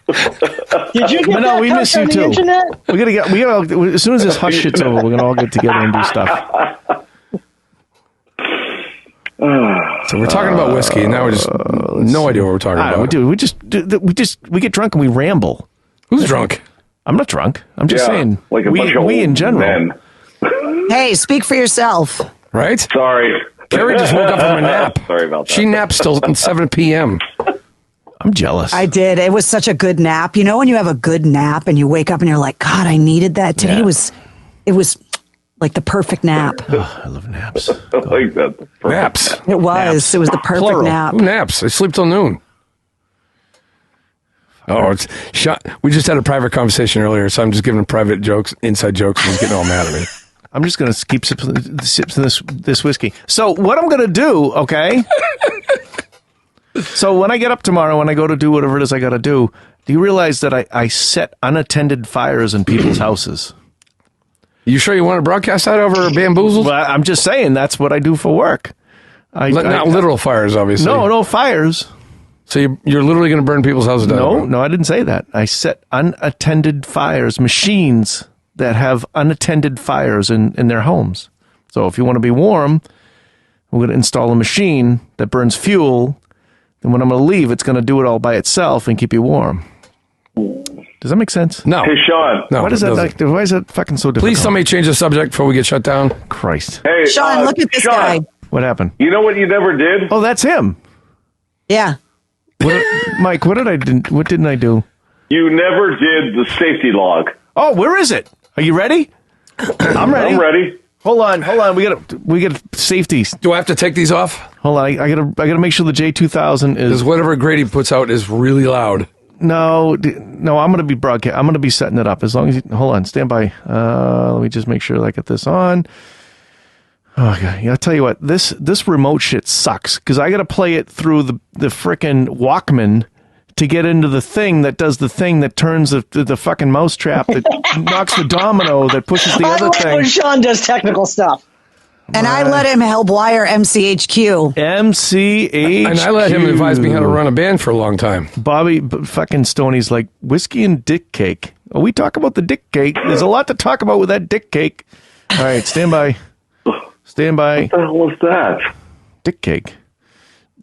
Did you get No, that we couch miss you on the too. internet? We gotta as soon as this hush shit's over, we're gonna all get together and do stuff. So we're talking about whiskey, and now we're just no idea what we're talking about. We get drunk and we ramble. Who's drunk? I'm not drunk. I'm just saying. like a bunch of we in old general. men. Hey, speak for yourself. Right? Sorry. Carrie just woke up from a nap. Sorry about that. She naps till 7 p.m. I'm jealous. I did. It was such a good nap. You know when you have a good nap and you wake up and you're like, God, I needed that today. Yeah. It was like the perfect nap. I love naps. I like that. Naps. It was. It was the perfect Plural. nap. Who naps? I sleep till noon. Oh, it's shot. We just had a private conversation earlier, so I'm just giving private jokes, inside jokes, and he's getting all mad at me. I'm just going to keep sipping this whiskey. So what I'm going to do, okay? So when I get up tomorrow, when I go to do whatever it is I got to do you realize that I set unattended fires in people's houses? You sure you want to broadcast that over Bamboozled? Well, I'm just saying that's what I do for work. Not literal fires, obviously. No fires. So you're literally going to burn people's houses down? No, I didn't say that. I set unattended fires, machines that have unattended fires in their homes. So if you want to be warm, we're going to install a machine that burns fuel. Then when I'm going to leave, it's going to do it all by itself and keep you warm. Does that make sense? No. Hey, Sean. No, Why is it that? doesn't. Why is that fucking so difficult? Please somebody change the subject before we get shut down. Christ. Hey, Sean, look at this Sean, guy. What happened? You know what you never did? Oh, that's him. Yeah. Mike, what didn't I do? You never did the safety log. Oh, where is it? Are you ready? I'm ready. I'm ready. Hold on. We got safety. Do I have to take these off? Hold on. I gotta make sure the J2000 is. Because whatever Grady puts out is really loud. No. I'm gonna be broadcast. I'm gonna be setting it up as long as you hold on. Stand by. Let me just make sure that I get this on. Oh god! Yeah, I'll tell you what. This remote shit sucks because I got to play it through the frickin' Walkman to get into the thing that does the thing that turns the fucking mousetrap that knocks the domino that pushes the I other like when thing. Sean does technical stuff. And I let him help wire MCHQ. MCH. And I let him advise me how to run a band for a long time. Bobby fucking Stoney's like whiskey and dick cake. Oh, we talk about the dick cake. There's a lot to talk about with that dick cake. All right, stand by. Stand by. What the hell was that? Dick cake.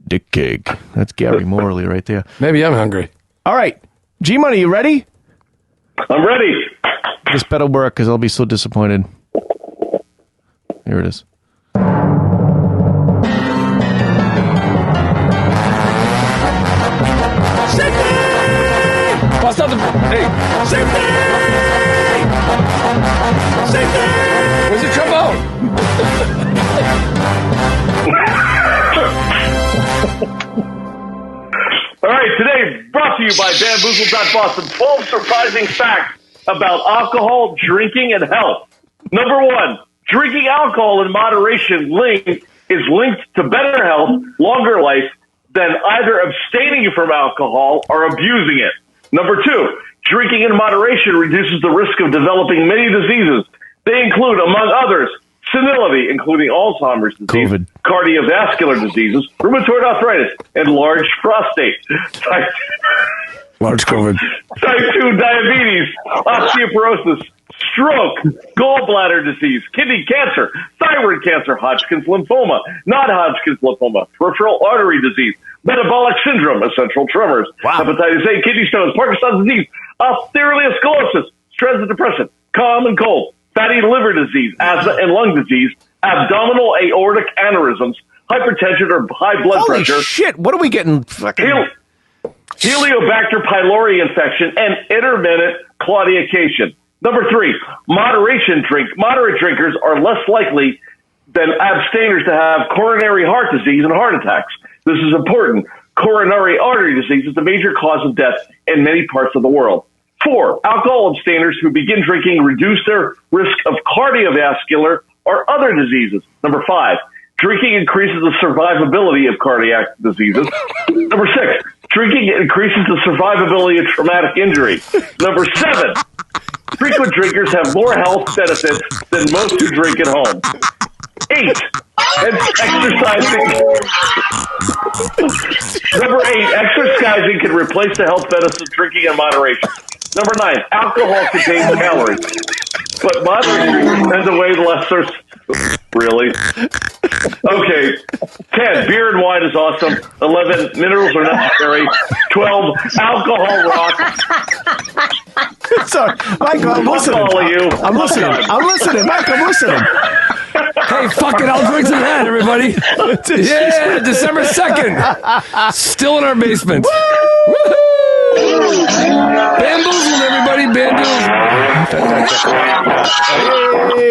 Dick cake. That's Gary Morley right there. Maybe I'm hungry. All right. G-Money, you ready? I'm ready. This better work because I'll be so disappointed. Here it is. Safety! Safety! Where's the trombone? All right, today brought to you by Bamboozled.Boston. 12 surprising facts about alcohol, drinking, and health. Number 1, drinking alcohol in moderation is linked to better health, longer life, than either abstaining from alcohol or abusing it. Number 2, drinking in moderation reduces the risk of developing many diseases. They include, among others, senility, including Alzheimer's disease, COVID. cardiovascular diseases, rheumatoid arthritis, enlarged prostate, Large COVID. type 2 diabetes, osteoporosis, stroke, gallbladder disease, kidney cancer, thyroid cancer, Hodgkin's lymphoma, non-Hodgkin's lymphoma, peripheral artery disease, metabolic syndrome, essential tremors, hepatitis A, kidney stones, Parkinson's disease, arteriosclerosis, stress and depression, common cold, fatty liver disease, asthma and lung disease, abdominal aortic aneurysms, hypertension or high blood Holy pressure. shit! What are we getting? Fucking. Heliobacter pylori infection, and intermittent claudication. Number 3, moderate drinkers are less likely than abstainers to have coronary heart disease and heart attacks. This is important. Coronary artery disease is the major cause of death in many parts of the world. 4, alcohol abstainers who begin drinking reduce their risk of cardiovascular or other diseases. Number 5, drinking increases the survivability of cardiac diseases. Number 6, drinking increases the survivability of traumatic injury. Number 7, frequent drinkers have more health benefits than most who drink at home. 8, exercising. Number 8, exercising can replace the health benefits of drinking in moderation. Number 9, alcohol contains calories, but moderate drinkers tend to weigh less. Really? Okay. 10, beer and wine is awesome. 11, minerals are necessary. 12, alcohol rocks. Sorry, Mike, I'm listening. All of you. I'm listening. I'm listening, Mike. I'm listening. Hey, fuck it, I'll drink to that, everybody. Yeah, December 2nd. Still in our basement. Woo-hoo! Bamboozled, everybody, bamboozled.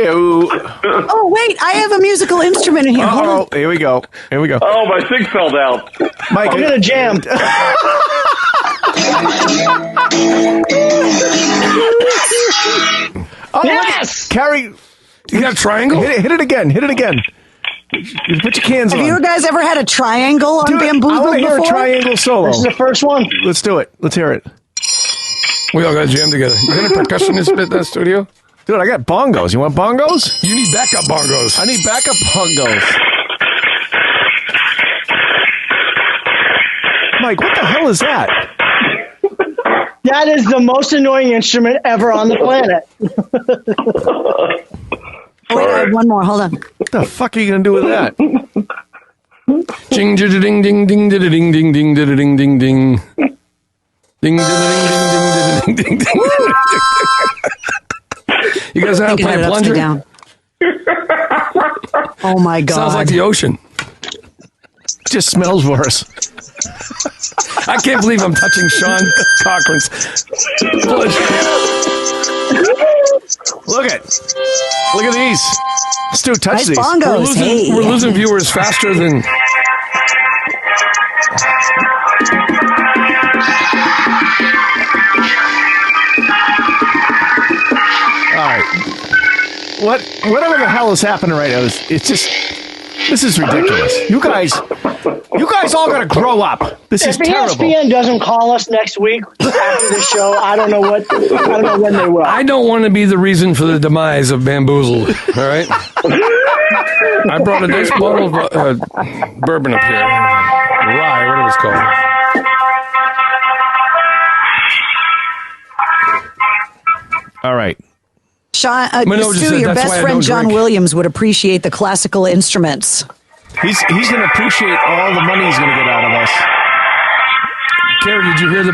Oh, wait, I have a musical instrument in here. Hold on. Here we go. Here we go. Oh, my thing fell down. Mike, I'm gonna jam. yes, Carrie, You got a triangle? hit it again. Hit it again. Put your cans on. Have you guys ever had a triangle on I want Bamboozled to hear a before? triangle solo. This is the first one. Let's do it. Let's hear it. We all got to jam together. You got a percussionist in that studio? Dude, I got bongos. You want bongos? You need backup bongos. I need backup bongos. Mike, what the hell is that? That is the most annoying instrument ever on the planet. Wait, I have one more. Hold on. What the fuck are you going to do with that? Ding ding ding ding ding ding ding ding ding ding ding ding ding. Ding ding ding ding ding ding. You guys know how to play a plunger? Down. Oh my god! Sounds like the ocean. Just smells worse. I can't believe I'm touching Sean Cochran's blood. Look at these. Stu, touch Nice these. bongos. We're losing viewers faster than. All right. Whatever the hell is happening right now it's just. This is ridiculous. You guys all gotta grow up. This is If terrible. ESPN doesn't call us next week after the show, I don't know when they will. I don't want to be the reason for the demise of Bamboozled. All right. I brought a nice bottle of bourbon up here. Rye, whatever it's called. All right. Sean, Minogue just Stu, said, your "That's best why I friend don't John drink." Williams would appreciate the classical instruments. He's gonna appreciate all the money he's gonna get out of us. Carrie, did you hear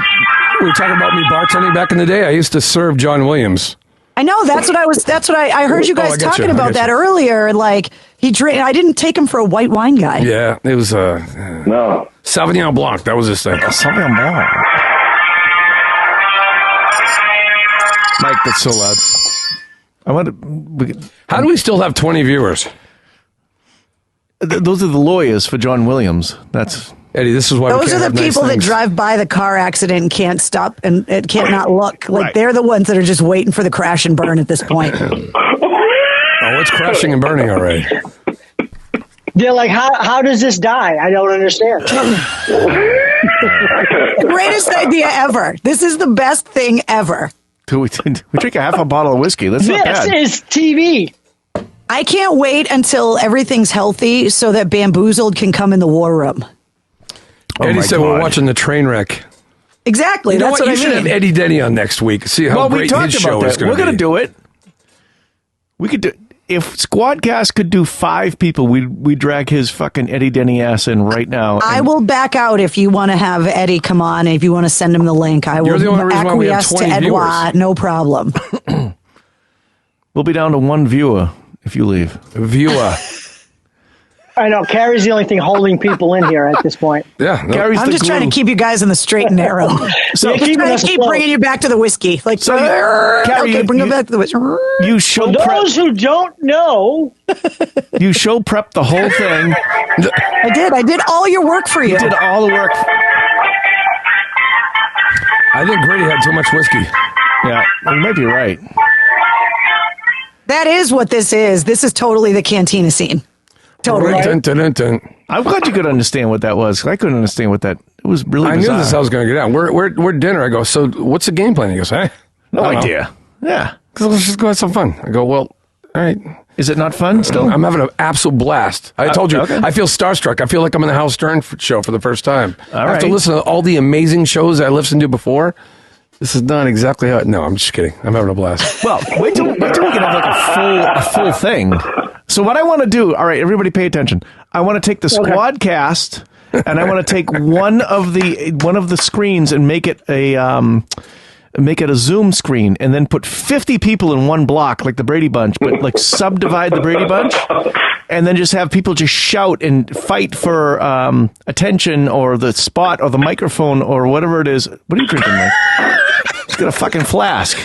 we were talking about me bartending back in the day? I used to serve John Williams. I know that's what I heard you guys talking about that earlier. Like he drank. I didn't take him for a white wine guy. Yeah, it was No. Sauvignon Blanc. That was his thing. Sauvignon Blanc. Mike, that's so loud. I want to. How do we still have 20 viewers? Those are the lawyers for John Williams. That's Eddie. This is why Those we are can't the have people nice that things. drive by the car accident and can't stop and it can't not look. Like Right. they're the ones that are just waiting for the crash and burn at this point. Oh, it's crashing and burning already. They're like, how does this die? I don't understand. Greatest idea ever. This is the best thing ever. we drink a half a bottle of whiskey. That's not This bad. is TV. I can't wait until everything's healthy so that Bamboozled can come in the war room. Oh Eddie my said we're God. watching the train wreck. Exactly. You know That's what? what You I should mean. have Eddie Denny on next week. See how Well, we great talked his show about is that. going We're to be. going to do it. We could do. If Squadcast could do 5 people, we drag his fucking Eddie Denny ass in right now. I will back out if you want to have Eddie come on. If you want to send him the link, I You're will the only reason why we have acquiesce to 20 Edouard. viewers. No problem. We'll be down to 1 viewer if you leave. Viewer. I know. Carrie's the only thing holding people in here at this point. Yeah. No. Gary's I'm the just trying glue. to keep you guys in the straight and narrow. So just keeping trying us to keep afloat. bringing you back to the whiskey. Like, So Carrie, okay, bring you- it back to the whiskey. you show For prep. those who don't know, You show prep the whole thing. I did all your work for you. You did all the work. I think Grady had too much whiskey. Yeah, you might be right. That is what this is. This is totally the cantina scene. Totally. Dun, dun, dun, dun. I'm glad you could understand what that was. I couldn't understand what that. It was really I knew bizarre. this I was going to get out. We're dinner. I go, so what's the game plan? He goes, hey. No I don't know. idea. Yeah. Let's just go have some fun. I go, well, all right. Is it not fun still? I'm having an absolute blast. I told you, okay. I feel starstruck. I feel like I'm in the Howard Stern show for the first time. All After right. listening to all the amazing shows I listened to before, this is not exactly how. No, I'm just kidding. I'm having a blast. Well, wait till we can have like a full thing. So what I want to do, all right, everybody pay attention. I want to take the Squadcast and I want to take one of the screens and make it a Zoom screen and then put 50 people in one block like the Brady Bunch, but like subdivide the Brady Bunch and then just have people just shout and fight for attention or the spot or the microphone or whatever it is. What are you drinking, Mike? He's got a fucking flask.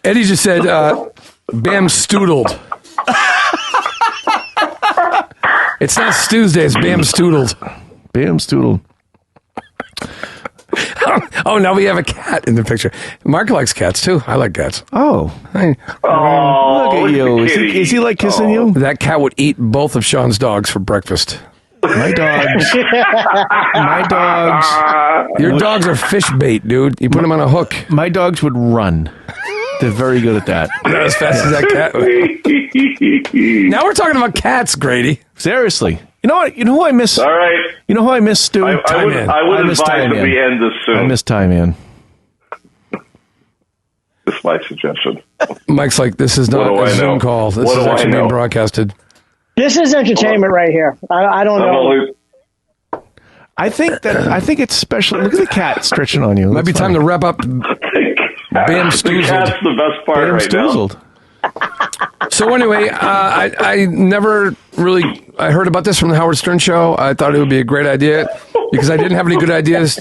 Eddie just said, Bam Stoodled. It's not Tuesday, it's Bam Stoodled. Bam Stoodle. Oh, now we have a cat in the picture. Mark likes cats too. I like cats. Oh, Hey, look at you. Is he like kissing you? that cat would eat both of Sean's dogs for breakfast. My dogs. My dogs. Your dogs are fish bait, dude. You put them on a hook. My dogs would run. They're very good at that. Not as fast as that cat. Now we're talking about cats, Grady. Seriously. You know what? You know who I miss? All right. You know who I miss, Stu? I would I miss advise Time that In. we end this soon. I miss Time In. That's my suggestion. Mike's like, this is not What do a I Zoom know? call. This What is do I actually being know? broadcasted. this is entertainment right here. I don't I'm know. only, I think it's special. Look at the cat stretching on you. Might be time to wrap up Bam the Stoozled. cat's the best part Bam right now. Stoozled. So anyway, I never really I heard about this from the Howard Stern show. I thought it would be a great idea because I didn't have any good ideas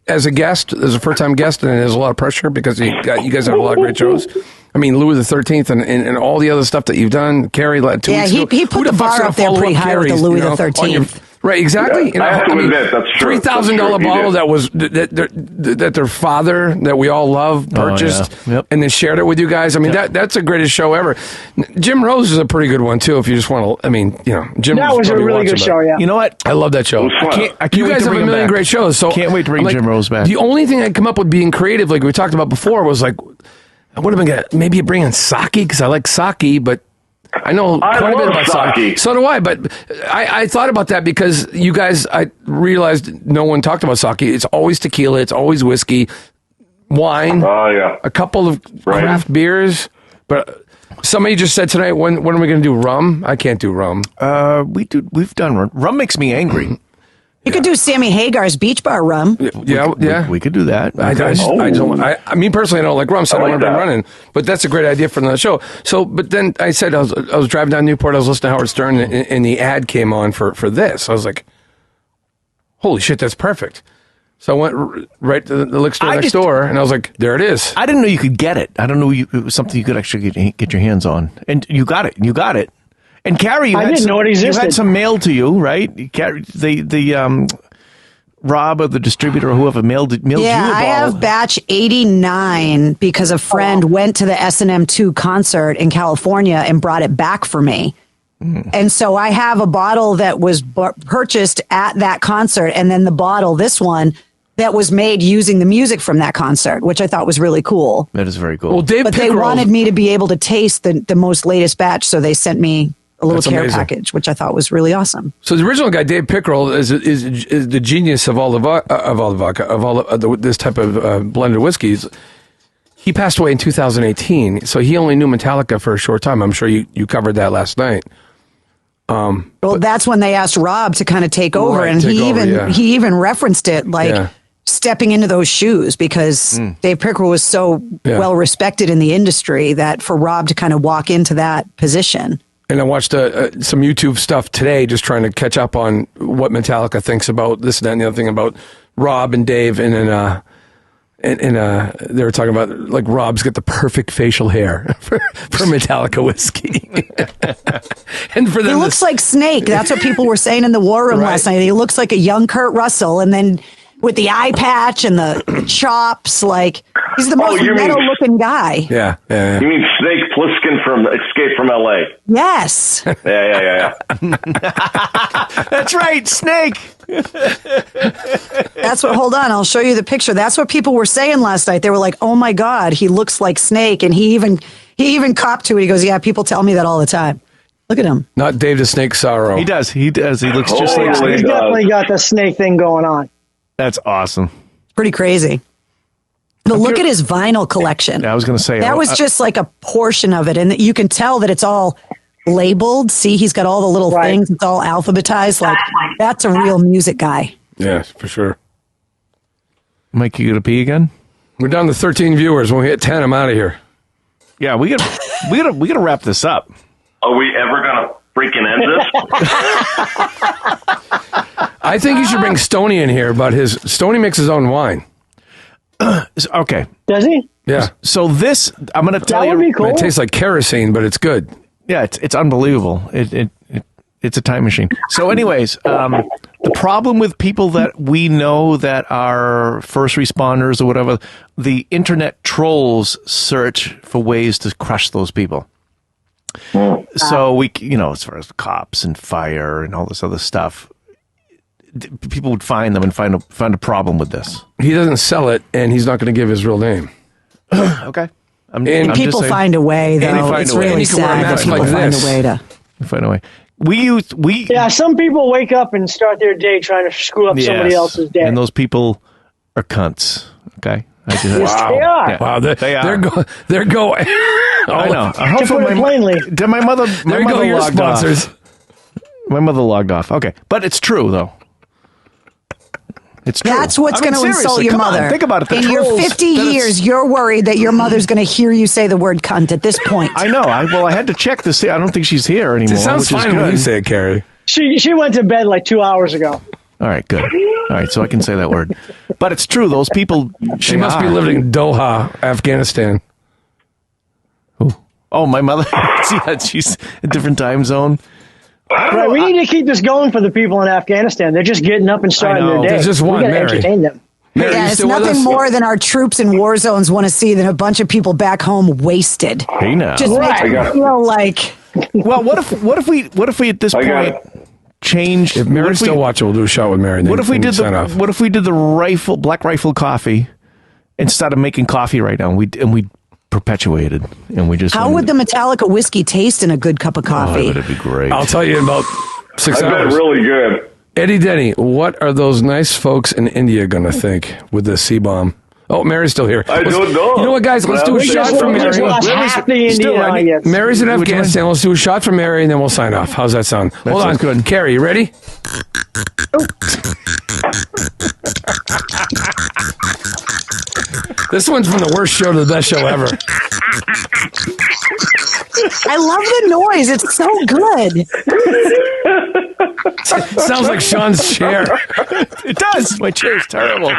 as a guest, as a first time guest, and there's a lot of pressure because you guys have a lot of great shows. I mean, Louis the 13th and all the other stuff that you've done. Carrie, 2 Yeah, weeks he ago. put Who the fuck's bar gonna up there follow pretty up high with the Carrie's, Louis you know, the on your- 13th. Right, exactly. Yeah, I have to admit, that's true. $3,000 That's true, he bottle did. that was that their father that we all love purchased yeah. Yep. and then shared it with you guys. I mean, that's the greatest show ever. Jim Rose is a pretty good one too. If you just want to, I mean, you know, Jim. That Rose was a probably really watching good it. show, yeah. You know what? I love that show. It was fun. I can't You wait guys to have bring a him million back. great shows. So Can't wait to bring I'm Jim Rose back. The only thing I come up with being creative, like we talked about before, was like I would have been maybe bring in sake because I like sake, but I know I quite a bit love about sake. sake. So do I, but I thought about that because you guys, I realized no one talked about sake. It's always tequila, it's always whiskey, wine, Oh, yeah. a couple of Right. craft beers, but somebody just said tonight, when are we going to do rum? I can't do rum. We've done rum. Rum makes me angry. You could do Sammy Hagar's Beach Bar rum. Yeah. We could do that. I mean, personally, I don't like rum, so I don't I want like to be that. running. But that's a great idea for the show. So, but then I said I was driving down Newport. I was listening to Howard Stern, and the ad came on for this. I was like, "Holy shit, that's perfect!" So I went right to the liquor store next door, and I was like, there it is. I didn't know you could get it. I don't know it was something you could actually get your hands on. And you got it. You got it. And Carrie, I didn't know it existed. You had some mailed to you, right? Carrie, Rob or the distributor or whoever mailed you a bottle. Yeah, I have batch 89 because a friend went to the S&M2 concert in California and brought it back for me. And so I have a bottle that was purchased at that concert, and then the bottle, this one, that was made using the music from that concert, which I thought was really cool. That is very cool. Well, But they wanted me to be able to taste the most latest batch, so they sent me a little care package, which I thought was really awesome. So the original guy, Dave Pickerel, is the genius of all the vodka, of this type of blended whiskeys. He passed away in 2018, so he only knew Metallica for a short time. I'm sure you covered that last night. Well, that's when they asked Rob to kind of take over, and he even referenced it, like stepping into those shoes, because Dave Pickerel was so well respected in the industry that for Rob to kind of walk into that position. And I watched some YouTube stuff today, just trying to catch up on what Metallica thinks about this, that, and the other thing about Rob and Dave, and then they were talking about, like, Rob's got the perfect facial hair for Metallica whiskey. And for them, he looks like Snake. That's what people were saying in the war room last night. He looks like a young Kurt Russell, and then with the eye patch and the chops, like, he's the most metal-looking guy. Yeah. You mean Snake Plissken from Escape from L.A.? Yes. Yeah. That's right, Snake. That's what, hold on, I'll show you the picture. That's what people were saying last night. They were like, oh my God, he looks like Snake. And he even copped to it. He goes, yeah, people tell me that all the time. Look at him. Not Dave the Snake Sorrow. He does. He looks just like Snake. He's definitely got the Snake thing going on. That's awesome. Pretty crazy. But look at his vinyl collection. Yeah, I was going to say. That was just like a portion of it. And you can tell that it's all labeled. See, he's got all the little things. It's all alphabetized. Like, that's a real music guy. Yeah, for sure. Mike, you going to pee again? We're down to 13 viewers. When we hit 10, I'm out of here. Yeah, we gotta wrap this up. Are we ever going to freaking end this? I think you should bring Stoney in here, but Stoney makes his own wine. Okay. Does he? Yeah. So this, I'm going to tell you. That would be cool. It tastes like kerosene, but it's good. Yeah, it's unbelievable. It's a time machine. So anyways, the problem with people that we know that are first responders or whatever, the internet trolls search for ways to crush those people. So we, as far as cops and fire and all this other stuff, people would find them and find a problem with this. He doesn't sell it, and he's not going to give his real name. Okay. I'm people find a way, though. It's really sad that people find a way to. Find a way. Yeah, some people wake up and start their day trying to screw up somebody else's day. And those people are cunts. Okay. Yes, they are. Yeah. Wow, they are. They're going. I know. To put it plainly. My mother. There go your sponsors. My mother logged off. Okay, but it's true though. It's true. That's what's going to insult your mother. Think about it. In your 50 years, you're worried that your mother's going to hear you say the word cunt at this point. I know. I had to check to see. I don't think she's here anymore. It sounds fine when you say it, Carrie. She went to bed like 2 hours ago. All right, good. All right, so I can say that word. But it's true. Those people. She must be living in Doha, Afghanistan. Oh, my mother. See that? She's a different time zone. Right, we need to keep this going for the people in Afghanistan. They're just getting up and starting their day. There's just one, we got to Mary. entertain them. Mary, Yeah, it's nothing more than our troops in war zones want to see than a bunch of people back home wasted. Hey now. Just makes me feel like. Well, what if we at this point changed? If Mary's still watching, we'll do a shot with Mary. What if we did the black rifle coffee and started making coffee right now? And we perpetuated, and we just. How would the Metallica whiskey taste in a good cup of coffee? That'd be great. I'll tell you in about 6 I bet hours. really good. Eddie Denny, what are those nice folks in India going to think with the C-bomb? Oh, Mary's still here. I don't know. You know what, guys? Let's do a shot from Mary. Mary's in Afghanistan. Let's do a shot from Mary, and then we'll sign off. How's that sound? Hold on. Good. Carrie, you ready? This one's from the worst show to the best show ever. I love the noise. It's so good. Sounds like Sean's chair. It does. My chair's terrible.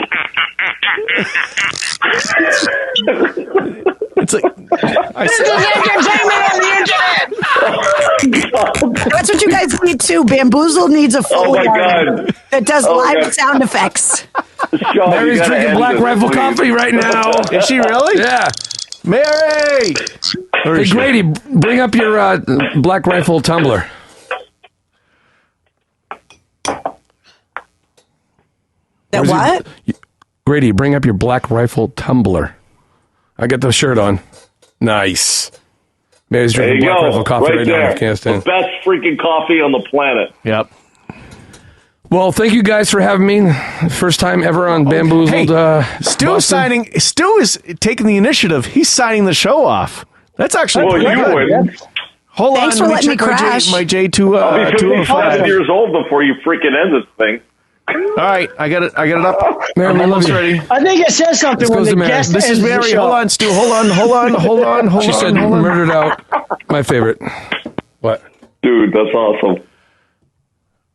It's like That's what you guys need too. Bamboozled needs a full my God. that does live sound effects. Sean, Mary's drinking Black Rifle coffee right now. Is she really? Yeah. Mary! Hey, Grady, bring up your Black Rifle tumbler. That what? Grady, bring up your Black Rifle tumbler. I got the shirt on. Nice. Mary's There drinking you Black go. Rifle coffee right now in there. Afghanistan. The best freaking coffee on the planet. Yep. Well, thank you guys for having me. First time ever on Bamboozled. Stu is taking the initiative. He's signing the show off. That's actually Well, pretty you good. would. Hold Thanks on, for let letting me me check crash. my J2 I'll be 55 205. years old before you freaking end this thing. All right, I got it up. Mary, I'm we love almost you. ready. I think it says something This when goes the to Mary. guest This is ends the Mary. show. Hold on, Stu. Hold on. She said murdered out. My favorite. What? Dude, that's awesome.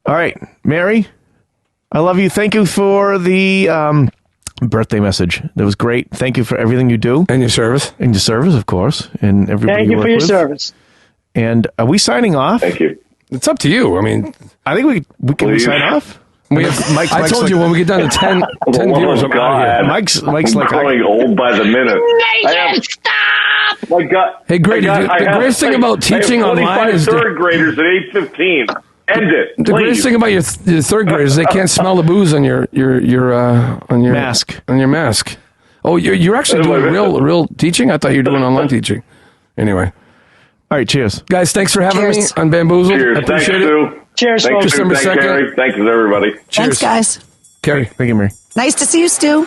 All right, Mary, I love you. Thank you for the birthday message. That was great. Thank you for everything you do. And your service. And your service, of course. And everybody Thank you work for your with. service. And are we signing off? Thank you. It's up to you. I mean, I think we can Please. sign off. we have, Mike's I told like- you when we get down to 10 Oh, viewers, I'm out of God. here. Mike's I'm like growing old by the minute. Stop! My God. Hey, Grady, I the have- greatest thing about teaching I have online 25 is third graders at age 15. End it, the please. greatest thing about your third graders is they can't smell the booze on your Mask. On your mask. Oh, you're actually doing real teaching? I thought you were doing online teaching. Anyway. All right, cheers. Guys, thanks for having me Cheers. on Bamboozled. Cheers. I appreciate Thanks, it. Stu. Cheers, Thanks, folks. Stu. December Thanks, 2nd. Carrie. Thanks, everybody. Thanks, guys. Carrie. Thank you, Mary. Nice to see you, Stu.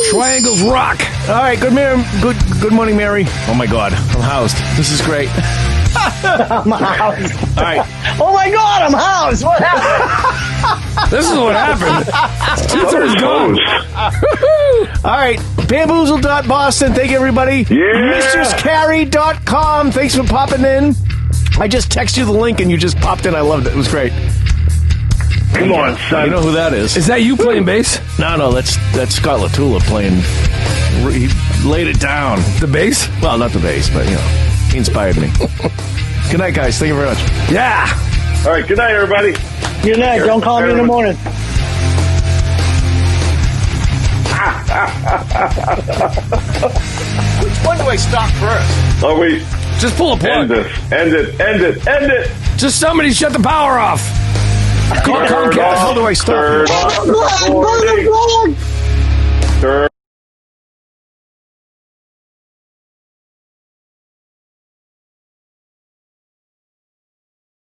Triangles rock. All right, good morning, Mary. Oh my God, I'm housed. This is great. I'm housed. All right, Oh my God, I'm housed. What happened? This is what happened. Two-thirds gone. all right. Bamboozled.Boston. Thank you, everybody. Yeah. MistressCarrie.com. Thanks for popping in. I just texted you the link and you just popped in. I loved it. It was great. Come on, son. You know who that is? Is that you playing bass? No, that's Scott Latula playing. He laid it down. The bass? Well, not the bass, but he inspired me. Good night, guys. Thank you very much. Yeah. All right, good night, everybody. Good night. Don't call me in the morning. Which one do I stop first? Oh, wait. Just pull a plug. End it. Just somebody shut the power off. Call Turn Comcast. How the hell do I stop? Turn off the recording. Turn